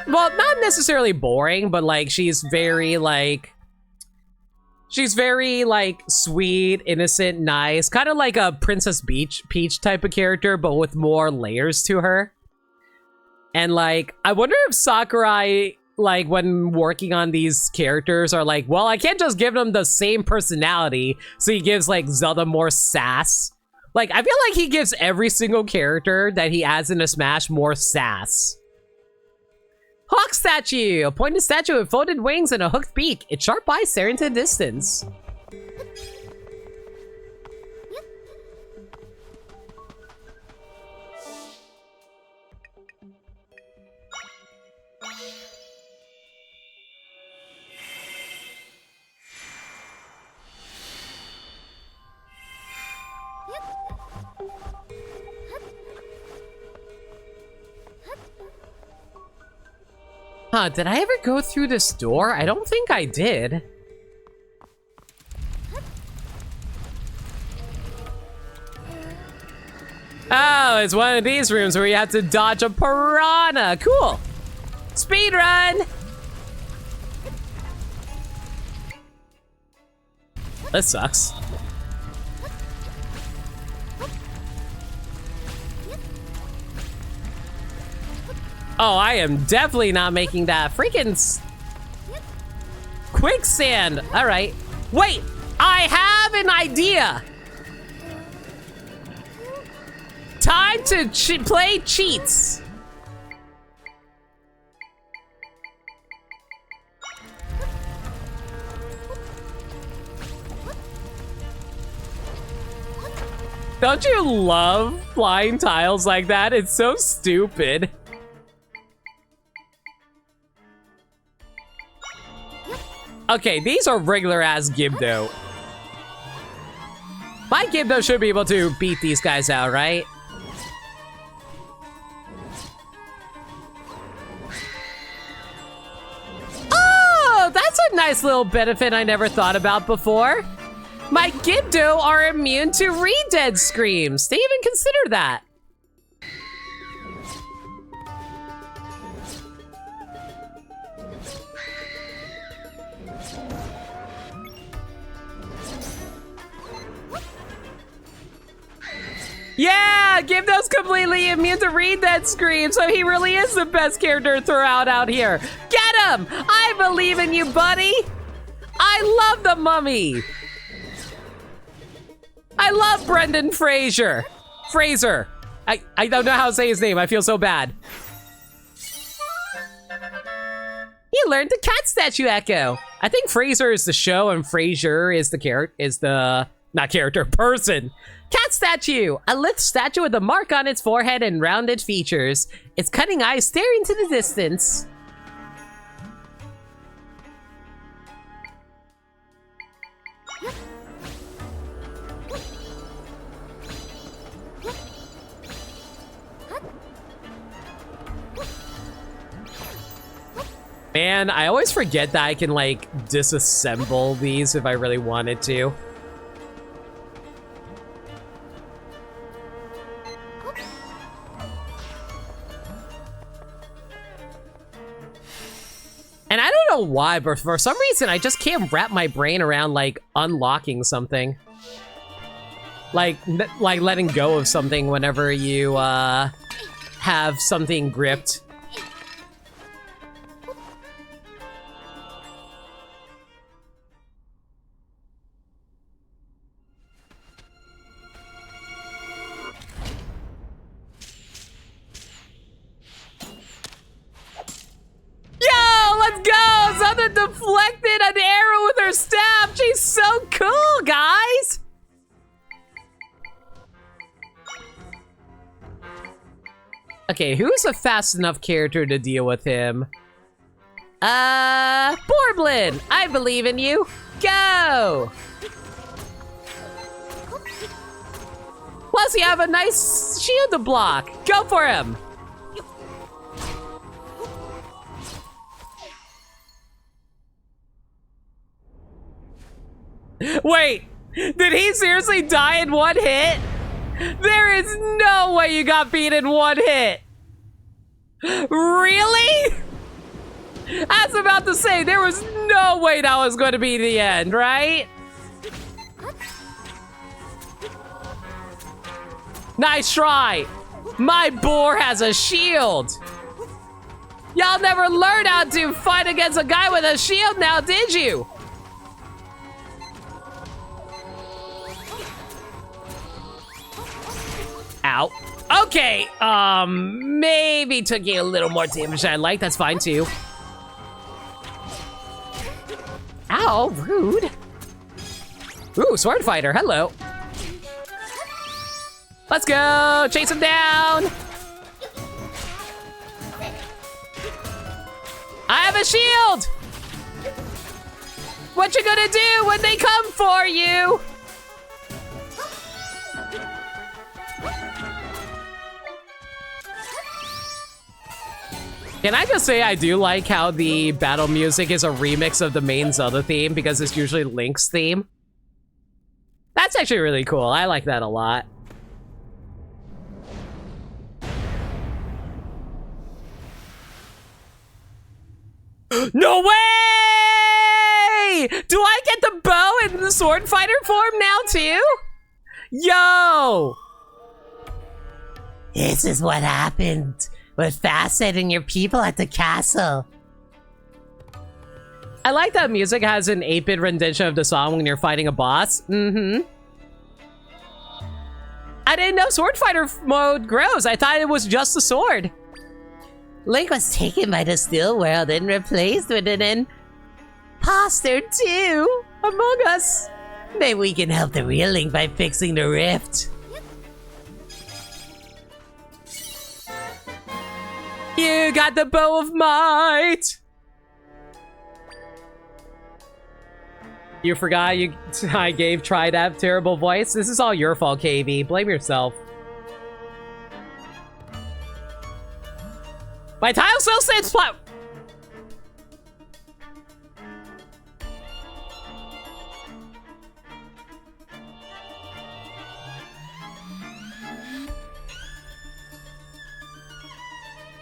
Well, not necessarily boring, but, like, she's very, like, sweet, innocent, nice. Kind of like a Princess Peach type of character, but with more layers to her. And, like, I wonder if Sakurai, like, when working on these characters are like, well, I can't just give them the same personality, so he gives, like, Zelda more sass. Like, I feel like he gives every single character that he adds into Smash more sass. Hawk statue! A pointed statue with folded wings and a hooked beak. Its sharp eyes stare into the distance. Huh, did I ever go through this door? I don't think I did. Oh, it's one of these rooms where you have to dodge a piranha. Cool. Speed run. This sucks. Oh, I am definitely not making that freaking quicksand. All right. Wait, I have an idea. Time to play cheats. Don't you love flying tiles like that? It's so stupid. Okay, these are regular-ass Gibdo. My Gibdo should be able to beat these guys out, right? Oh, that's a nice little benefit I never thought about before. My Gibdo are immune to re-dead screams. They even consider that. Yeah, Gibdo's completely immune to re-dead screams, so he really is the best character to throw out here. Get him! I believe in you, buddy! I love the mummy! I love Brendan Fraser. I don't know how to say his name. I feel so bad. He learned the cat statue echo. I think Fraser is the show and Fraser is the person. Cat statue! A lithe statue with a mark on its forehead and rounded features. Its cunning eyes stare into the distance. Man, I always forget that I can, like, disassemble these if I really wanted to. And I don't know why, but for some reason, I just can't wrap my brain around, like, unlocking something. Like letting go of something whenever you, have something gripped. Zelda deflected an arrow with her staff. She's so cool, guys. Okay, who's a fast enough character to deal with him? Borblin, I believe in you. Go. Plus, you have a nice shield to block. Go for him. Wait, did he seriously die in one hit? There is no way you got beat in one hit. Really? I was about to say, there was no way that was going to be the end, right? Nice try. My boar has a shield. Y'all never learned how to fight against a guy with a shield now, did you? Ow. Okay, maybe took you a little more damage than I like. That's fine, too. Ow, rude. Ooh, sword fighter, hello. Let's go, chase him down. I have a shield. What you gonna do when they come for you? Can I just say I do like how the battle music is a remix of the main Zelda theme because it's usually Link's theme? That's actually really cool. I like that a lot. No way! Do I get the bow in the sword fighter form now too? Yo! This is what happened with Facet and your people at the castle. I like that music has an 8-bit rendition of the song when you're fighting a boss. Mm-hmm. I didn't know sword fighter mode grows. I thought it was just the sword. Link was taken by the still world and replaced with an imposter too. Among Us. Maybe we can help the real Link by fixing the rift. You got the bow of might. You forgot I gave Try to have terrible voice? This is all your fault, KB. Blame yourself. My tile still says splat.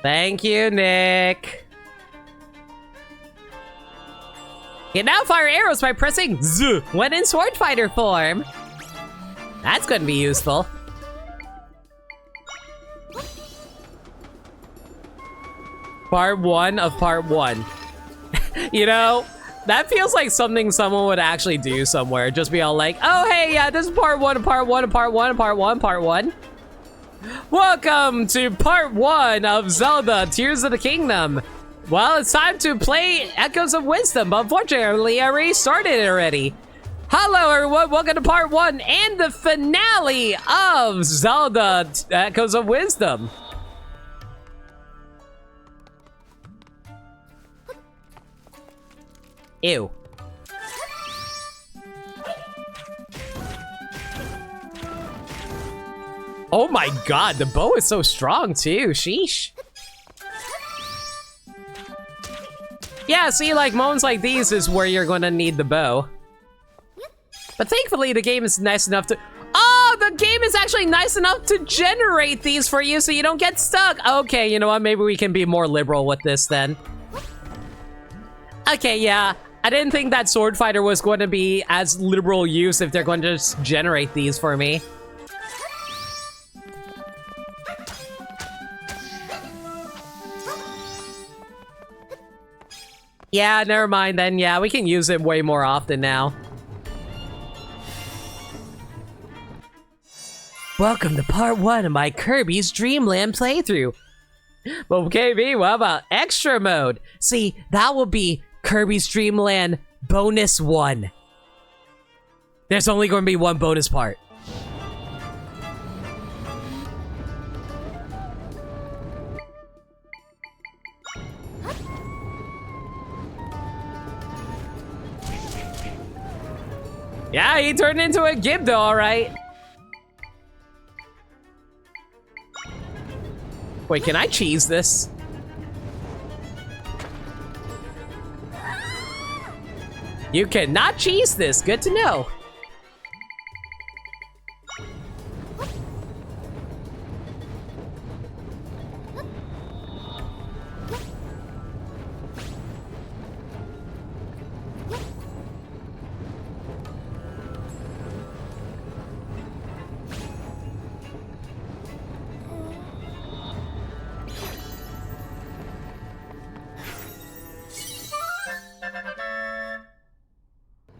Thank you, Nick. You can now fire arrows by pressing Z when in sword fighter form. That's gonna be useful. Part 1 of part 1. You know, that feels like something someone would actually do somewhere. Just be all like, oh, hey, yeah, this is part 1 of part 1 of part 1 of part 1 part 1. Welcome to part 1 of Zelda Tears of the Kingdom. Well, it's time to play Echoes of Wisdom, but unfortunately, I already started it already. Hello, everyone. Welcome to part 1 and the finale of Zelda Echoes of Wisdom. Ew. Oh my god, the bow is so strong too, sheesh. Yeah, see, like, moments like these is where you're gonna need the bow. But thankfully, the game is nice enough to... Oh, the game is actually nice enough to generate these for you so you don't get stuck. Okay, you know what, maybe we can be more liberal with this then. Okay, yeah. I didn't think that Sword Fighter was going to be as liberal use if they're going to just generate these for me. Yeah, never mind then. Yeah, we can use it way more often now. Welcome to part 1 of my Kirby's Dream Land playthrough. Well, KB, what about extra mode? See, that will be Kirby's Dream Land bonus 1. There's only going to be one bonus part. Yeah, he turned into a Gibdo, alright. Wait, can I cheese this? You cannot cheese this. Good to know.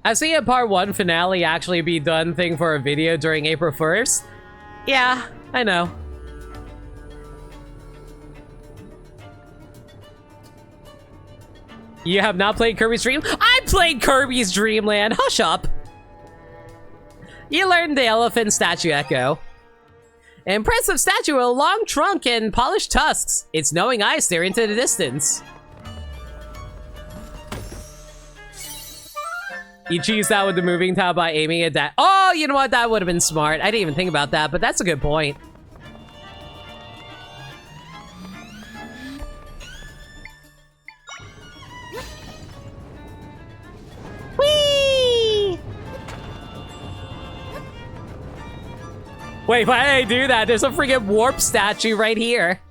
I see a part 1 finale actually be done thing for a video during April 1st. Yeah, I know. You have not played Kirby's Dream? I played Kirby's Dream Land. Hush up. You learned the elephant statue echo. An impressive statue with a long trunk and polished tusks. Its knowing eyes stare into the distance. You cheese that with the moving top by aiming at that. Oh, you know what? That would have been smart. I didn't even think about that, but that's a good point. Whee! Wait, why did I do that? There's a freaking warp statue right here.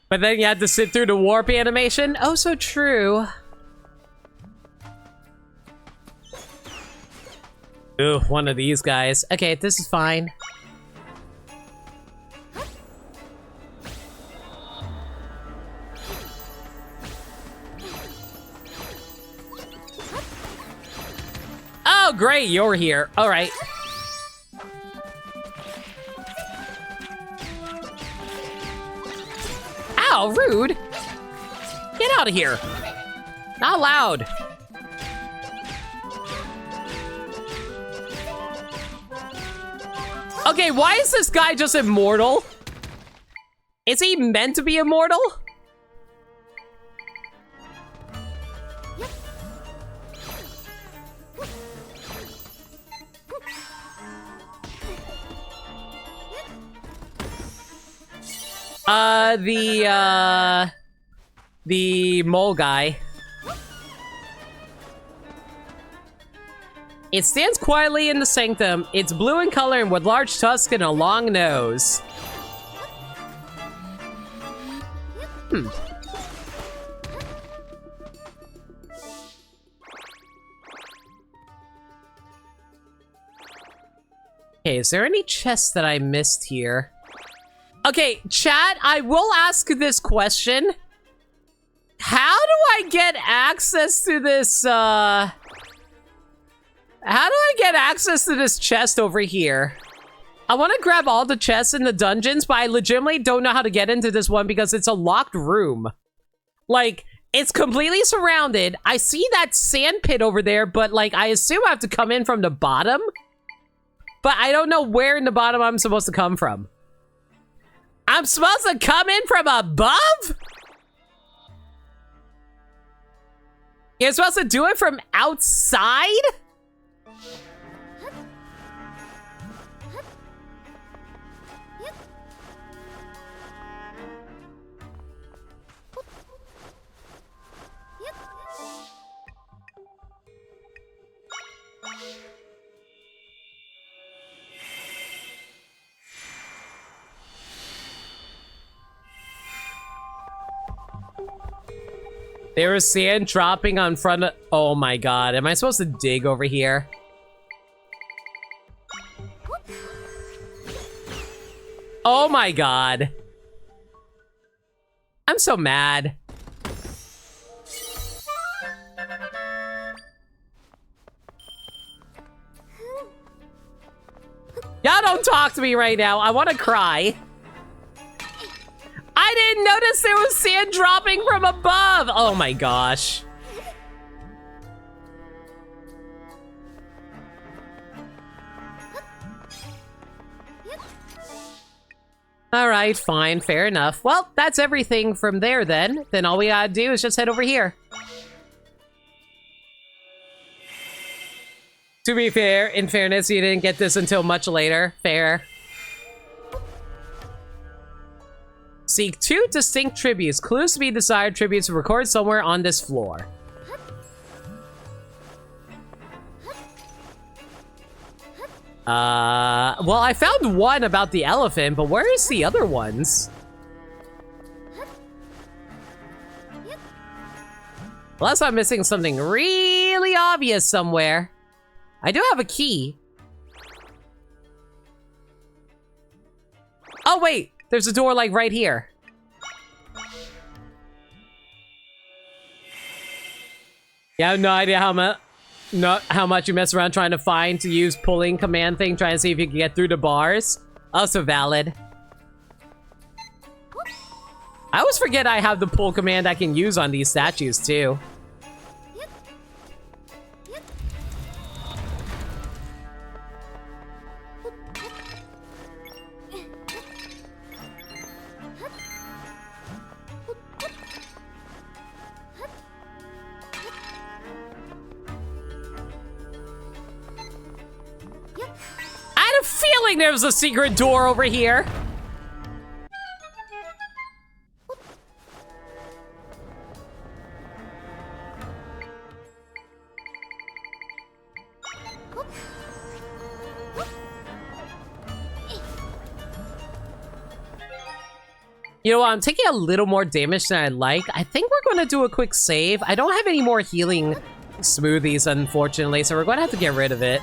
But then you had to sit through the warp animation? Oh, so true. Ooh, one of these guys. Okay, this is fine. Oh, great, you're here. All right. Whoa, rude. Get out of here. Not allowed. Okay, why is this guy just immortal? Is he meant to be immortal? The mole guy. It stands quietly in the sanctum. It's blue in color and with large tusks and a long nose. Okay, is there any chests that I missed here? Okay, chat, I will ask this question. How do I get access to this, How do I get access to this chest over here? I want to grab all the chests in the dungeons, but I legitimately don't know how to get into this one because it's a locked room. Like, it's completely surrounded. I see that sand pit over there, but, like, I assume I have to come in from the bottom. But I don't know where in the bottom I'm supposed to come from. I'm supposed to come in from above? You're supposed to do it from outside? There was sand dropping on front of... Oh my god, am I supposed to dig over here? Oh my god. I'm so mad. Y'all don't talk to me right now. I want to cry. I didn't notice there was sand dropping from above. Oh my gosh. All right, fine, fair enough. Well, that's everything from there then. Then all we gotta do is just head over here. To be fair, in fairness, you didn't get this until much later. Fair. Seek 2 distinct tributes. Clues to be desired tributes to record somewhere on this floor. Well, I found one about the elephant, but where is the other ones? Unless I'm missing something really obvious somewhere. I do have a key. Oh, wait. There's a door, like, right here. Yeah, I have no idea how much you mess around trying to use pulling command thing, trying to see if you can get through the bars. Also valid. I always forget I have the pull command I can use on these statues, too. There was a secret door over here. You know what? I'm taking a little more damage than I'd like. I think we're going to do a quick save. I don't have any more healing smoothies, unfortunately, so we're going to have to get rid of it.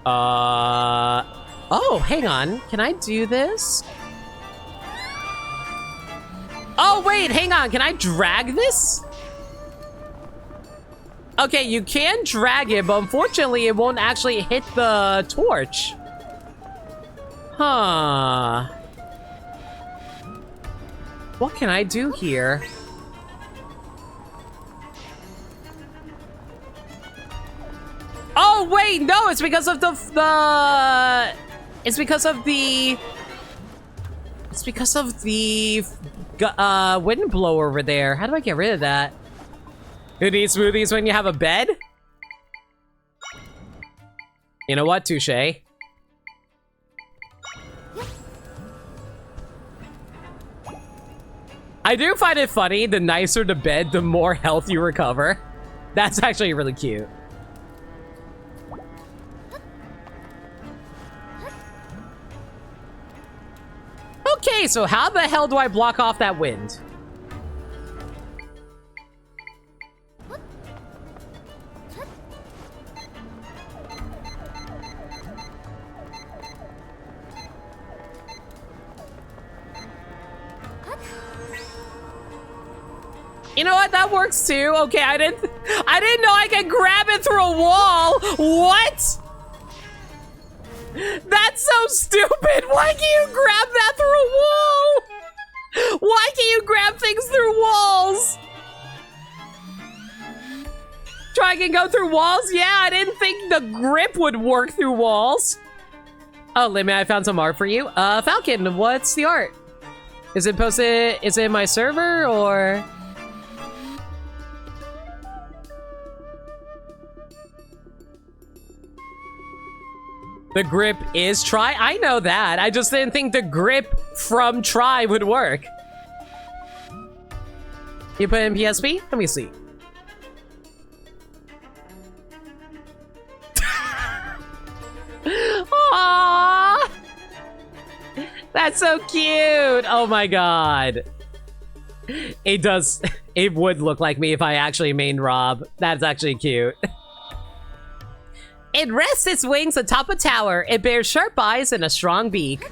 Oh, hang on. Can I do this? Oh, wait, hang on. Can I drag this? Okay, you can drag it, but unfortunately it won't actually hit the torch. Huh. What can I do here? Oh, wait, no, it's because of it's because of the wind blower over there. How do I get rid of that? Who needs smoothies when you have a bed? You know what? Touche. I do find it funny, the nicer the bed, the more health you recover. That's actually really cute. Okay, so how the hell do I block off that wind? You know what? That works too. Okay, I didn't know I could grab it through a wall. What? That's so stupid. Why can't you grab that through a wall? Why can't you grab things through walls? Try can go through walls? Yeah, I didn't think the grip would work through walls. Oh, Limit, I found some art for you. Falcon, what's the art? Is it posted? Is it in my server or? The grip is try? I know that. I just didn't think the grip from try would work. You put in PSP? Let me see. Aww! That's so cute! Oh my god. It does. It would look like me if I actually mained Rob. That's actually cute. It rests its wings atop a tower. It bears sharp eyes and a strong beak.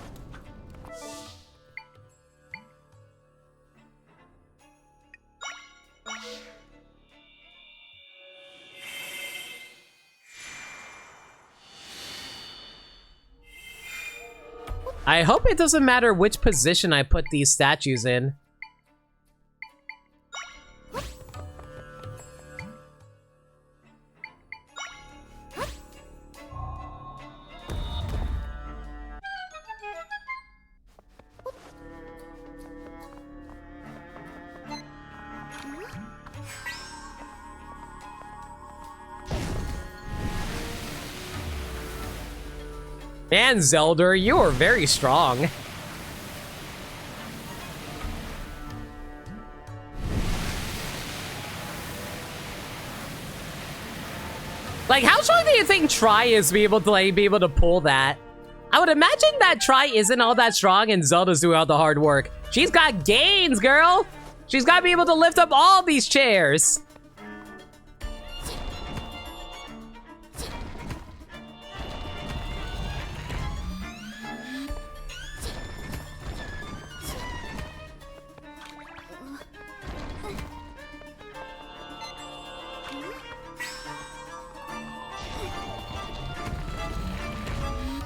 I hope it doesn't matter which position I put these statues in. Man, Zelda, you are very strong. Like, how strong do you think Tri is to be able to pull that? I would imagine that Tri isn't all that strong and Zelda's doing all the hard work. She's got gains, girl! She's got to be able to lift up all these chairs.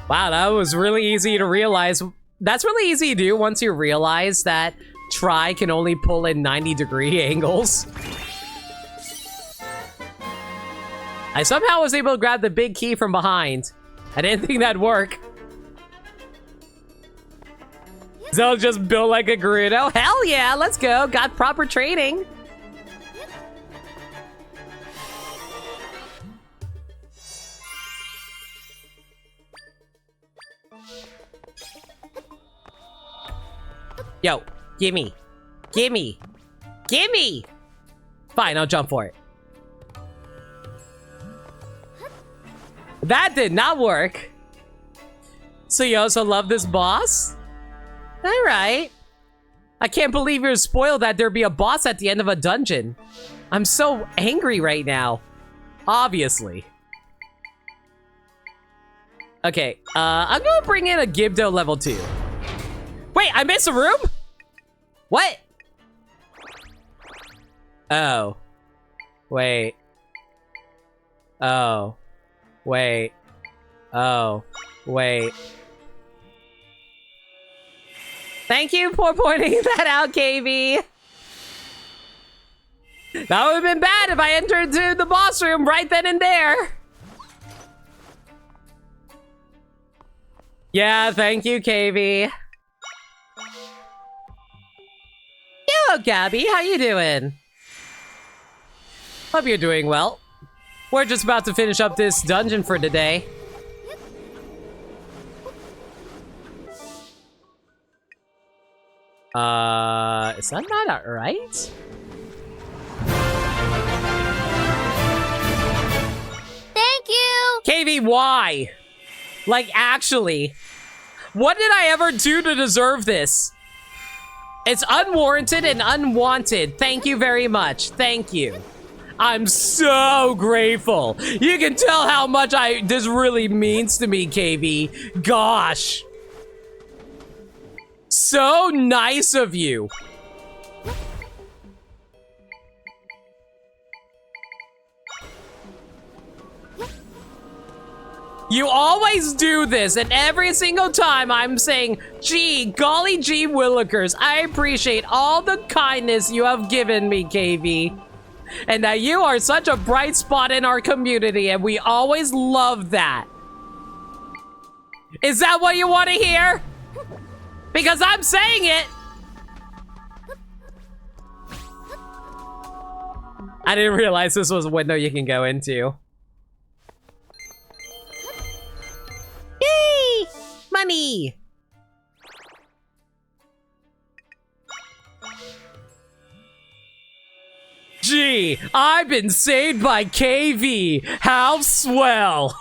Wow, that was really easy to realize. That's really easy to do once you realize that Tri can only pull in 90-degree angles. I somehow was able to grab the big key from behind. I didn't think that'd work. Zelda just built like a Gerudo. Hell yeah, let's go. Got proper training. Yo, gimme. Gimme. Gimme! Fine, I'll jump for it. That did not work. So you also love this boss? Alright. I can't believe you're spoiled that there'd be a boss at the end of a dungeon. I'm so angry right now. Obviously. Okay, I'm gonna bring in a Gibdo level 2. Wait, I missed a room? What? Oh. Wait. Oh. Wait. Oh. Wait. Thank you for pointing that out, KV. That would have been bad if I entered to the boss room right then and there. Yeah, thank you, KV. Hello, Gabby. How you doing? Hope you're doing well. We're just about to finish up this dungeon for today. Is that not right? Thank you! KV, why? Like, actually. What did I ever do to deserve this? It's unwarranted and unwanted. Thank you very much. Thank you. I'm so grateful. You can tell how much this really means to me, KV. Gosh. So nice of you. You always do this, and every single time I'm saying, gee, golly gee willikers, I appreciate all the kindness you have given me, KV. And that you are such a bright spot in our community, and we always love that. Is that what you want to hear? Because I'm saying it. I didn't realize this was a window you can go into. Yay! Money! Gee, I've been saved by KV. How swell!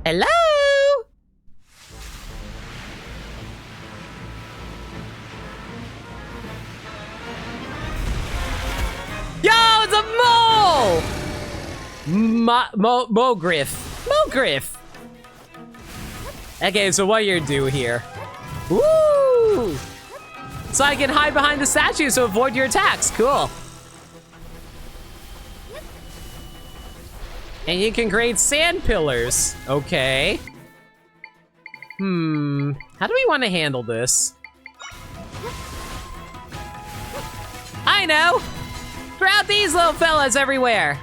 Hello? Yo, it's a mole! Mogriff. Mogriff! Okay, so what you do here? Woo! So I can hide behind the statue to avoid your attacks. Cool. And you can create sand pillars. Okay. How do we want to handle this? I know! Throw out these little fellas everywhere.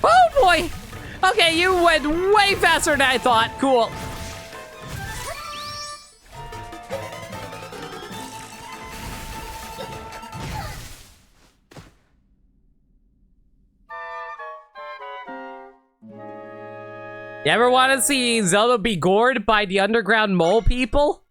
Oh boy! Okay, you went way faster than I thought. Cool. You ever want to see Zelda be gored by the underground mole people?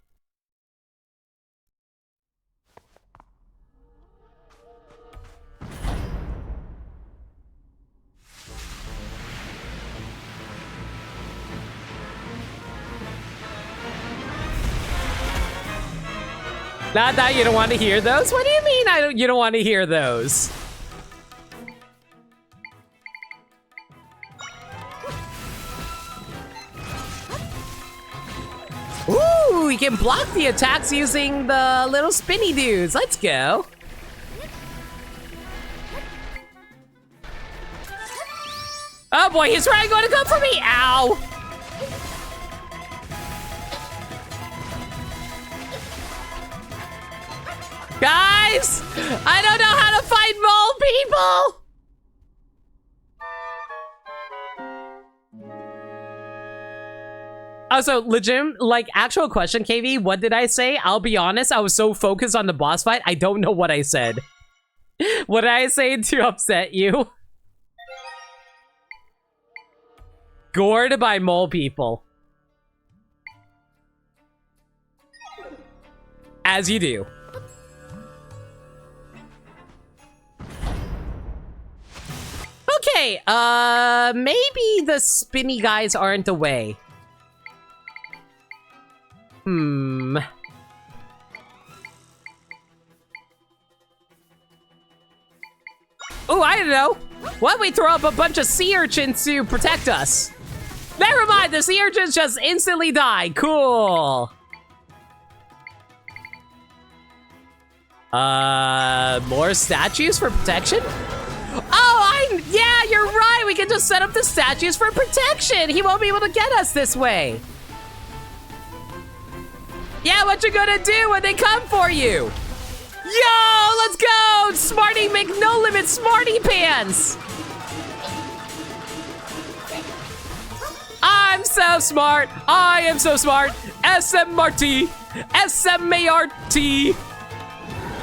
Not that you don't want to hear those. What do you mean you don't want to hear those? Ooh, we can block the attacks using the little spinny dudes. Let's go. Oh boy, he's trying to go for me. Ow. Guys, I don't know how to fight mole people. Also, legit, like, actual question, KV, what did I say? I'll be honest, I was so focused on the boss fight, I don't know what I said. What did I say to upset you? Gored by mole people. As you do. Okay, maybe the spinny guys aren't the way. Hmm. Oh, I don't know. Why don't we throw up a bunch of sea urchins to protect us? Never mind, the sea urchins just instantly die. Cool. More statues for protection? Oh, yeah, you're right. We can just set up the statues for protection. He won't be able to get us this way. Yeah, what you gonna do when they come for you? Yo, let's go! Smarty No Limit Smarty Pants! I'm so smart! I am so smart! SMRT! SMART!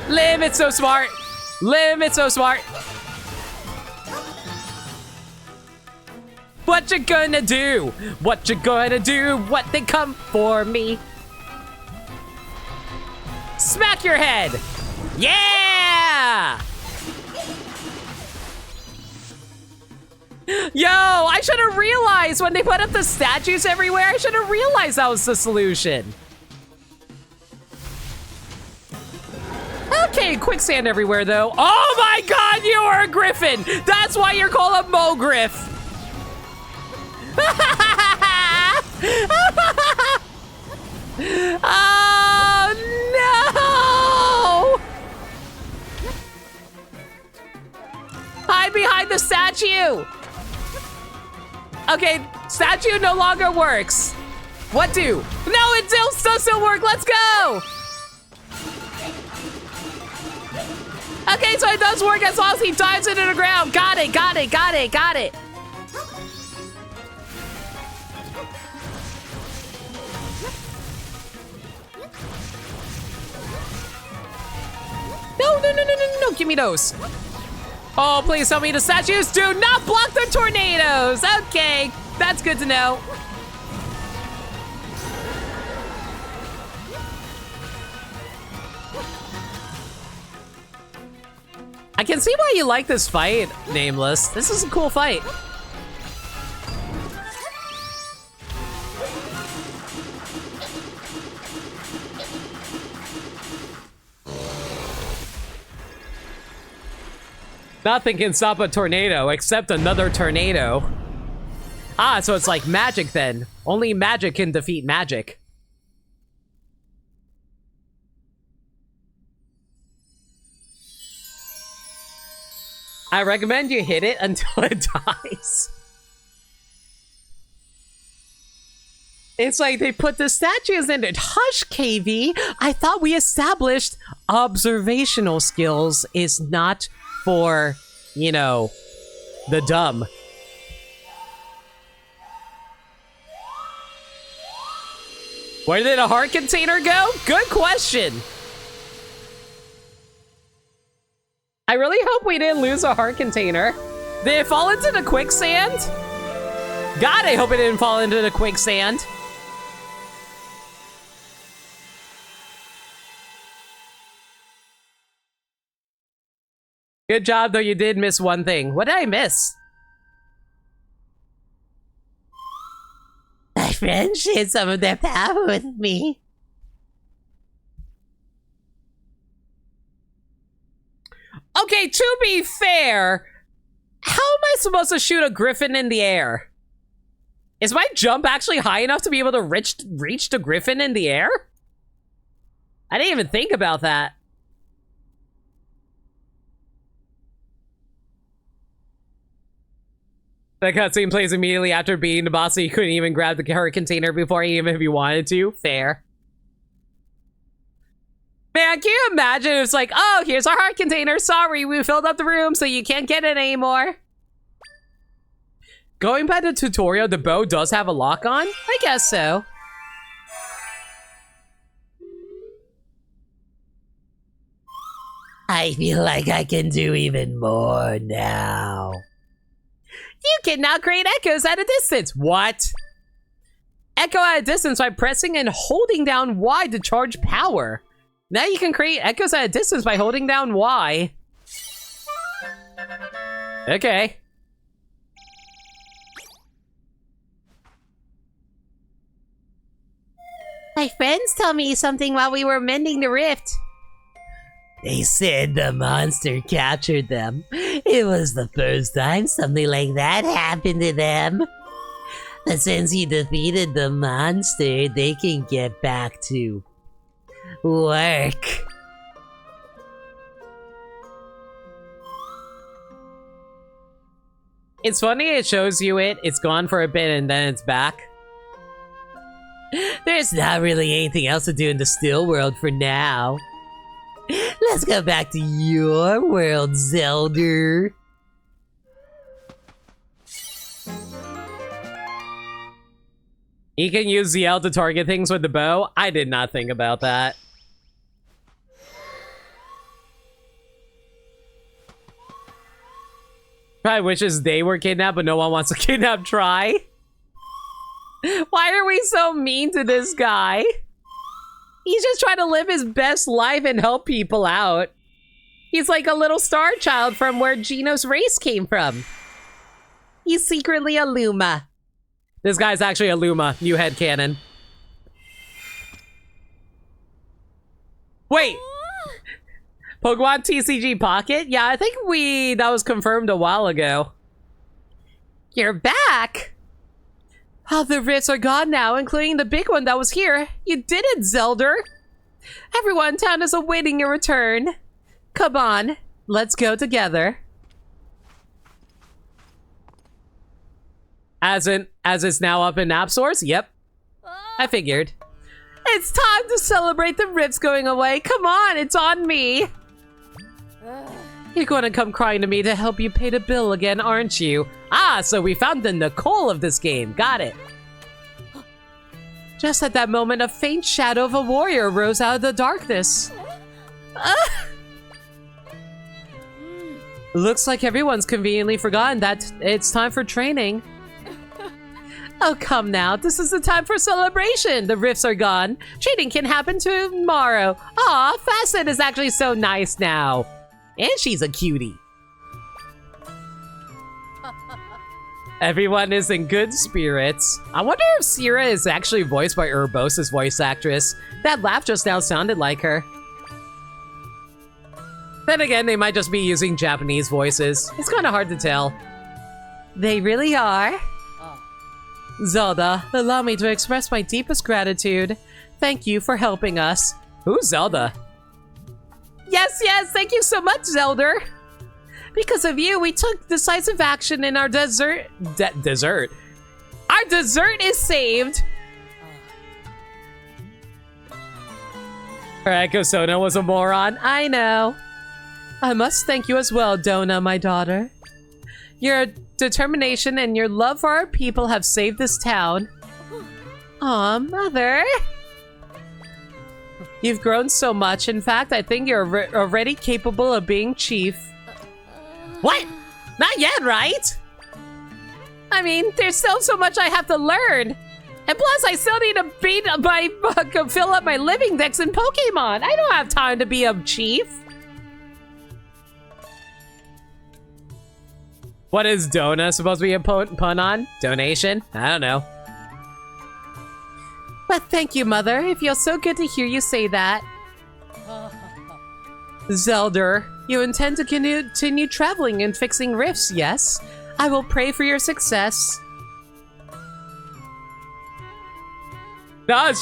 Limit so smart! Limit so smart! What you gonna do? What you gonna do? What they come for me? Smack your head! Yeah! Yo, I should have realized when they put up the statues everywhere, I should have realized that was the solution. Okay, quicksand everywhere though. Oh my god, you are a griffin! That's why you're called a Mogriff. Oh no! Hide behind the statue! Okay, statue no longer works. What do? No, it still work. Let's go! Okay, so it does work as long as he dives into the ground. Got it, got it, got it, got it. No, give me those. Oh, please tell me the statues do not block the tornadoes. Okay, that's good to know. I can see why you like this fight, Nameless. This is a cool fight. Nothing can stop a tornado except another tornado. Ah, so it's like magic then. Only magic can defeat magic. I recommend you hit it until it dies. It's like they put the statues in it. Hush, KV. I thought we established observational skills is not for, you know, the dumb. Where did a heart container go? Good question. I really hope we didn't lose a heart container. Did it fall into the quicksand? God, I hope it didn't fall into the quicksand. Good job, though you did miss one thing. What did I miss? My friend shared some of their power with me. Okay, to be fair, how am I supposed to shoot a griffin in the air? Is my jump actually high enough to be able to reach the griffin in the air? I didn't even think about that. The cutscene plays immediately after beating the boss, so you couldn't even grab the heart container before, even if you wanted to. Fair. Man, can you imagine? It's like, oh, here's our heart container. Sorry, we filled up the room, so you can't get it anymore. Going by the tutorial, the bow does have a lock on? I guess so. I feel like I can do even more now. You can now create echoes at a distance. What? Echo at a distance by pressing and holding down Y to charge power. Now you can create echoes at a distance by holding down Y. Okay. My friends told me something while we were mending the rift. They said the monster captured them. It was the first time something like that happened to them. But since you defeated the monster, they can get back to work. It's funny it shows you it's gone for a bit and then it's back. There's not really anything else to do in the still world for now. Let's go back to your world, Zelda. You can use ZL to target things with the bow? I did not think about that. Probably wishes they were kidnapped, but no one wants to kidnap Try. Why are we so mean to this guy? He's just trying to live his best life and help people out. He's like a little star child from where Gino's race came from. He's secretly a Luma. This guy's actually a Luma. New headcanon. Wait! Pokemon TCG Pocket? Yeah, I think that was confirmed a while ago. You're back! All the rifts are gone now, including the big one that was here. You did it, Zelda! Everyone in town is awaiting your return. Come on, let's go together. As it's now up in App Stores? Yep. I figured. It's time to celebrate the rifts going away. Come on, it's on me. You're going to come crying to me to help you pay the bill again, aren't you? Ah, so we found the Nicole of this game. Got it. Just at that moment, a faint shadow of a warrior rose out of the darkness. Looks like everyone's conveniently forgotten that it's time for training. Oh, come now. This is the time for celebration. The rifts are gone. Training can happen tomorrow. Aw, Facet is actually so nice now. And she's a cutie. Everyone is in good spirits. I wonder if Sierra is actually voiced by Urbosa's voice actress. That laugh just now sounded like her. Then again, they might just be using Japanese voices. It's kind of hard to tell. They really are. Zelda, allow me to express my deepest gratitude. Thank you for helping us. Who's Zelda? Yes, thank you so much, Zelda. Because of you, we took decisive action in our desert. Our dessert is saved. Her Echo Sona was a moron. I know. I must thank you as well, Dona, my daughter. Your determination and your love for our people have saved this town. Aw, Mother. You've grown so much. In fact, I think you're already capable of being chief. What? Not yet, right? I mean, there's still so much I have to learn. And plus, I still need to fill up my living decks in Pokemon. I don't have time to be a chief. What is Dona supposed to be a pun on? Donation? I don't know. But thank you, Mother. It feels so good to hear you say that. Zelda, you intend to continue traveling and fixing rifts, yes? I will pray for your success. No,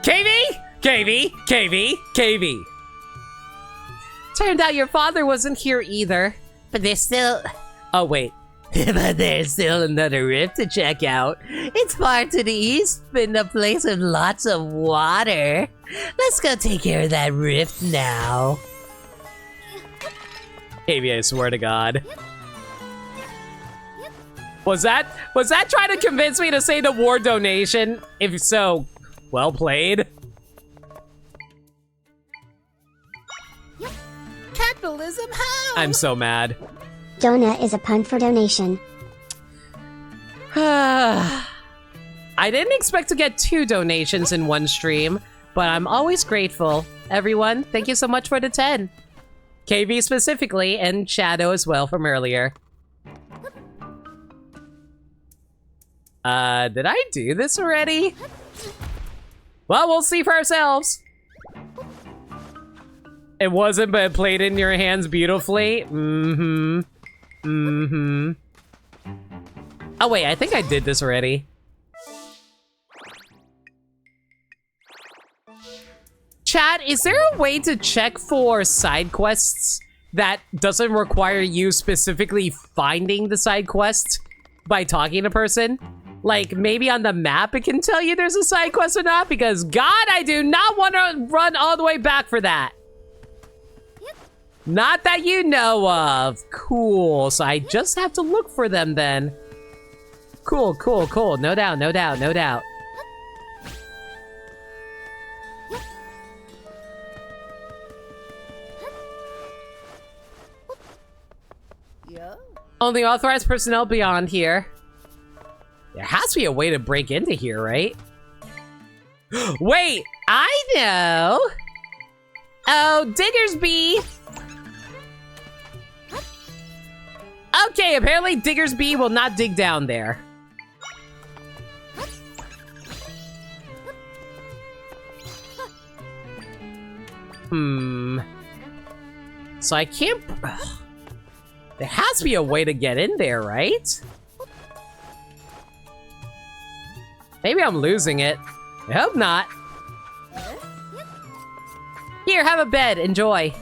KV! Turned out your father wasn't here either. But there's still... Oh, wait. But there's still another rift to check out. It's far to the east, in a place with lots of water. Let's go take care of that rift now. Maybe I swear to God. Was that trying to convince me to say the war donation? If so, well played. Capitalism how? I'm so mad. Dona is a pun for donation. I didn't expect to get 2 donations in one stream, but I'm always grateful. Everyone, thank you so much for the 10. KV specifically, and Shadow as well from earlier. Did I do this already? Well, we'll see for ourselves. It wasn't, but it played in your hands beautifully. Mm-hmm. Mm-hmm. Oh, wait, I think I did this already. Chat, is there a way to check for side quests that doesn't require you specifically finding the side quest by talking to person? Like, maybe on the map it can tell you there's a side quest or not? Because, God, I do not want to run all the way back for that. Not that you know of. Cool. So I just have to look for them then. Cool, cool, cool. No doubt, no doubt, no doubt. Only authorized personnel beyond here. There has to be a way to break into here, right? Wait, I know. Oh, Diggersby. Okay, apparently Diggersby will not dig down there. So I can't... There has to be a way to get in there, right? Maybe I'm losing it. I hope not. Here, have a bed. Enjoy.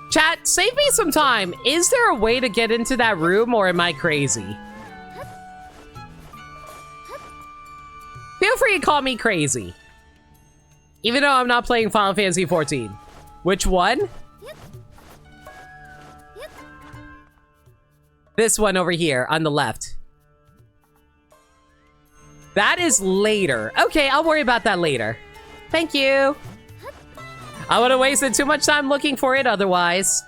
Chat, save me some time. Is there a way to get into that room, or am I crazy? Feel free to call me crazy. Even though I'm not playing Final Fantasy XIV. Which one? This one over here on the left. That is later. Okay, I'll worry about that later. Thank you. I would have wasted too much time looking for it otherwise.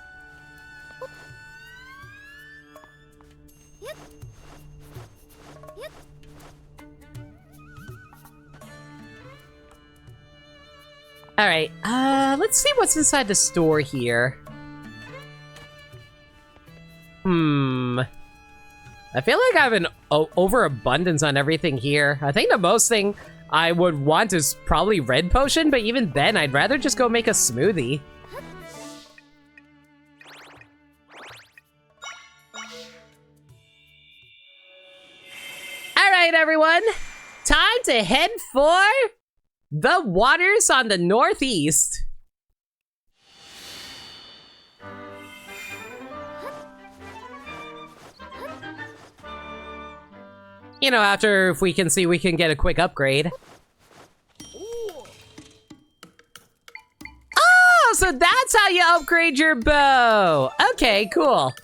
Alright, let's see what's inside the store here. I feel like I have an overabundance on everything here. I think the most thing I would want is probably red potion, but even then, I'd rather just go make a smoothie. Alright, everyone. Time to head for the waters on the northeast. You know, after if we can see we can get a quick upgrade. Oh, so that's how you upgrade your bow. Okay, cool.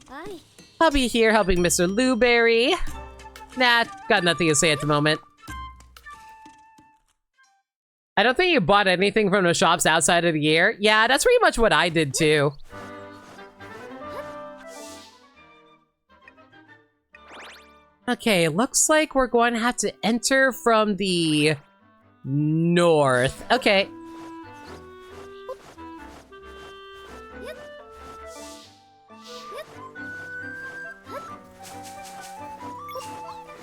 Hi. I'll be here helping Mr. Luberry. Nah, got nothing to say at the moment. I don't think you bought anything from the shops outside of the year. Yeah, that's pretty much what I did too. Okay, looks like we're going to have to enter from the north. Okay.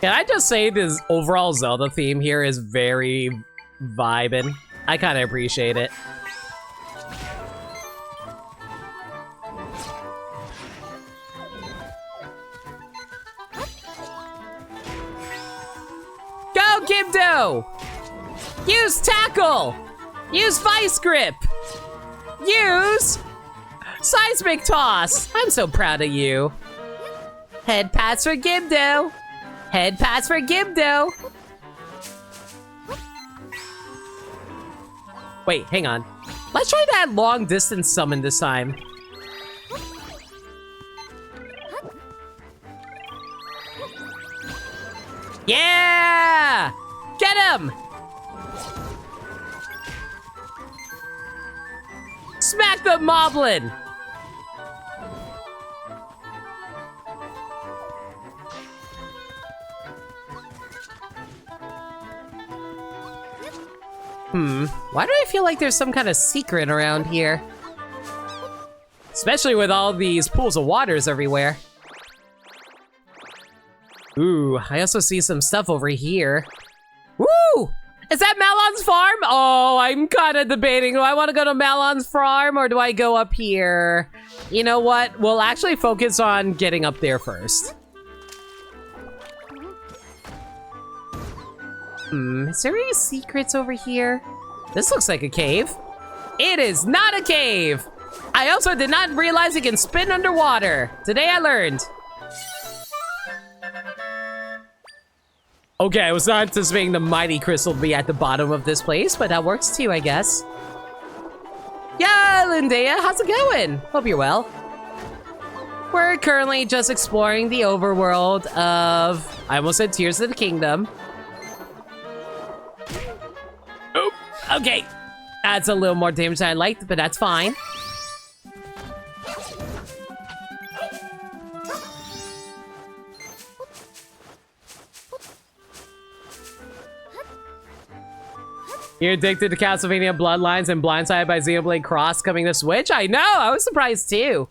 Can I just say this overall Zelda theme here is very vibin'. I kind of appreciate it. Go, Gibdo! Use tackle! Use vice grip! Use seismic toss! I'm so proud of you. Head pass for Gibdo! Head pass for Gibdo! Wait, hang on. Let's try that long distance summon this time. Yeah! Get him! Smack the moblin! Why do I feel like there's some kind of secret around here? Especially with all these pools of waters everywhere. Ooh, I also see some stuff over here. Woo! Is that Malon's farm? Oh, I'm kind of debating. Do I want to go to Malon's farm or do I go up here? You know what? We'll actually focus on getting up there first. Is there any secrets over here? This looks like a cave. It is not a cave! I also did not realize it can spin underwater. Today I learned. Okay, I was not anticipating the mighty crystal to be at the bottom of this place, but that works too, I guess. Yeah, Lindea, how's it going? Hope you're well. We're currently just exploring the overworld of... I almost said Tears of the Kingdom. Oh, okay. That's a little more damage than I liked, but that's fine. You're addicted to Castlevania Bloodlines and blindsided by Xenoblade Cross coming to Switch? I know! I was surprised too.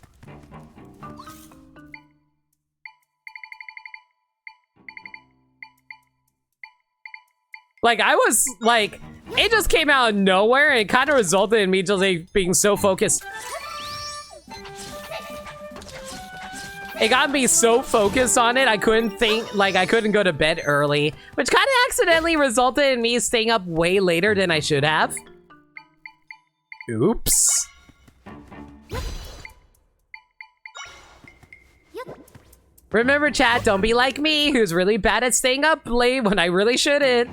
Like, I was, like, it just came out of nowhere and it kind of resulted in me just like, being so focused. It got me so focused on it, I couldn't think, like, I couldn't go to bed early, which kind of accidentally resulted in me staying up way later than I should have. Oops. Remember, chat, don't be like me, who's really bad at staying up late when I really shouldn't.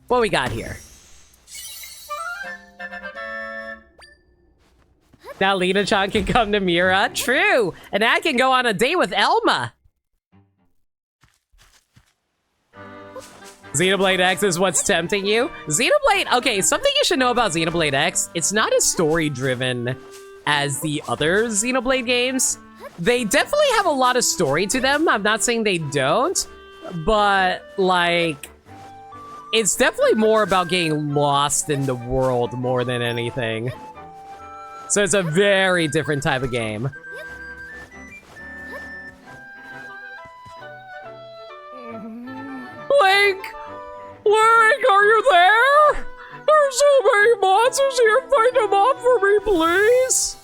What we got here? Now Lena-chan can come to Mira. True! And I can go on a date with Elma. Xenoblade X is what's tempting you? Xenoblade... Okay, something you should know about Xenoblade X. It's not as story-driven as the other Xenoblade games. They definitely have a lot of story to them. I'm not saying they don't. But, like... It's definitely more about getting lost in the world more than anything. So it's a very different type of game. Link! Link, are you there? There's so many monsters here. Fight them off for me, please.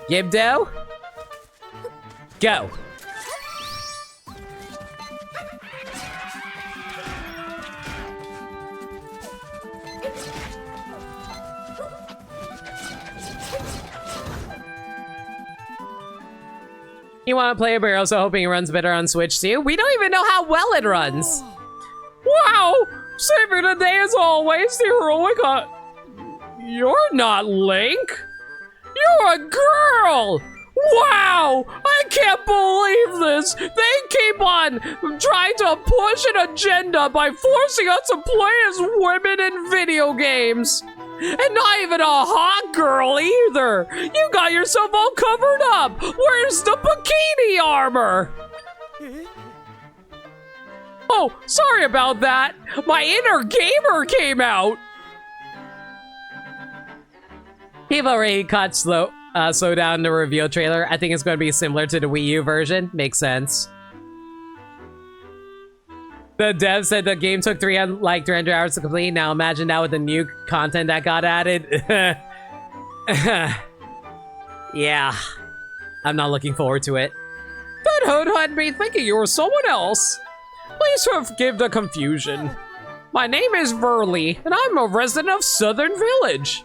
Gibdo? Go. You want to play it, but you're also hoping it runs better on Switch too? We don't even know how well it runs. Wow! Saving the day as always, the heroic. You're not Link. You're a girl! Wow! I can't believe this! They keep on trying to push an agenda by forcing us to play as women in video games! And not even a hot girl either! You got yourself all covered up! Where's the bikini armor? Oh, sorry about that! My inner gamer came out! People already caught slow down the reveal trailer. I think it's going to be similar to the Wii U version. Makes sense. The dev said the game took 300 hours to complete. Now imagine that with the new content that got added. Yeah. I'm not looking forward to it. That hood had me thinking you were someone else. Please forgive the confusion. My name is Verly, and I'm a resident of Southern Village.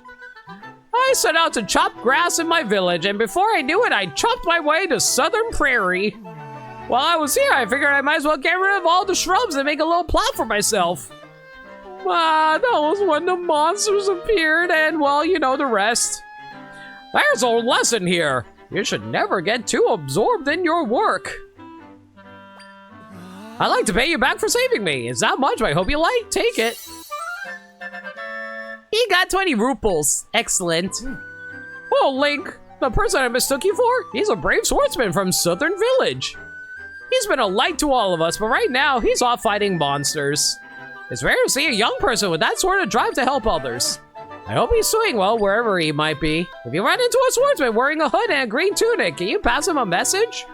I set out to chop grass in my village, and before I knew it, I chopped my way to Southern Prairie. While I was here, I figured I might as well get rid of all the shrubs and make a little plot for myself. That was when the monsters appeared, and well, you know the rest. There's a lesson here. You should never get too absorbed in your work. I'd like to pay you back for saving me. It's not much, but I hope you like. Take it. He got 20 ruples. Excellent. Oh, Link, the person I mistook you for? He's a brave swordsman from Southern Village. He's been a light to all of us, but right now, he's off fighting monsters. It's rare to see a young person with that sort of drive to help others. I hope he's doing well wherever he might be. If you run into a swordsman wearing a hood and a green tunic, can you pass him a message?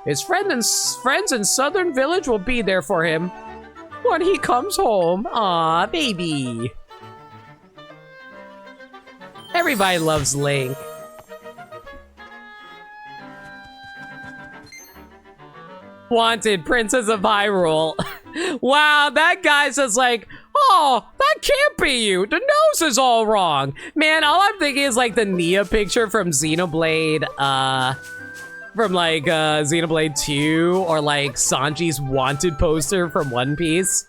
His friends in Southern Village will be there for him when he comes home. Aw, baby. Everybody loves Link. Wanted, Princess of Hyrule. Wow, that guy's just like, oh, that can't be you. The nose is all wrong. Man, all I'm thinking is like the Nia picture from Xenoblade, Xenoblade 2, or like Sanji's Wanted poster from One Piece.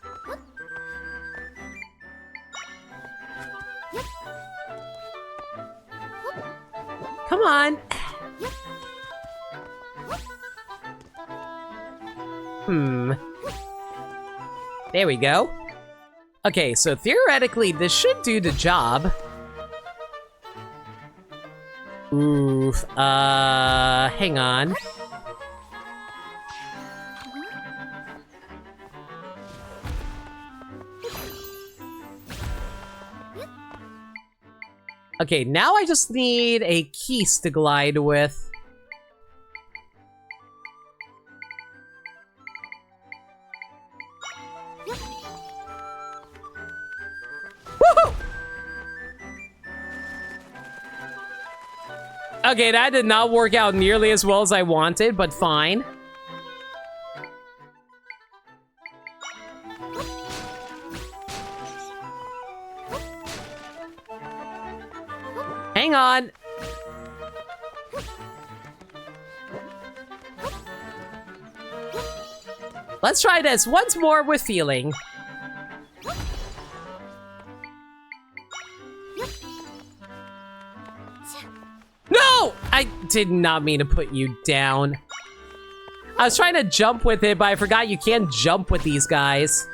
Come on. There we go. Okay, so theoretically, this should do the job. Oof, hang on. Okay, now I just need a keys to glide with. Woohoo! Okay, that did not work out nearly as well as I wanted, but fine. Hang on. Let's try this once more with feeling. No! I did not mean to put you down. I was trying to jump with it, but I forgot you can't jump with these guys.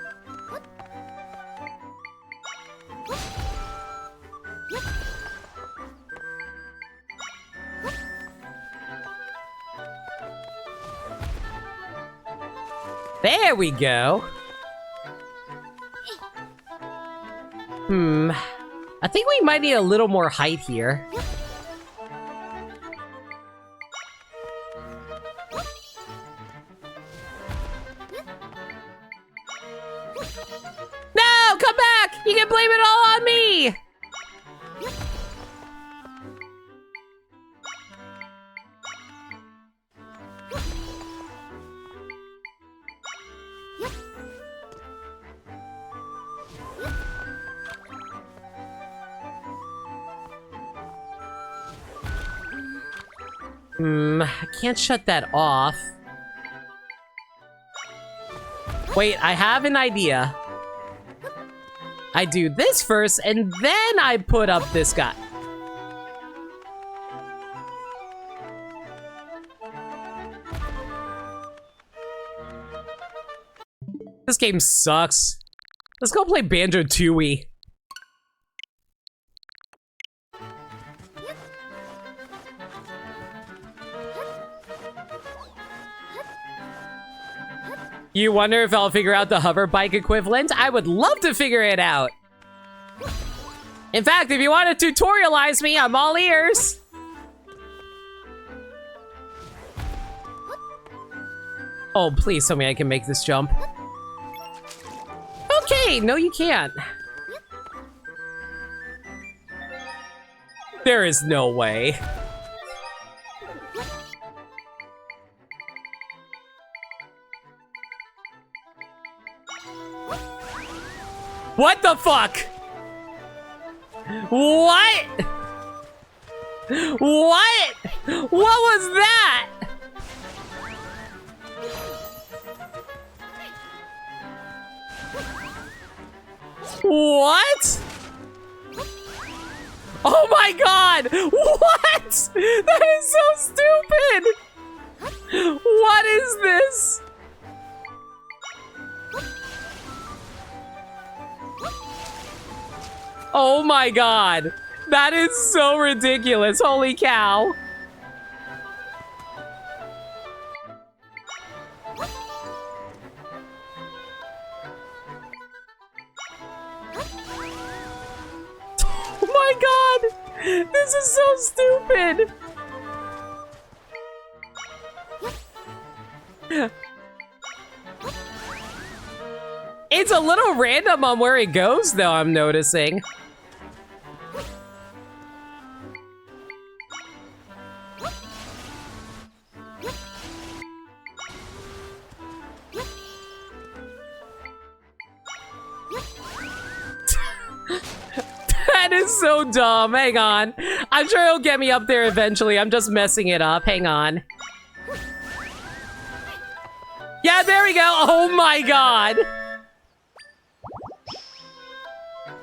There we go. I think we might need a little more height here. No! Come back! You can blame it all on me! I can't shut that off. Wait, I have an idea. I do this first, and then I put up this guy. This game sucks. Let's go play Banjo-Tooie. You wonder if I'll figure out the hover bike equivalent? I would love to figure it out. In fact, if you want to tutorialize me, I'm all ears. Oh, please tell me I can make this jump. Okay, no you can't. There is no way. What the fuck? What? What? What was that? What? Oh my god! What? That is so stupid! What is this? Oh my god. That is so ridiculous. Holy cow. Oh my god. This is so stupid. It's a little random on where it goes, though, I'm noticing. That is so dumb. Hang on. I'm sure he'll get me up there eventually. I'm just messing it up. Hang on. Yeah, there we go. Oh my god.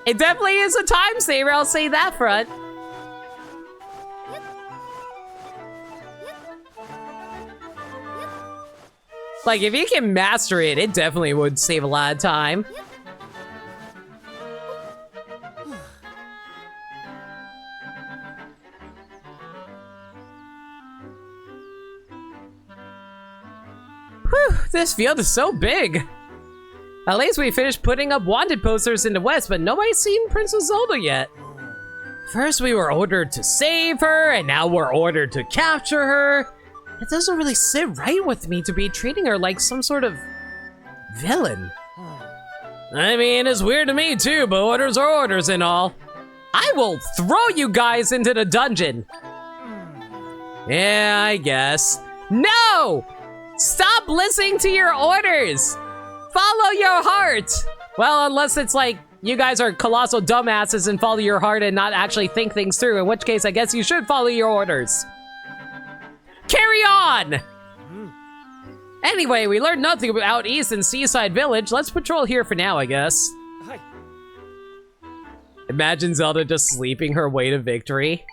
It definitely is a time saver, I'll say that front. Like, if you can master it, it definitely would save a lot of time. Whew, this field is so big. At least we finished putting up wanted posters in the west, but nobody's seen Princess Zelda yet. First we were ordered to save her, and now we're ordered to capture her. It doesn't really sit right with me to be treating her like some sort of villain. I mean, it's weird to me too, but orders are orders and all. I will throw you guys into the dungeon. Yeah, I guess. No! Stop listening to your orders! Follow your heart! Well, unless it's like, you guys are colossal dumbasses and follow your heart and not actually think things through, in which case I guess you should follow your orders. Carry on! Anyway, we learned nothing about East and Seaside Village. Let's patrol here for now, I guess. Hi. Imagine Zelda just sleeping her way to victory.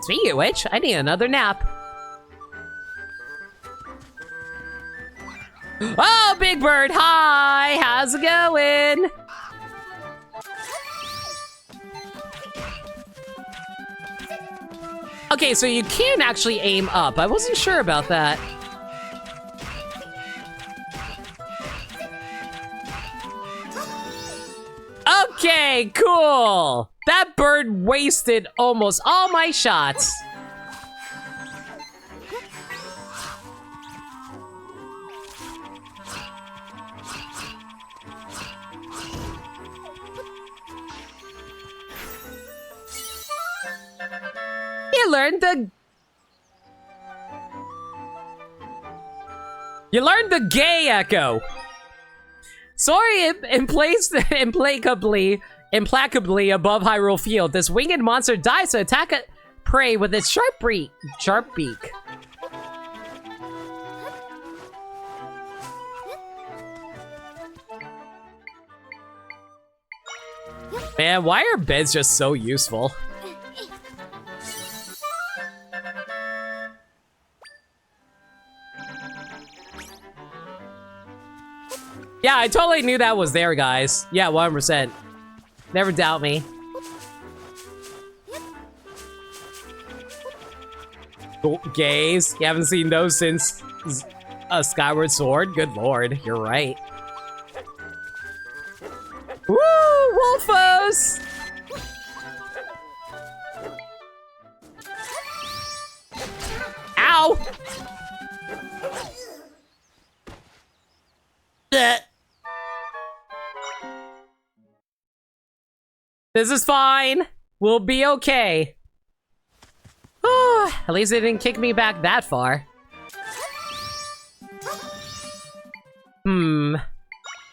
Speaking of which, I need another nap. Oh, Big Bird, hi! How's it going? Okay, so you can actually aim up. I wasn't sure about that. Okay, cool. That bird wasted almost all my shots. You learned the gay echo. Sorry, implacably above Hyrule Field, this winged monster dies to attack a prey with its sharp beak. Man, why are beds just so useful? Yeah, I totally knew that was there, guys. Yeah, 100%. Never doubt me. Gays? You haven't seen those since Skyward Sword? Good lord, you're right. Woo! Wolfos! Ow! This is fine. We'll be okay. At least it didn't kick me back that far. You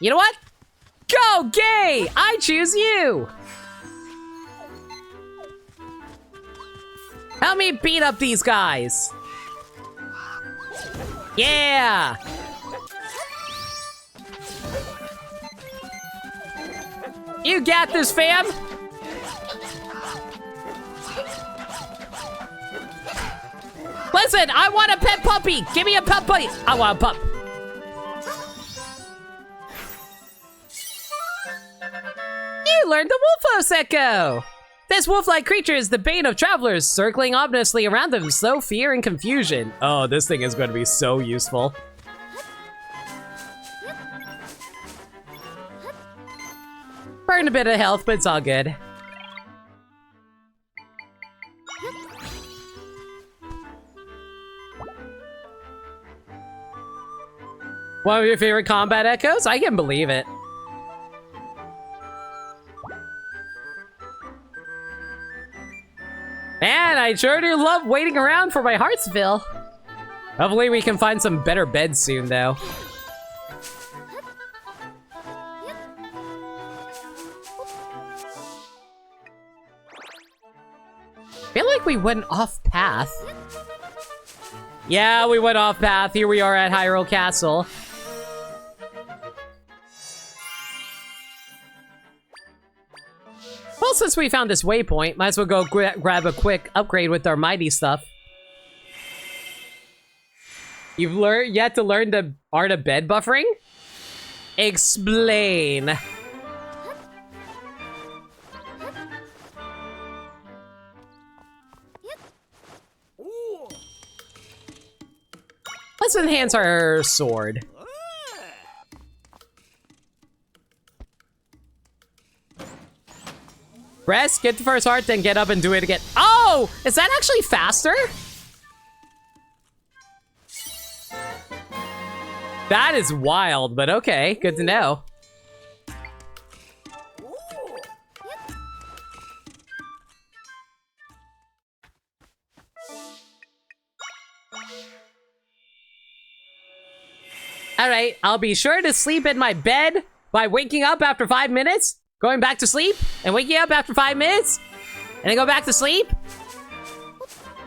know what? Go, gay! I choose you! Help me beat up these guys. Yeah! You got this, fam! Listen, I want a pet puppy! Give me a puppy! I want a pup. You learned the Wolfos Echo! This wolf-like creature is the bane of travelers, circling ominously around them to sow fear and confusion. Oh, this thing is going to be so useful. Burned a bit of health, but it's all good. One of your favorite combat echoes? I can believe it. Man, I sure do love waiting around for my heart's fill. Hopefully we can find some better beds soon, though. I feel like we went off path. Yeah, we went off path. Here we are at Hyrule Castle. Well, since we found this waypoint, might as well go grab a quick upgrade with our mighty stuff. You've yet to learn the art of bed buffering? Explain. Let's enhance our sword. Press, get the first heart, then get up and do it again. Oh! Is that actually faster? That is wild, but okay. Good to know. Alright, I'll be sure to sleep in my bed by waking up after 5 minutes, going back to sleep, and waking up after 5 minutes, and then go back to sleep,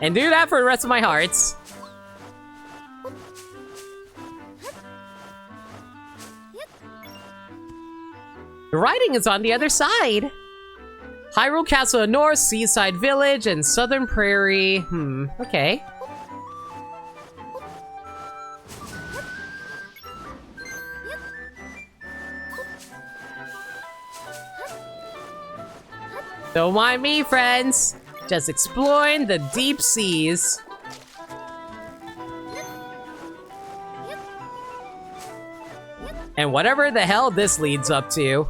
and do that for the rest of my hearts. The writing is on the other side. Hyrule Castle North, Seaside Village, and Southern Prairie. Okay. Don't mind me, friends. Just exploring the deep seas. And whatever the hell this leads up to.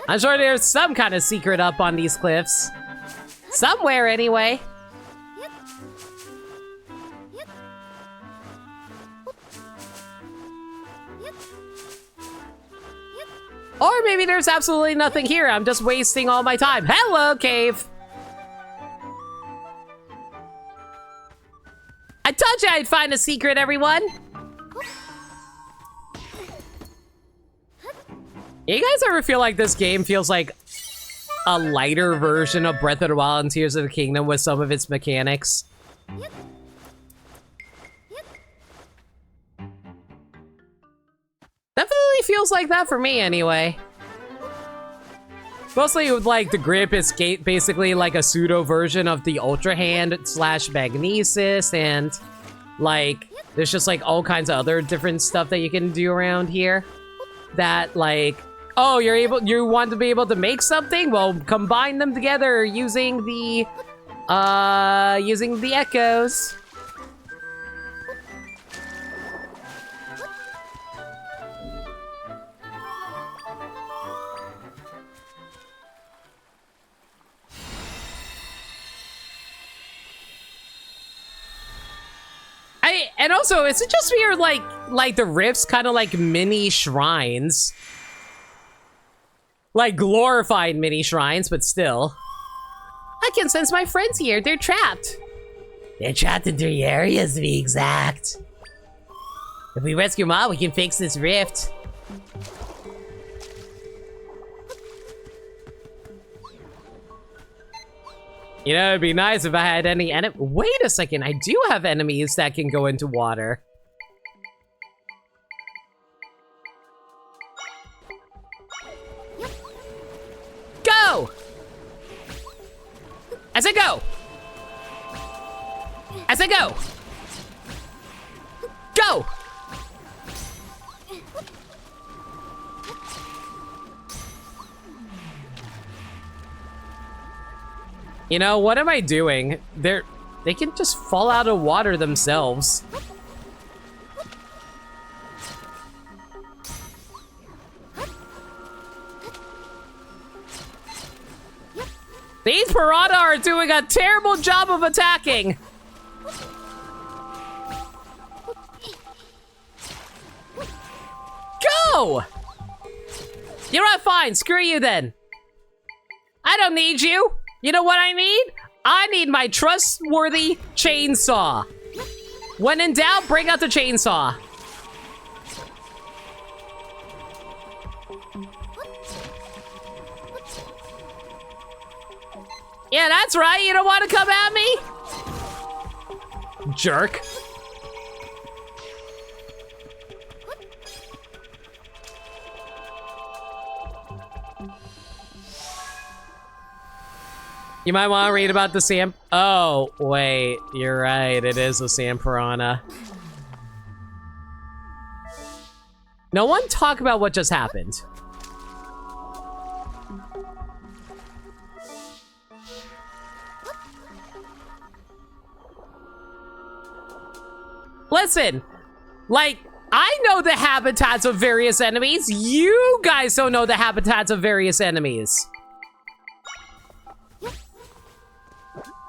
I'm sure there's some kind of secret up on these cliffs. Somewhere, anyway. Or maybe there's absolutely nothing here. I'm just wasting all my time. Hello, cave! I told you I'd find a secret, everyone! You guys ever feel like this game feels like a lighter version of Breath of the Wild and Tears of the Kingdom with some of its mechanics? Definitely feels like that for me, anyway. Mostly with, like, the grip is basically like a pseudo version of the Ultra Hand / Magnesis, and, like, there's just, like, all kinds of other different stuff that you can do around here. That, like, oh, you want to be able to make something? Well, combine them together using the echoes. And also, is it just me or like the rifts kind of like mini shrines? Like glorified mini shrines, but still. I can sense my friends here. They're trapped. They're trapped in 3 areas, to be exact. If we rescue them all, we can fix this rift. You know, it'd be nice if I had any Wait a second, I do have enemies that can go into water. Go! As I go! As I go! Go! You know, what am I doing? They can just fall out of water themselves. These piranha are doing a terrible job of attacking. Go! You know what? Fine. Screw you then. I don't need you. You know what I need? I need my trustworthy chainsaw. When in doubt, bring out the chainsaw. Yeah, that's right. You don't want to come at me? Jerk. You might want to read about the sand. Oh, wait. You're right. It is a sand piranha. No one talk about what just happened. Listen, like, I know the habitats of various enemies. You guys don't know the habitats of various enemies.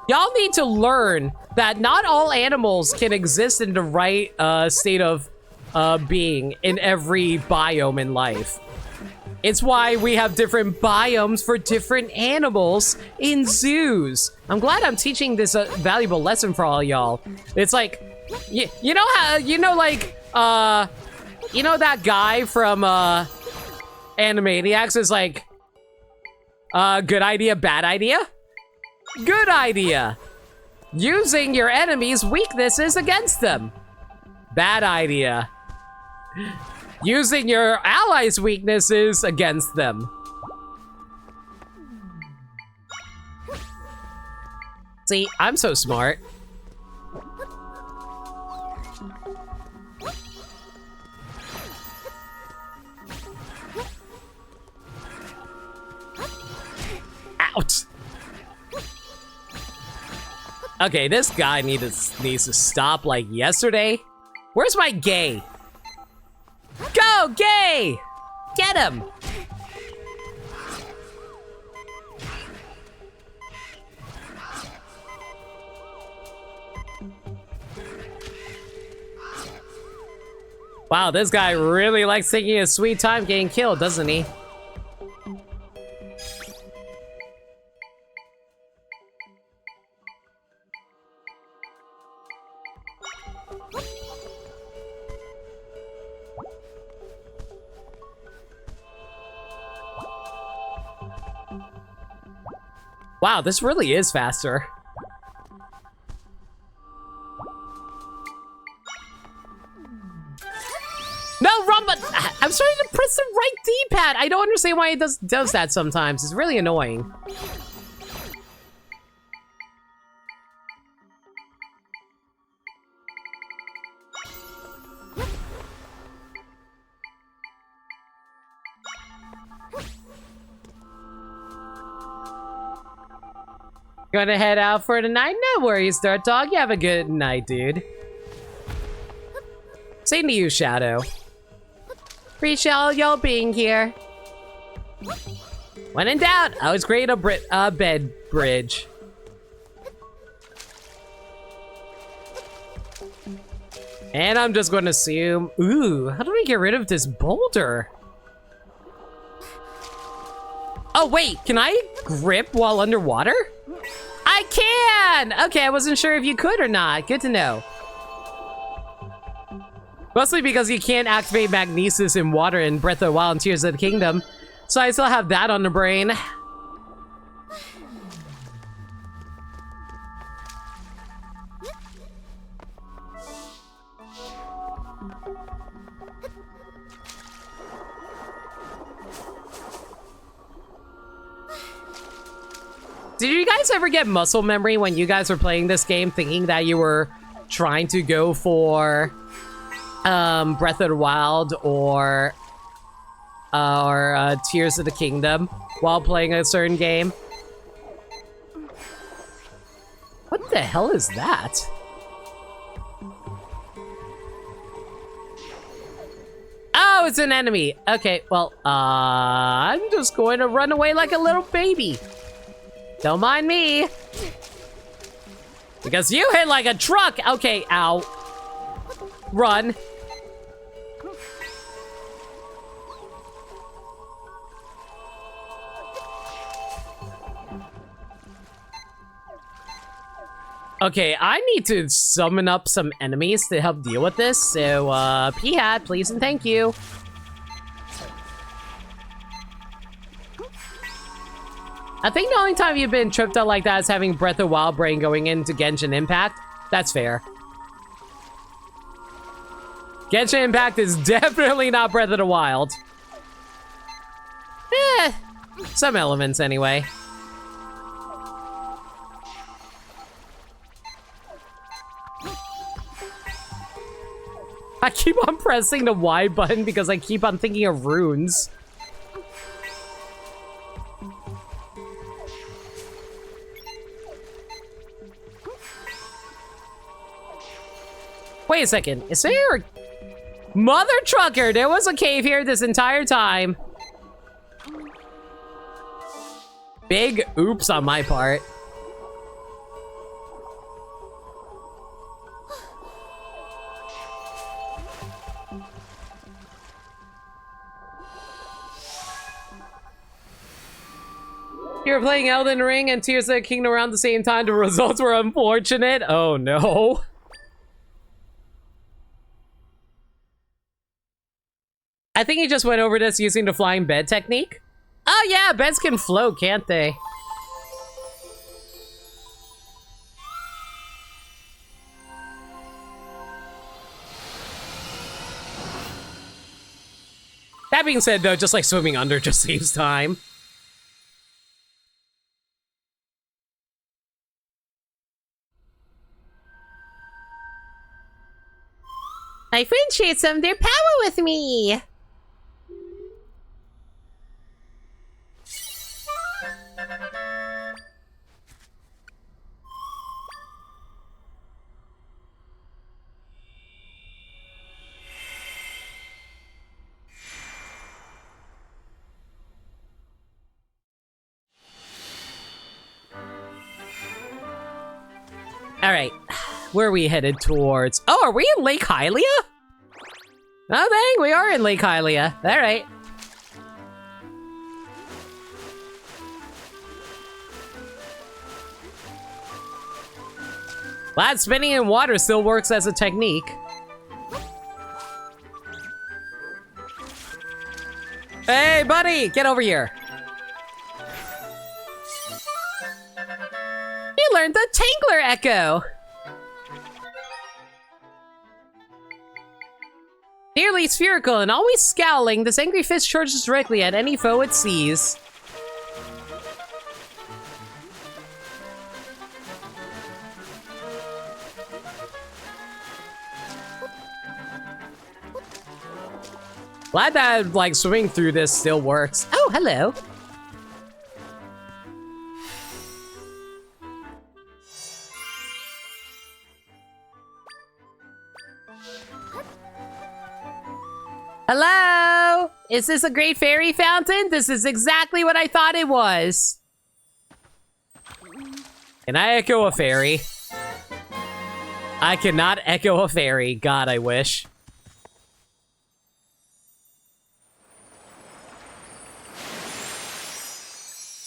Y'all need to learn that not all animals can exist in the right state of being in every biome in life. It's why we have different biomes for different animals in zoos. I'm glad I'm teaching this valuable lesson for all y'all. It's like, you know how, you know, like, you know that guy from Animaniacs is like, good idea, bad idea? Good idea. Using your enemy's weaknesses against them. Bad idea. Using your allies' weaknesses against them. See, I'm so smart. Ouch. Okay, this guy needs to stop like yesterday. Where's my gay? Go, gay! Get him! Wow, this guy really likes taking his sweet time getting killed, doesn't he? Wow, this really is faster. No, wrong button! I'm starting to press the right D-pad! I don't understand why it does that sometimes. It's really annoying. Gonna head out for tonight? No worries, Dirt Dog. You have a good night, dude. Same to you, Shadow. Appreciate all y'all being here. When in doubt, always create a bed bridge. And I'm just gonna assume... Ooh, how do we get rid of this boulder? Oh, wait, can I grip while underwater? I can! Okay, I wasn't sure if you could or not. Good to know. Mostly because you can't activate magnesis in water in Breath of the Wild and Tears of the Kingdom. So I still have that on the brain. Did you guys ever get muscle memory when you guys were playing this game thinking that you were trying to go for Breath of the Wild or Tears of the Kingdom while playing a certain game. What the hell is that? Oh, it's an enemy. Okay, well, I'm just going to run away like a little baby. Don't mind me. Because you hit like a truck. Okay, ow. Run. Okay, I need to summon up some enemies to help deal with this, so, Peahat, please and thank you. I think the only time you've been tripped out like that is having Breath of Wild brain going into Genshin Impact. That's fair. Genshin Impact is definitely not Breath of the Wild. Some elements anyway. I keep on pressing the Y button because I keep on thinking of runes. Wait a second, is there a... Mother trucker, there was a cave here this entire time. Big oops on my part. You were playing Elden Ring and Tears of the Kingdom around the same time. The results were unfortunate. Oh no. I think he just went over this using the flying bed technique. Oh yeah, beds can float, can't they? That being said though, just like swimming under just saves time. My friend shared some of their power with me. All right, where are we headed towards? Oh, are we in Lake Hylia? Oh, dang, we are in Lake Hylia. All right. Glad spinning in water still works as a technique. Hey, buddy, get over here. You learned the Tangler Echo. Nearly spherical and always scowling, this angry fist charges directly at any foe it sees. Glad that, like, swimming through this still works. Oh, hello. Hello? Is this a great fairy fountain? This is exactly what I thought it was. Can I echo a fairy? I cannot echo a fairy. God, I wish.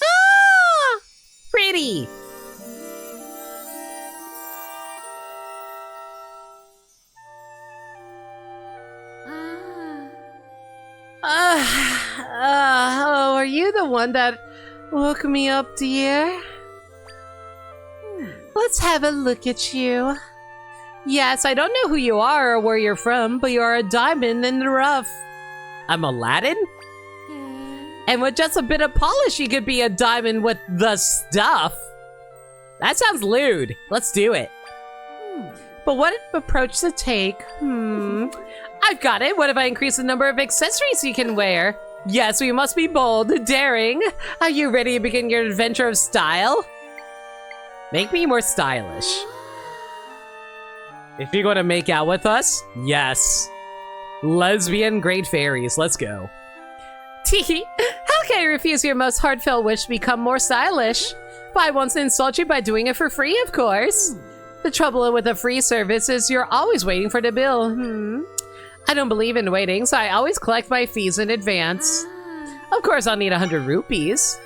Ah! Pretty. Oh, are you the one that woke me up, dear? Let's have a look at you. Yes, I don't know who you are or where you're from, but you are a diamond in the rough. I'm Aladdin? And with just a bit of polish, you could be a diamond with the stuff. That sounds lewd. Let's do it. But what approach to take? I've got it. What if I increase the number of accessories you can wear? Yes, we must be bold, daring. Are you ready to begin your adventure of style? Make me more stylish. If you're going to make out with us, yes. Lesbian great fairies, let's go. Teehee, how can I refuse your most heartfelt wish to become more stylish? But I won't insult you by doing it for free, of course. The trouble with a free service is you're always waiting for the bill. I don't believe in waiting, so I always collect my fees in advance. Of course, I'll need 100 rupees.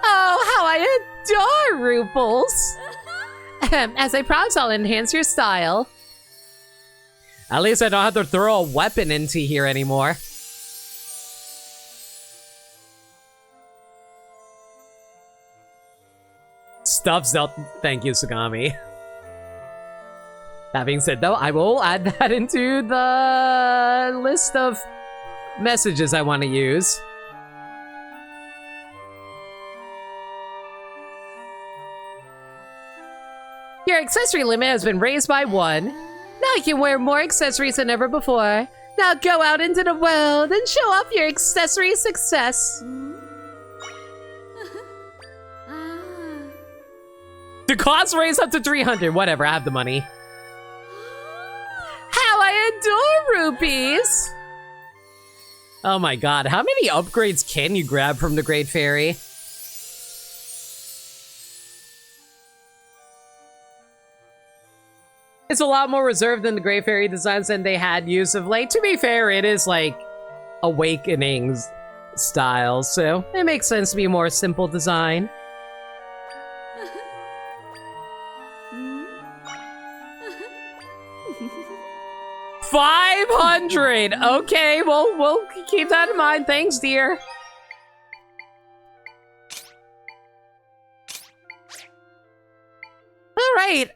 Oh, how I adore ruples! As I promise, I'll enhance your style. At least I don't have to throw a weapon into here anymore. Stuff Zelda. Thank you, Sugami. That being said, though, I will add that into the list of messages I want to use. Your accessory limit has been raised by 1. Now you can wear more accessories than ever before. Now go out into the world and show off your accessory success. The cost raised up to 300. Whatever, I have the money. How I adore rupees! Oh my god, how many upgrades can you grab from the Great Fairy? It's a lot more reserved than the Great Fairy designs than they had use of late. To be fair, it is like Awakenings style, so it makes sense to be a more simple design. 500! Okay, well, we'll keep that in mind. Thanks, dear. Alright,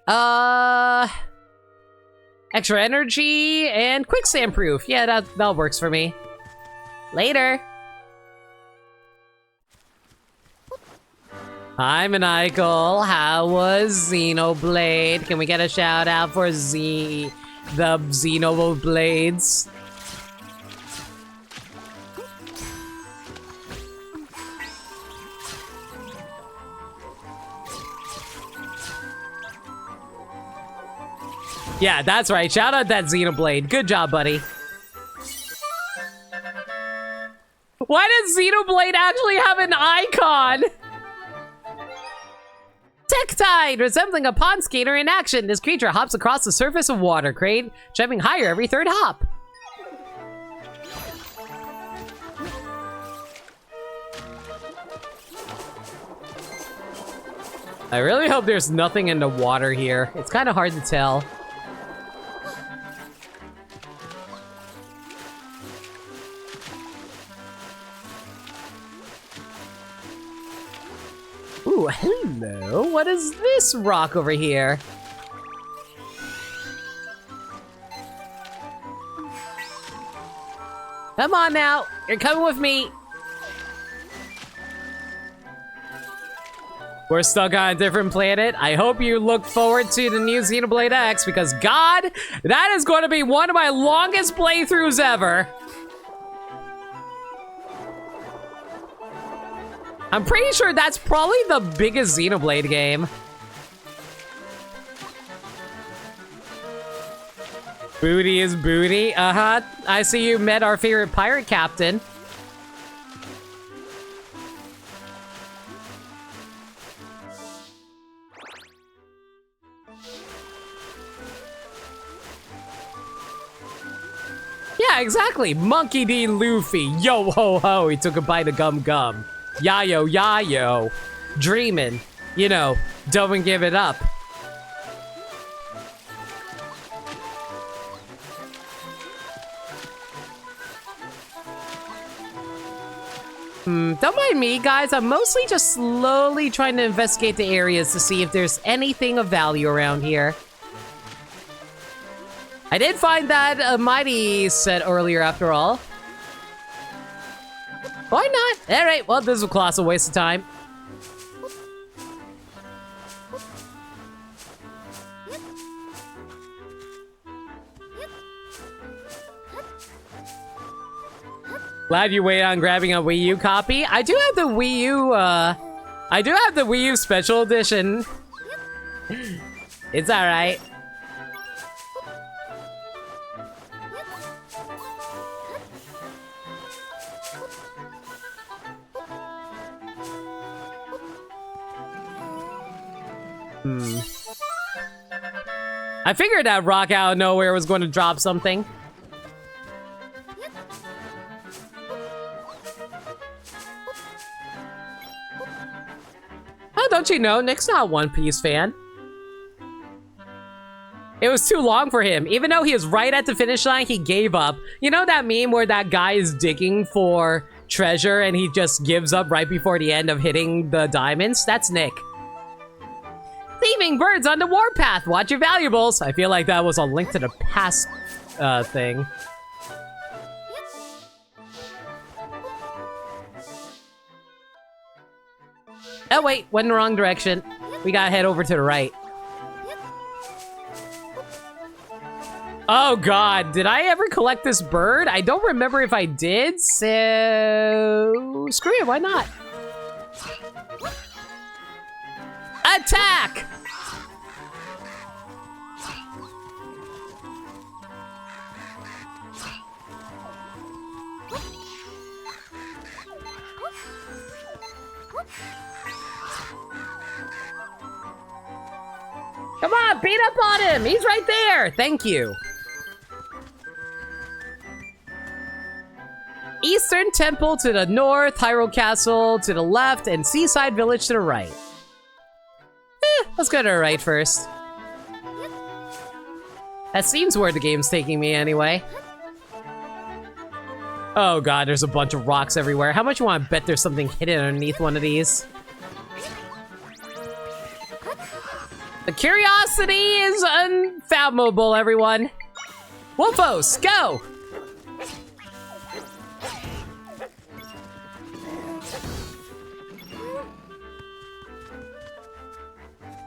extra energy and quicksand proof. Yeah, that works for me. Later. Hi, Maniacal. How was Xenoblade? Can we get a shout out for the Xenoblades? Yeah, that's right. Shout out that Xenoblade. Good job, buddy. Why does Xenoblade actually have an icon? Tektide, resembling a pond skater in action. This creature hops across the surface of water, jumping higher every third hop. I really hope there's nothing in the water here. It's kind of hard to tell. Ooh, hello. What is this rock over here? Come on now. You're coming with me. We're stuck on a different planet. I hope you look forward to the new Xenoblade X because, God, that is going to be one of my longest playthroughs ever. I'm pretty sure that's probably the biggest Xenoblade game. Booty is booty. Uh-huh. I see you met our favorite pirate captain. Yeah, exactly. Monkey D. Luffy. Yo ho ho. He took a bite of gum gum. Yayo yayo. Dreamin'. You know, don't give it up. Don't mind me, guys. I'm mostly just slowly trying to investigate the areas to see if there's anything of value around here. I did find that Mighty set earlier, after all. Why not? Alright, well, this is a colossal waste of time. Glad you waited on grabbing a Wii U copy. I do have the Wii U, I do have the Wii U Special Edition. It's alright. I figured that rock out of nowhere was going to drop something. Oh, don't you know, Nick's not a One Piece fan. It was too long for him. Even though he was right at the finish line, he gave up. You know that meme where that guy is digging for treasure and he just gives up right before the end of hitting the diamonds? That's Nick. Leaving birds on the warpath. Watch your valuables. I feel like that was a Link to the Past thing. Oh wait, went in the wrong direction. We gotta head over to the right. Oh god, did I ever collect this bird? I don't remember if I did, so... Screw it, why not? Attack! Come on, beat up on him! He's right there! Thank you. Eastern Temple to the north, Hyrule Castle to the left, and Seaside Village to the right. Let's go to the right first. That seems where the game's taking me anyway. Oh god, there's a bunch of rocks everywhere. How much you want to bet there's something hidden underneath one of these? The curiosity is unfathomable, everyone. Wolfos, go!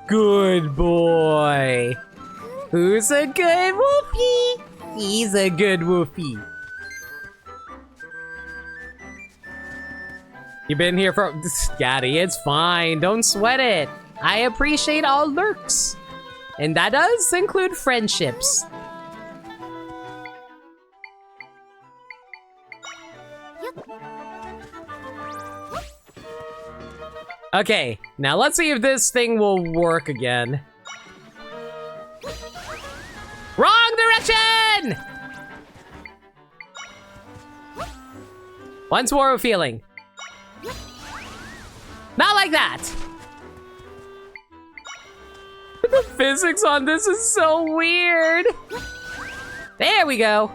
Good boy. Who's a good wolfie? He's a good wolfie. You been here for... Scatty, it's fine. Don't sweat it. I appreciate all lurks. And that does include friendships. Okay, now let's see if this thing will work again. Wrong direction! Once more of feeling. Not like that! The physics on this is so weird. There we go.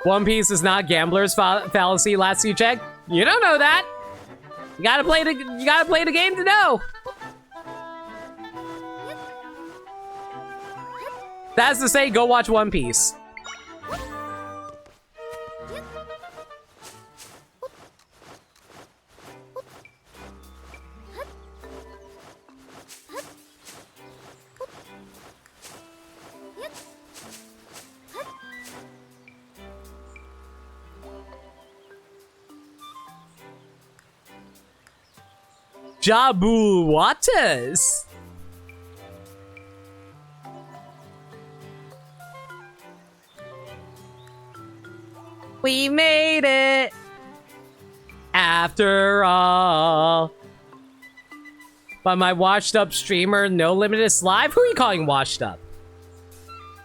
One Piece is not gambler's fallacy. Last you checked, you don't know that. You gotta play the game to know. That's to say, go watch One Piece. Jabu Waters. We made it after all. By my washed up streamer, No Limitless Live? Who are you calling washed up?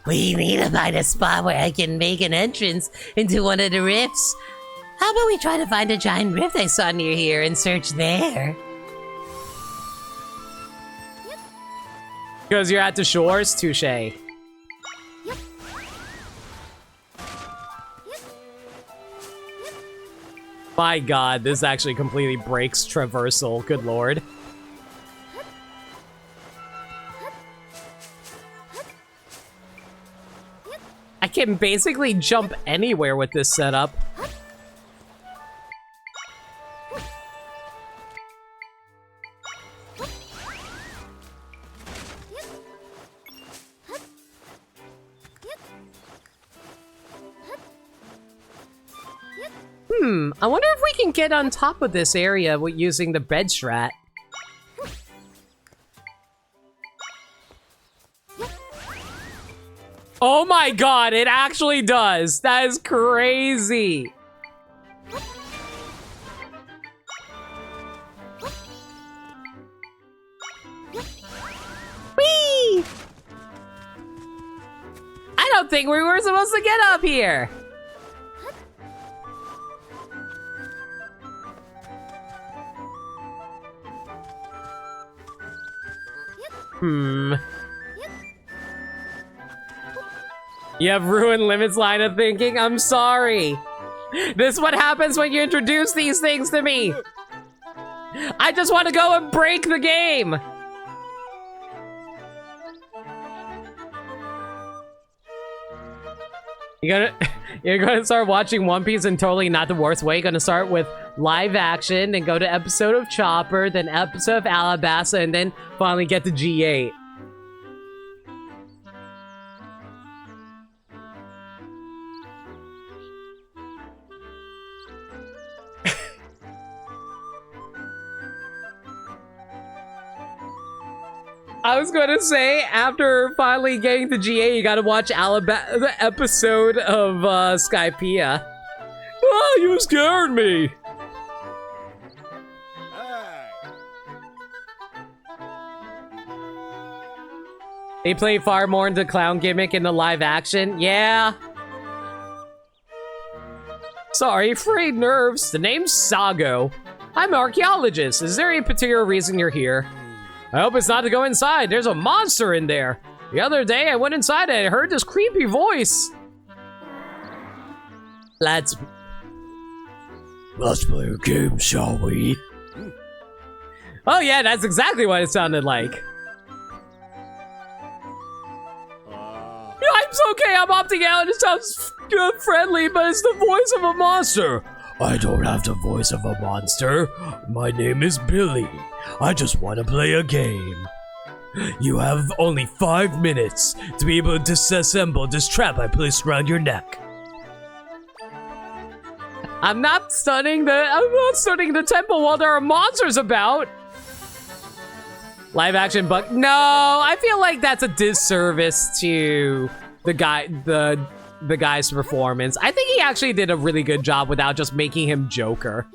We need to find a spot where I can make an entrance into one of the rifts. How about we try to find a giant rift I saw near here and search there? Because you're at the shores? Touche. My god, this actually completely breaks traversal. Good lord. I can basically jump anywhere with this setup. I wonder if we can get on top of this area with using the bed strat. Oh my god, it actually does. That is crazy. Whee! I don't think we were supposed to get up here. You have ruined Limit's line of thinking? I'm sorry. This is what happens when you introduce these things to me. I just want to go and break the game. You're gonna start watching One Piece in totally not the worst way. You're gonna start with live action, then go to episode of Chopper, then episode of Alabasta, and then finally get to G8. I was gonna say, after finally getting to GA, you gotta watch the episode of Skypiea. Oh, you scared me! They play far more into clown gimmick in the live action. Yeah. Sorry, frayed nerves. The name's Sago. I'm an archaeologist. Is there any particular reason you're here? I hope it's not to go inside. There's a monster in there. The other day I went inside and I heard this creepy voice. Let's play a game, shall we? Oh yeah, that's exactly what it sounded like. Yeah, it's okay, I'm opting out. It sounds friendly, but it's the voice of a monster. I don't have the voice of a monster. My name is Billy. I just want to play a game. You have only 5 minutes to be able to disassemble this trap I placed around your neck. I'm not stunning the temple while there are monsters about. Live action bug. No, I feel like that's a disservice to the guy's performance. I think he actually did a really good job without just making him Joker.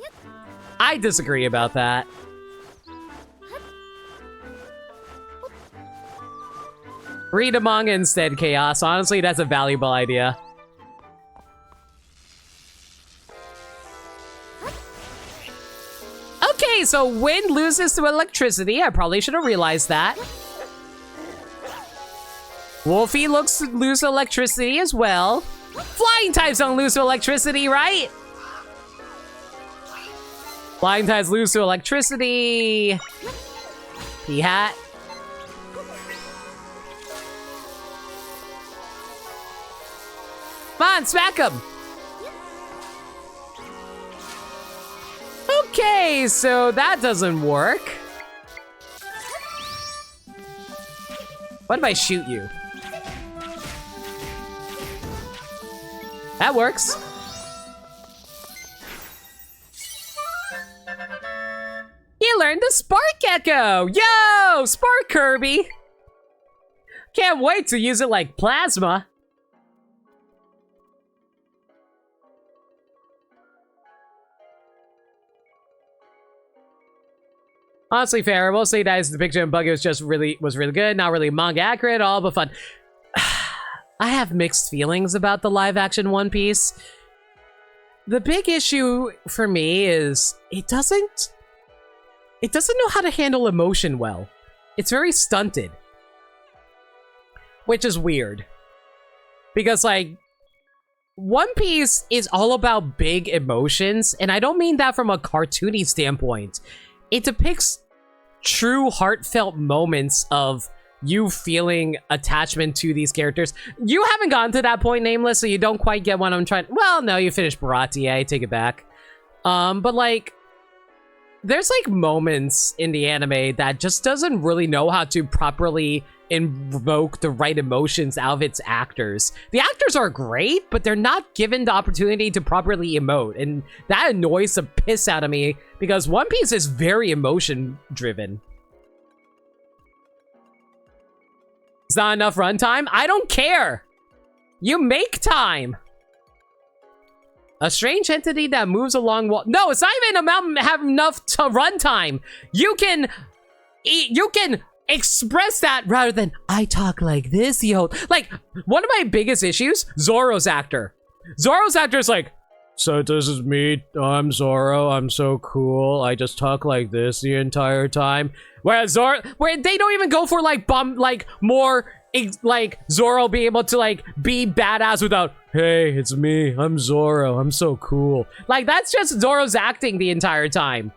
I disagree about that. Read a manga instead, Chaos. Honestly, that's a valuable idea. Okay, so wind loses to electricity. I probably should have realized that. Wolfie lose electricity as well. Flying types don't lose to electricity, right? Flying types lose to electricity. Peahat. Come on, smack him. Okay, so that doesn't work. What if I shoot you? That works. You learned the Spark Echo! Yo! Spark Kirby! Can't wait to use it like plasma. Honestly, fair. We'll say that his depiction of Buggy was really good. Not really manga accurate at all, but fun. I have mixed feelings about the live-action One Piece. The big issue for me is it doesn't know how to handle emotion well. It's very stunted, which is weird. Because, like, One Piece is all about big emotions, and I don't mean that from a cartoony standpoint. It depicts true heartfelt moments of you feeling attachment to these characters. You haven't gotten to that point, Nameless, so you don't quite get what I'm trying. Well, no, you finished Baratie. I take it back. But like, there's like moments in the anime that just doesn't really know how to properly invoke the right emotions out of its actors. The actors are great, but they're not given the opportunity to properly emote, and that annoys the piss out of me because One Piece is very emotion driven. It's not enough runtime? I don't care! You make time! A strange entity that moves along wall. No, it's not even about have enough to runtime. You can express that rather than I talk like this, yo. Like, one of my biggest issues, Zoro's actor. Zoro's actor is like, so this is me, I'm Zoro, I'm so cool, I just talk like this the entire time. Whereas where they don't even go for like more like Zoro be able to like be badass without, hey, it's me, I'm Zoro, I'm so cool. Like, that's just Zoro's acting the entire time.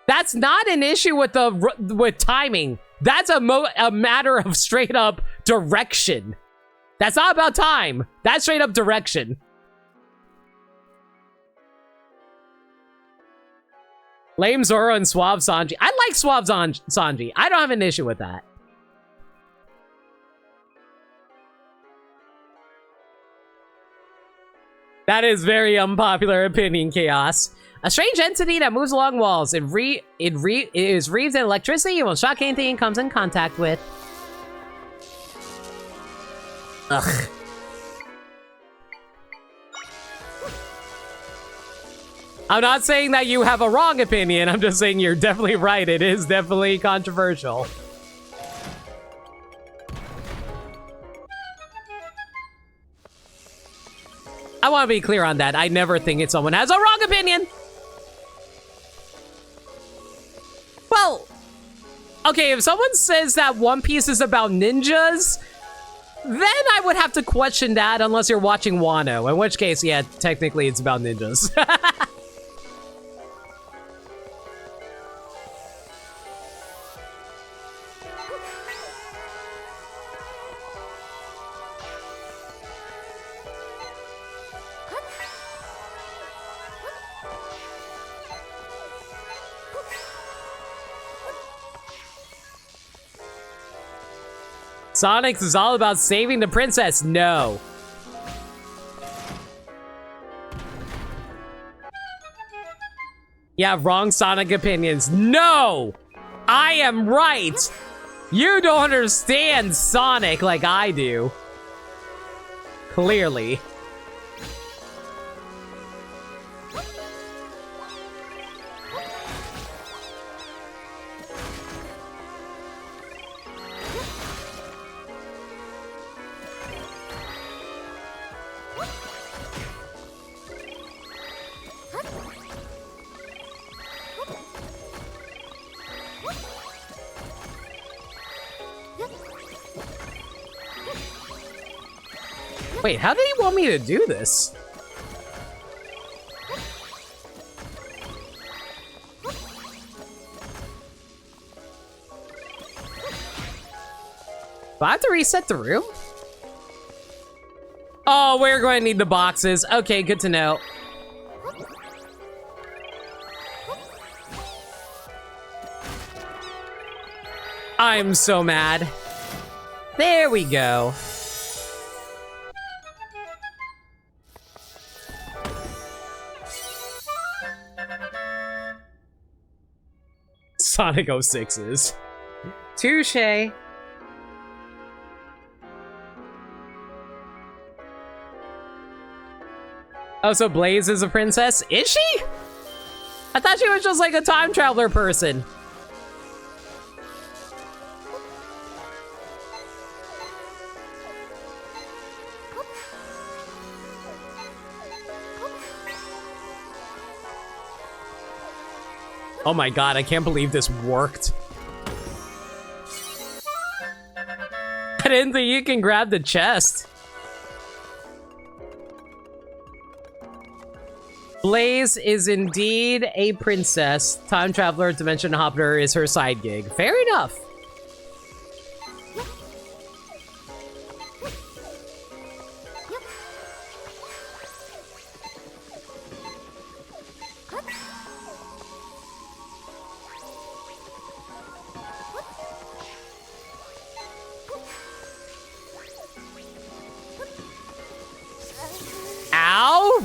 That's not an issue with with timing. That's a matter of straight up direction. That's not about time. That's straight up direction. Lame Zoro and Suave Sanji. I like Suave Sanji. I don't have an issue with that. That is very unpopular opinion, Chaos. A strange entity that moves along walls. It is wreathed in electricity and will shock anything it comes in contact with. Ugh. I'm not saying that you have a wrong opinion. I'm just saying you're definitely right. It is definitely controversial. I want to be clear on that. I never think someone has a wrong opinion. Well, okay, if someone says that One Piece is about ninjas, then I would have to question that unless you're watching Wano, in which case, yeah, technically it's about ninjas. Sonic is all about saving the princess. No. You have wrong Sonic opinions. No! I am right! You don't understand Sonic like I do. Clearly. Wait, how did he want me to do this? Do I have to reset the room? Oh, we're going to need the boxes. Okay, good to know. I'm so mad. There we go. Sonic 06s. Touche. Oh, so Blaze is a princess? Is she? I thought she was just like a time traveler person. Oh my god, I can't believe this worked. I didn't think you can grab the chest. Blaze is indeed a princess. Time Traveler Dimension Hopper is her side gig. Fair enough.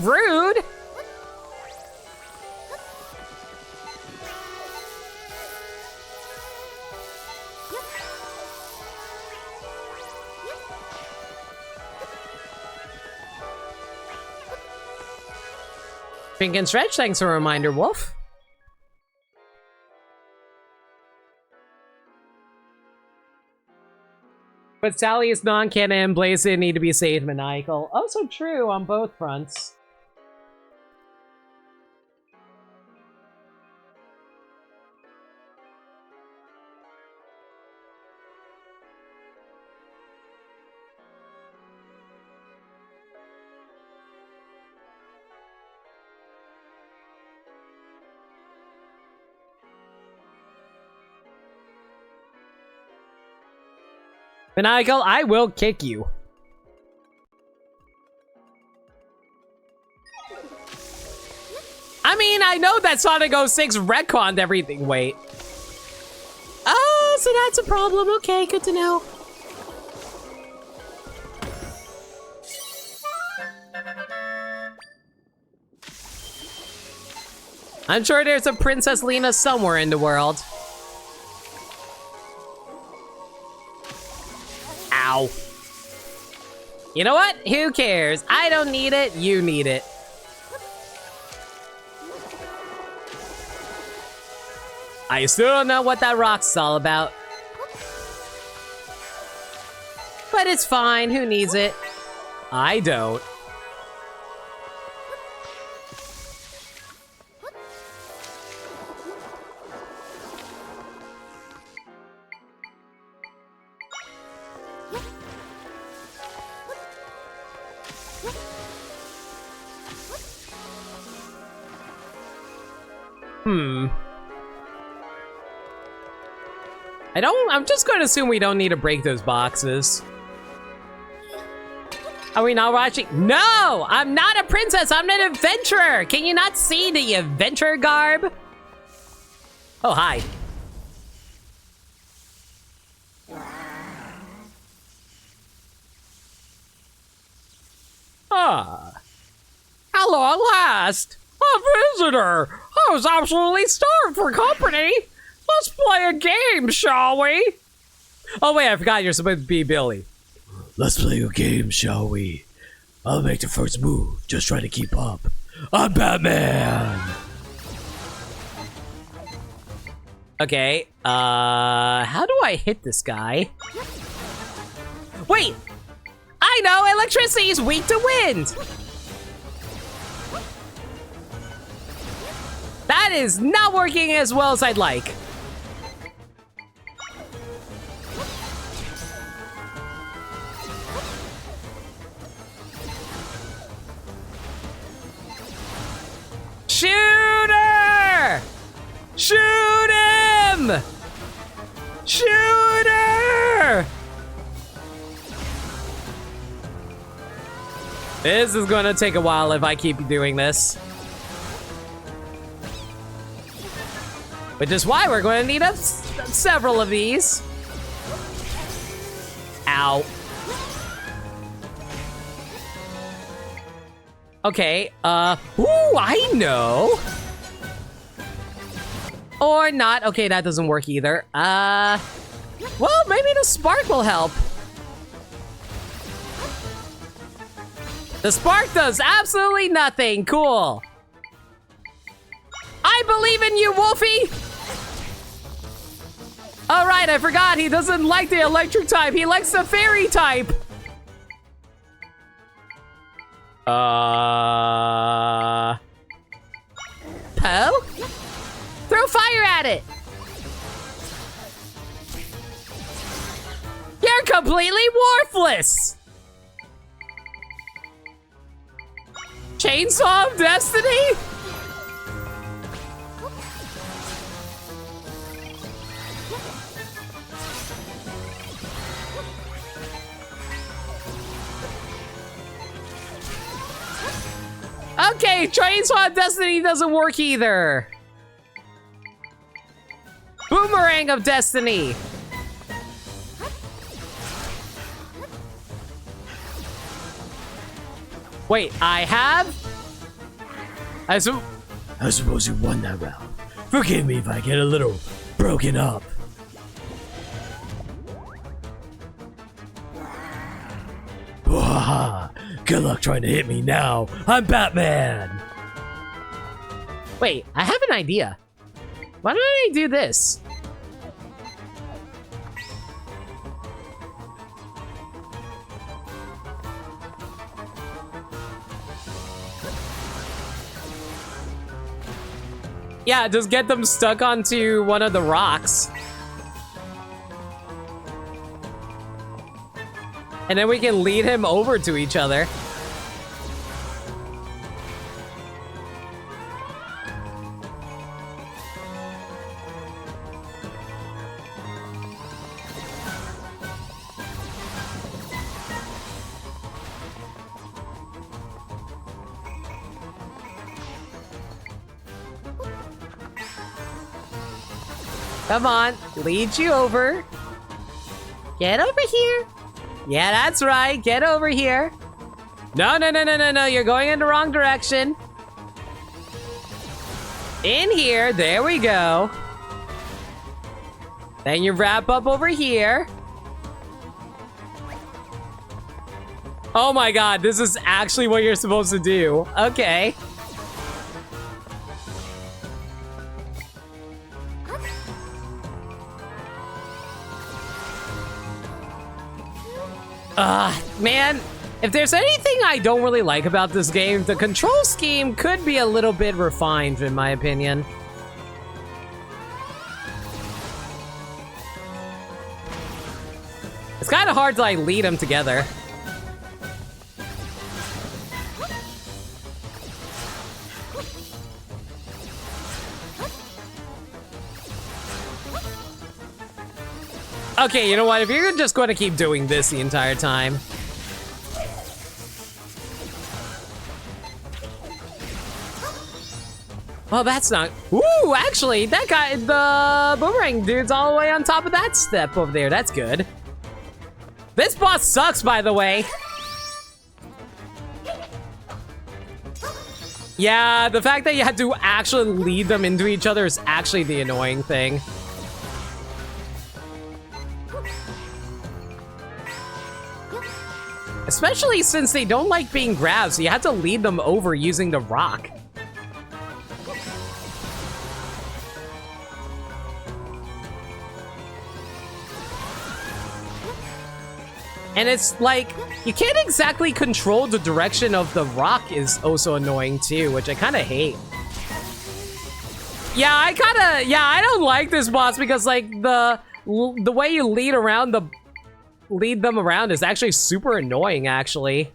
rude! Pink and Stretch, thanks for a reminder, Wolf. But Sally is non-canon and Blazin need to be saved maniacal. Also true on both fronts. Maniacal, I will kick you. I mean, I know that Sonic 06 retconned everything. Wait. Oh, so that's a problem. Okay, good to know. I'm sure there's a Princess Lena somewhere in the world. Ow. You know what? Who cares? I don't need it. You need it. I still don't know what that rock's all about. But it's fine. Who needs it? I don't. I'm just going to assume we don't need to break those boxes. Are we not watching? No! I'm not a princess, I'm an adventurer! Can you not see the adventurer garb? Oh, hi. Ah. Hello at last! A visitor! I was absolutely starved for company! Let's play a game, shall we? Oh wait, I forgot you're supposed to be Billy. Let's play a game, shall we? I'll make the first move, just try to keep up. I'm Batman! Okay, how do I hit this guy? Wait! I know, electricity is weak to wind! That is not working as well as I'd like. Shooter! Shoot him! Shooter! This is gonna take a while if I keep doing this. Which is why we're going to need several of these. Ow. Okay, ooh, I know. Or not. Okay, that doesn't work either. Well, maybe the spark will help. The spark does absolutely nothing. Cool. I believe in you, Wolfie! All right, I forgot. He doesn't like the electric type. He likes the fairy type. Poe? Throw fire at it. You're completely worthless. Chainsaw of Destiny? Okay, Chainsaw of Destiny doesn't work either. Boomerang of Destiny. Wait, I have I suppose you won that round. Forgive me if I get a little broken up. Wahaha! Good luck trying to hit me now. I'm Batman! Wait, I have an idea. Why don't I do this? Yeah, just get them stuck onto one of the rocks. And then we can lead him over to each other. Come on, lead you over. Get over here. Yeah, that's right. Get over here. No, you're going in the wrong direction. In here, there we go. Then you wrap up over here. Oh my god, this is actually what you're supposed to do. Okay. Man, if there's anything I don't really like about this game, the control scheme could be a little bit refined, in my opinion. It's kind of hard to, like, lead them together. Okay, you know what? If you're just going to keep doing this the entire time. Well, that's not... Ooh, actually, that guy, the boomerang dude's all the way on top of that step over there. That's good. This boss sucks, by the way. Yeah, the fact that you had to actually lead them into each other is actually the annoying thing. Especially since they don't like being grabbed, so you have to lead them over using the rock. And it's like, you can't exactly control the direction of the rock is also annoying too, which I kind of hate. Yeah, I don't like this boss because like the way you lead them around is actually super annoying, actually.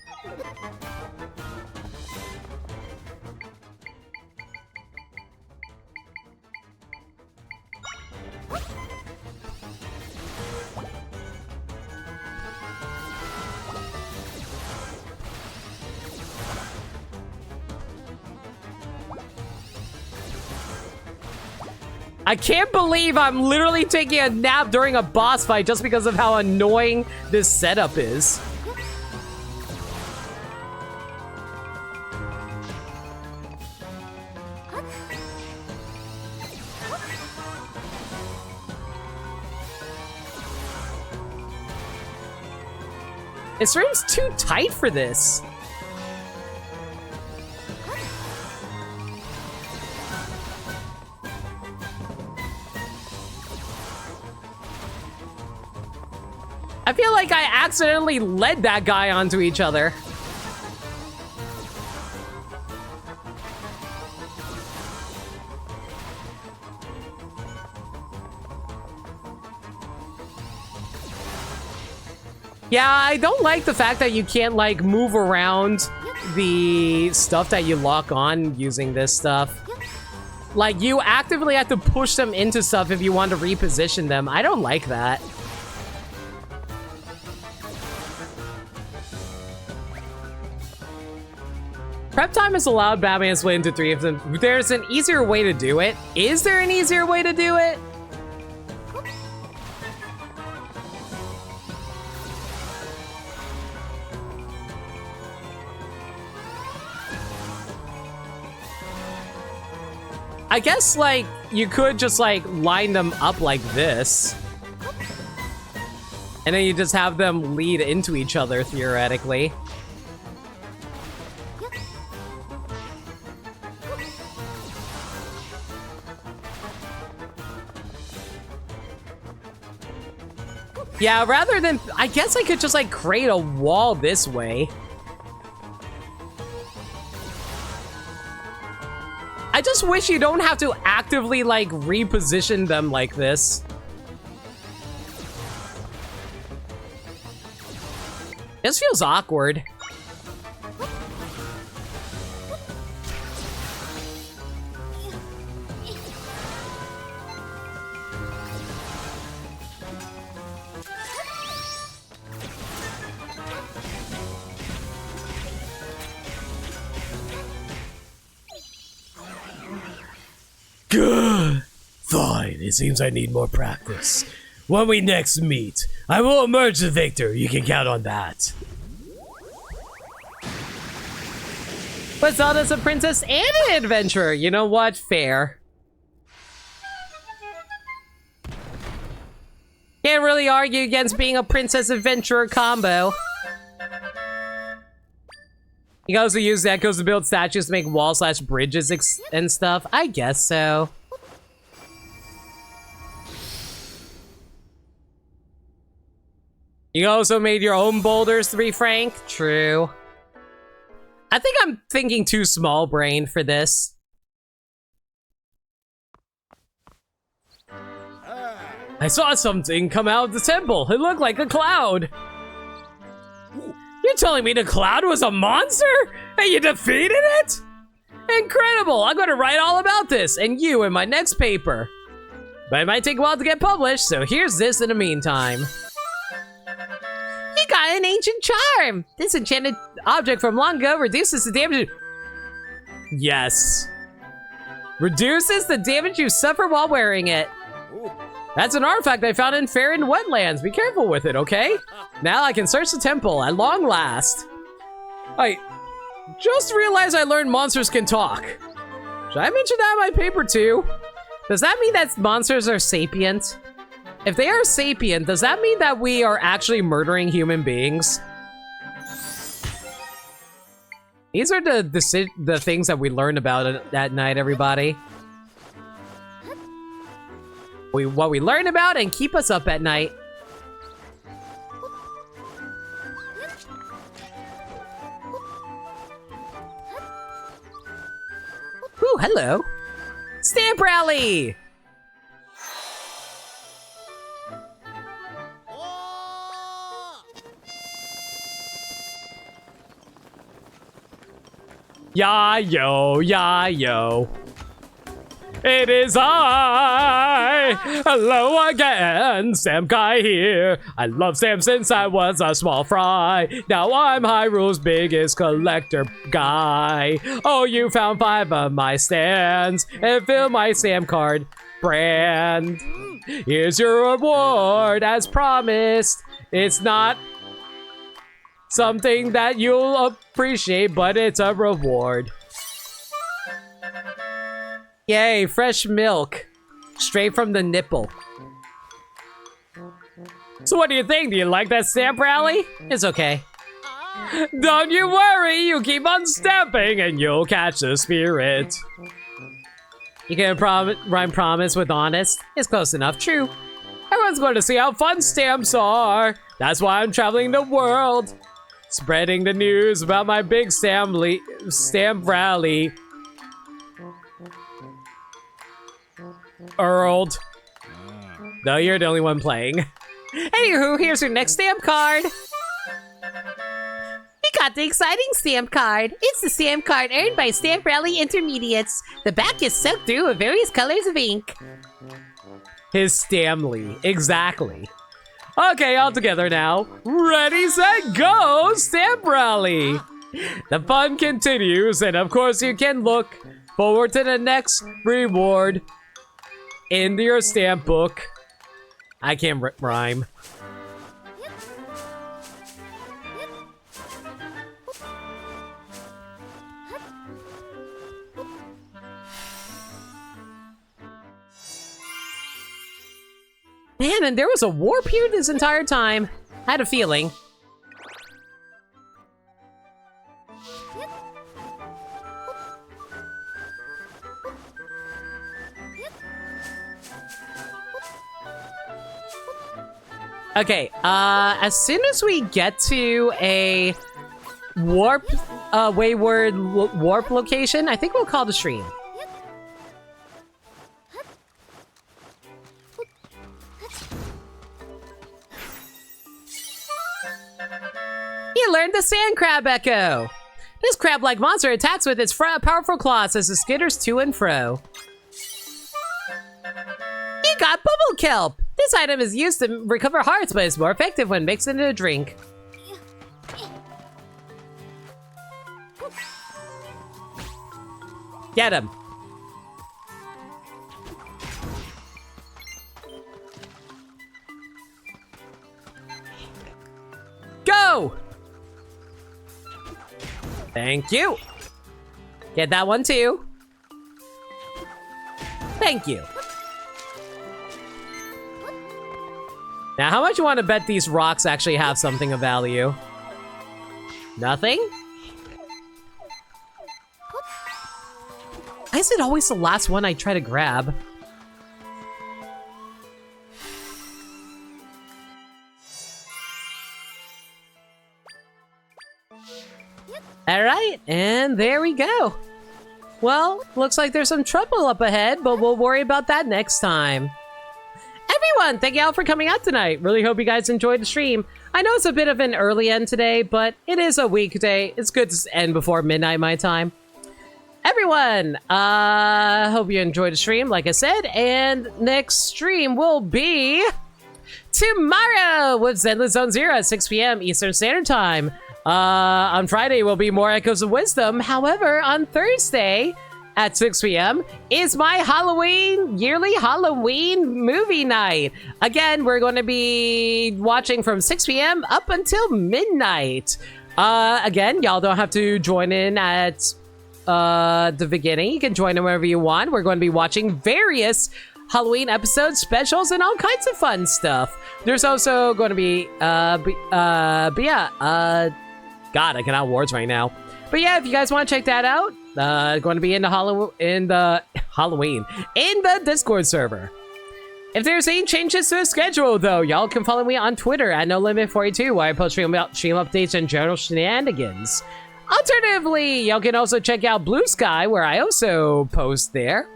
I can't believe I'm literally taking a nap during a boss fight just because of how annoying this setup is. This room's too tight for this. I feel like I accidentally led that guy onto each other. Yeah, I don't like the fact that you can't, like, move around the stuff that you lock on using this stuff. Like, you actively have to push them into stuff if you want to reposition them. I don't like that. Prep time has allowed Batman to split into 3 of them. There's an easier way to do it. Is there an easier way to do it? I guess, like, you could just, like, line them up like this. And then you just have them lead into each other, theoretically. Yeah, rather than... I guess I could just, like, create a wall this way. I just wish you don't have to actively, like, reposition them like this. This feels awkward. Good. Fine, it seems I need more practice. When we next meet, I will emerge the victor. You can count on that. But Zelda's a princess and an adventurer. You know what? Fair. Can't really argue against being a princess adventurer combo. You can also use echoes to build statues to make walls/bridges and stuff. I guess so. You also made your own boulders, to be frank. True. I think I'm thinking too small-brained for this. I saw something come out of the temple. It looked like a cloud. You're telling me the cloud was a monster? And you defeated it? Incredible! I'm gonna write all about this, and you in my next paper. But it might take a while to get published, so here's this in the meantime. You got an ancient charm! This enchanted object from long ago reduces the damage... Yes. Reduces the damage you suffer while wearing it. That's an artifact I found in Farin wetlands. Be careful with it, okay? Now I can search the temple at long last. I just realized I learned monsters can talk. Should I mention that in my paper too? Does that mean that monsters are sapient? If they are sapient, does that mean that we are actually murdering human beings? These are the things that we learned about that night, everybody. What we learn about and keep us up at night. Ooh, hello. Stamp rally! Ya-yo. It is I! Hello again, Sam Guy here. I love Sam since I was a small fry. Now I'm Hyrule's biggest collector guy. Oh, you found 5 of my stands and fill my Sam card brand. Here's your reward as promised. It's not something that you'll appreciate, but it's a reward. Yay, fresh milk. Straight from the nipple. So what do you think? Do you like that stamp rally? It's okay. Don't you worry, you keep on stamping and you'll catch the spirit. You can rhyme promise with honest. It's close enough, true. Everyone's going to see how fun stamps are. That's why I'm traveling the world. Spreading the news about my big stamp rally. Earled. No, you're the only one playing. Anywho, here's your next stamp card. We got the exciting stamp card. It's the stamp card earned by Stamp Rally Intermediates. The back is soaked through with various colors of ink. His Stamley, exactly. Okay, all together now. Ready, set, go! Stamp Rally! The fun continues, and of course you can look forward to the next reward in your stamp book. I can't rhyme. Man, and there was a warp here this entire time. I had a feeling. Okay, as soon as we get to a warp, wayward warp location, I think we'll call the stream. You learned the sand crab echo. This crab-like monster attacks with its powerful claws as it skitters to and fro. You got bubble kelp. This item is used to recover hearts, but it's more effective when mixed into a drink. Get him. Go! Thank you. Get that one too. Thank you. Now, how much you want to bet these rocks actually have something of value? Nothing? Why is it always the last one I try to grab? Alright, and there we go. Well, looks like there's some trouble up ahead, but we'll worry about that next time. Everyone, thank you all for coming out tonight. Really hope you guys enjoyed the stream. I know it's a bit of an early end today, but it is a weekday. It's good to end before midnight my time. Everyone, hope you enjoyed the stream, like I said, and next stream will be tomorrow with Zenless Zone Zero at 6 p.m. Eastern Standard Time. On Friday will be more Echoes of Wisdom. However, on Thursday at 6 p.m. is my yearly Halloween movie night. Again, we're going to be watching from 6 p.m. up until midnight. Again, y'all don't have to join in at the beginning. You can join in wherever you want. We're going to be watching various Halloween episodes, specials, and all kinds of fun stuff. There's also going to be, God, I cannot words right now. But yeah, if you guys want to check that out, going to be in the Halloween in the Discord server. If there's any changes to the schedule, though, y'all can follow me on Twitter at NoLimit42, where I post stream updates and general shenanigans. Alternatively, y'all can also check out Blue Sky, where I also post there.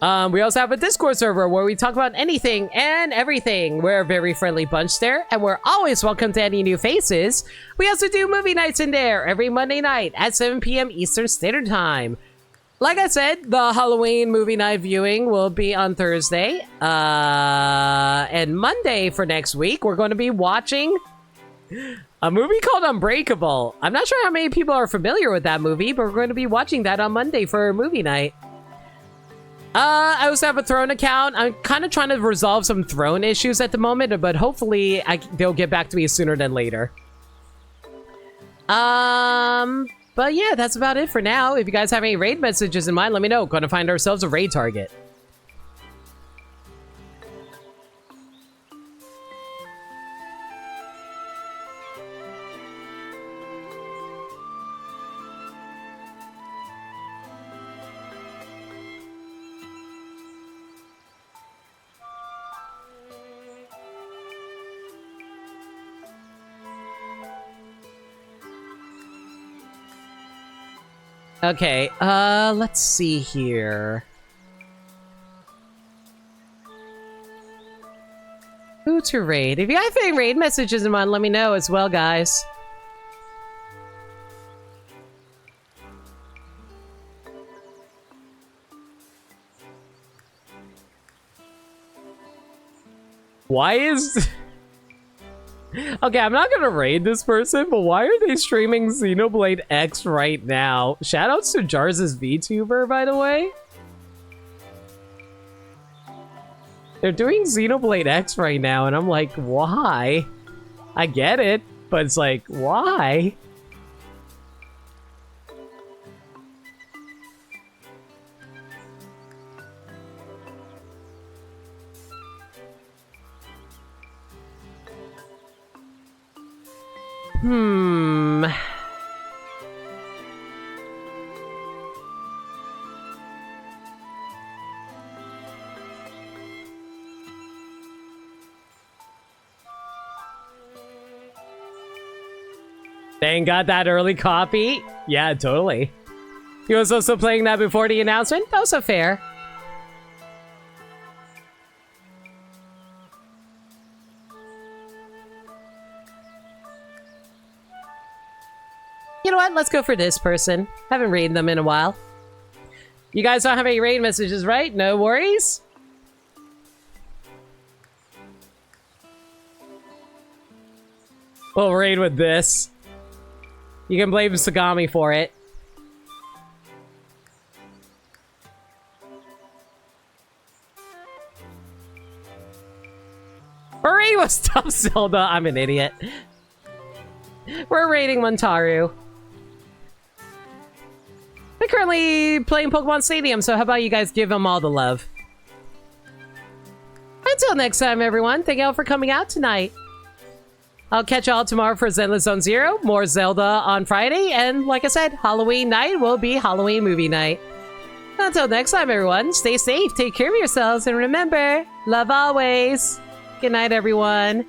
We also have a Discord server where we talk about anything and everything. We're a very friendly bunch there, and we're always welcome to any new faces. We also do movie nights in there every Monday night at 7 p.m. Eastern Standard Time. Like I said, the Halloween movie night viewing will be on Thursday. And Monday for next week, we're going to be watching a movie called Unbreakable. I'm not sure how many people are familiar with that movie, but we're going to be watching that on Monday for movie night. I also have a Throne account. I'm kind of trying to resolve some Throne issues at the moment, but hopefully they'll get back to me sooner than later. But yeah, that's about it for now. If you guys have any raid messages in mind, let me know. Gonna find ourselves a raid target. Okay, let's see here. Who to raid? If you have any raid messages in mind, let me know as well, guys. Why is... Okay, I'm not gonna raid this person, but why are they streaming Xenoblade X right now? Shoutouts to Jars' VTuber, by the way. They're doing Xenoblade X right now, and I'm like, why? I get it, but it's like, why? Hmm. Dang, got that early copy? Yeah, totally. He was also playing that before the announcement? Also fair. You know what? Let's go for this person. Haven't raided them in a while. You guys don't have any raid messages, right? No worries. We'll raid with this. You can blame Sagami for it. We're raiding with Stuff Zelda. I'm an idiot. We're raiding Montaru. We're currently playing Pokemon Stadium, so how about you guys give them all the love? Until next time, everyone, thank you all for coming out tonight. I'll catch y'all tomorrow for Zenless Zone Zero, more Zelda on Friday, and like I said, Halloween night will be Halloween movie night. Until next time, everyone, stay safe, take care of yourselves, and remember, love always. Good night, everyone.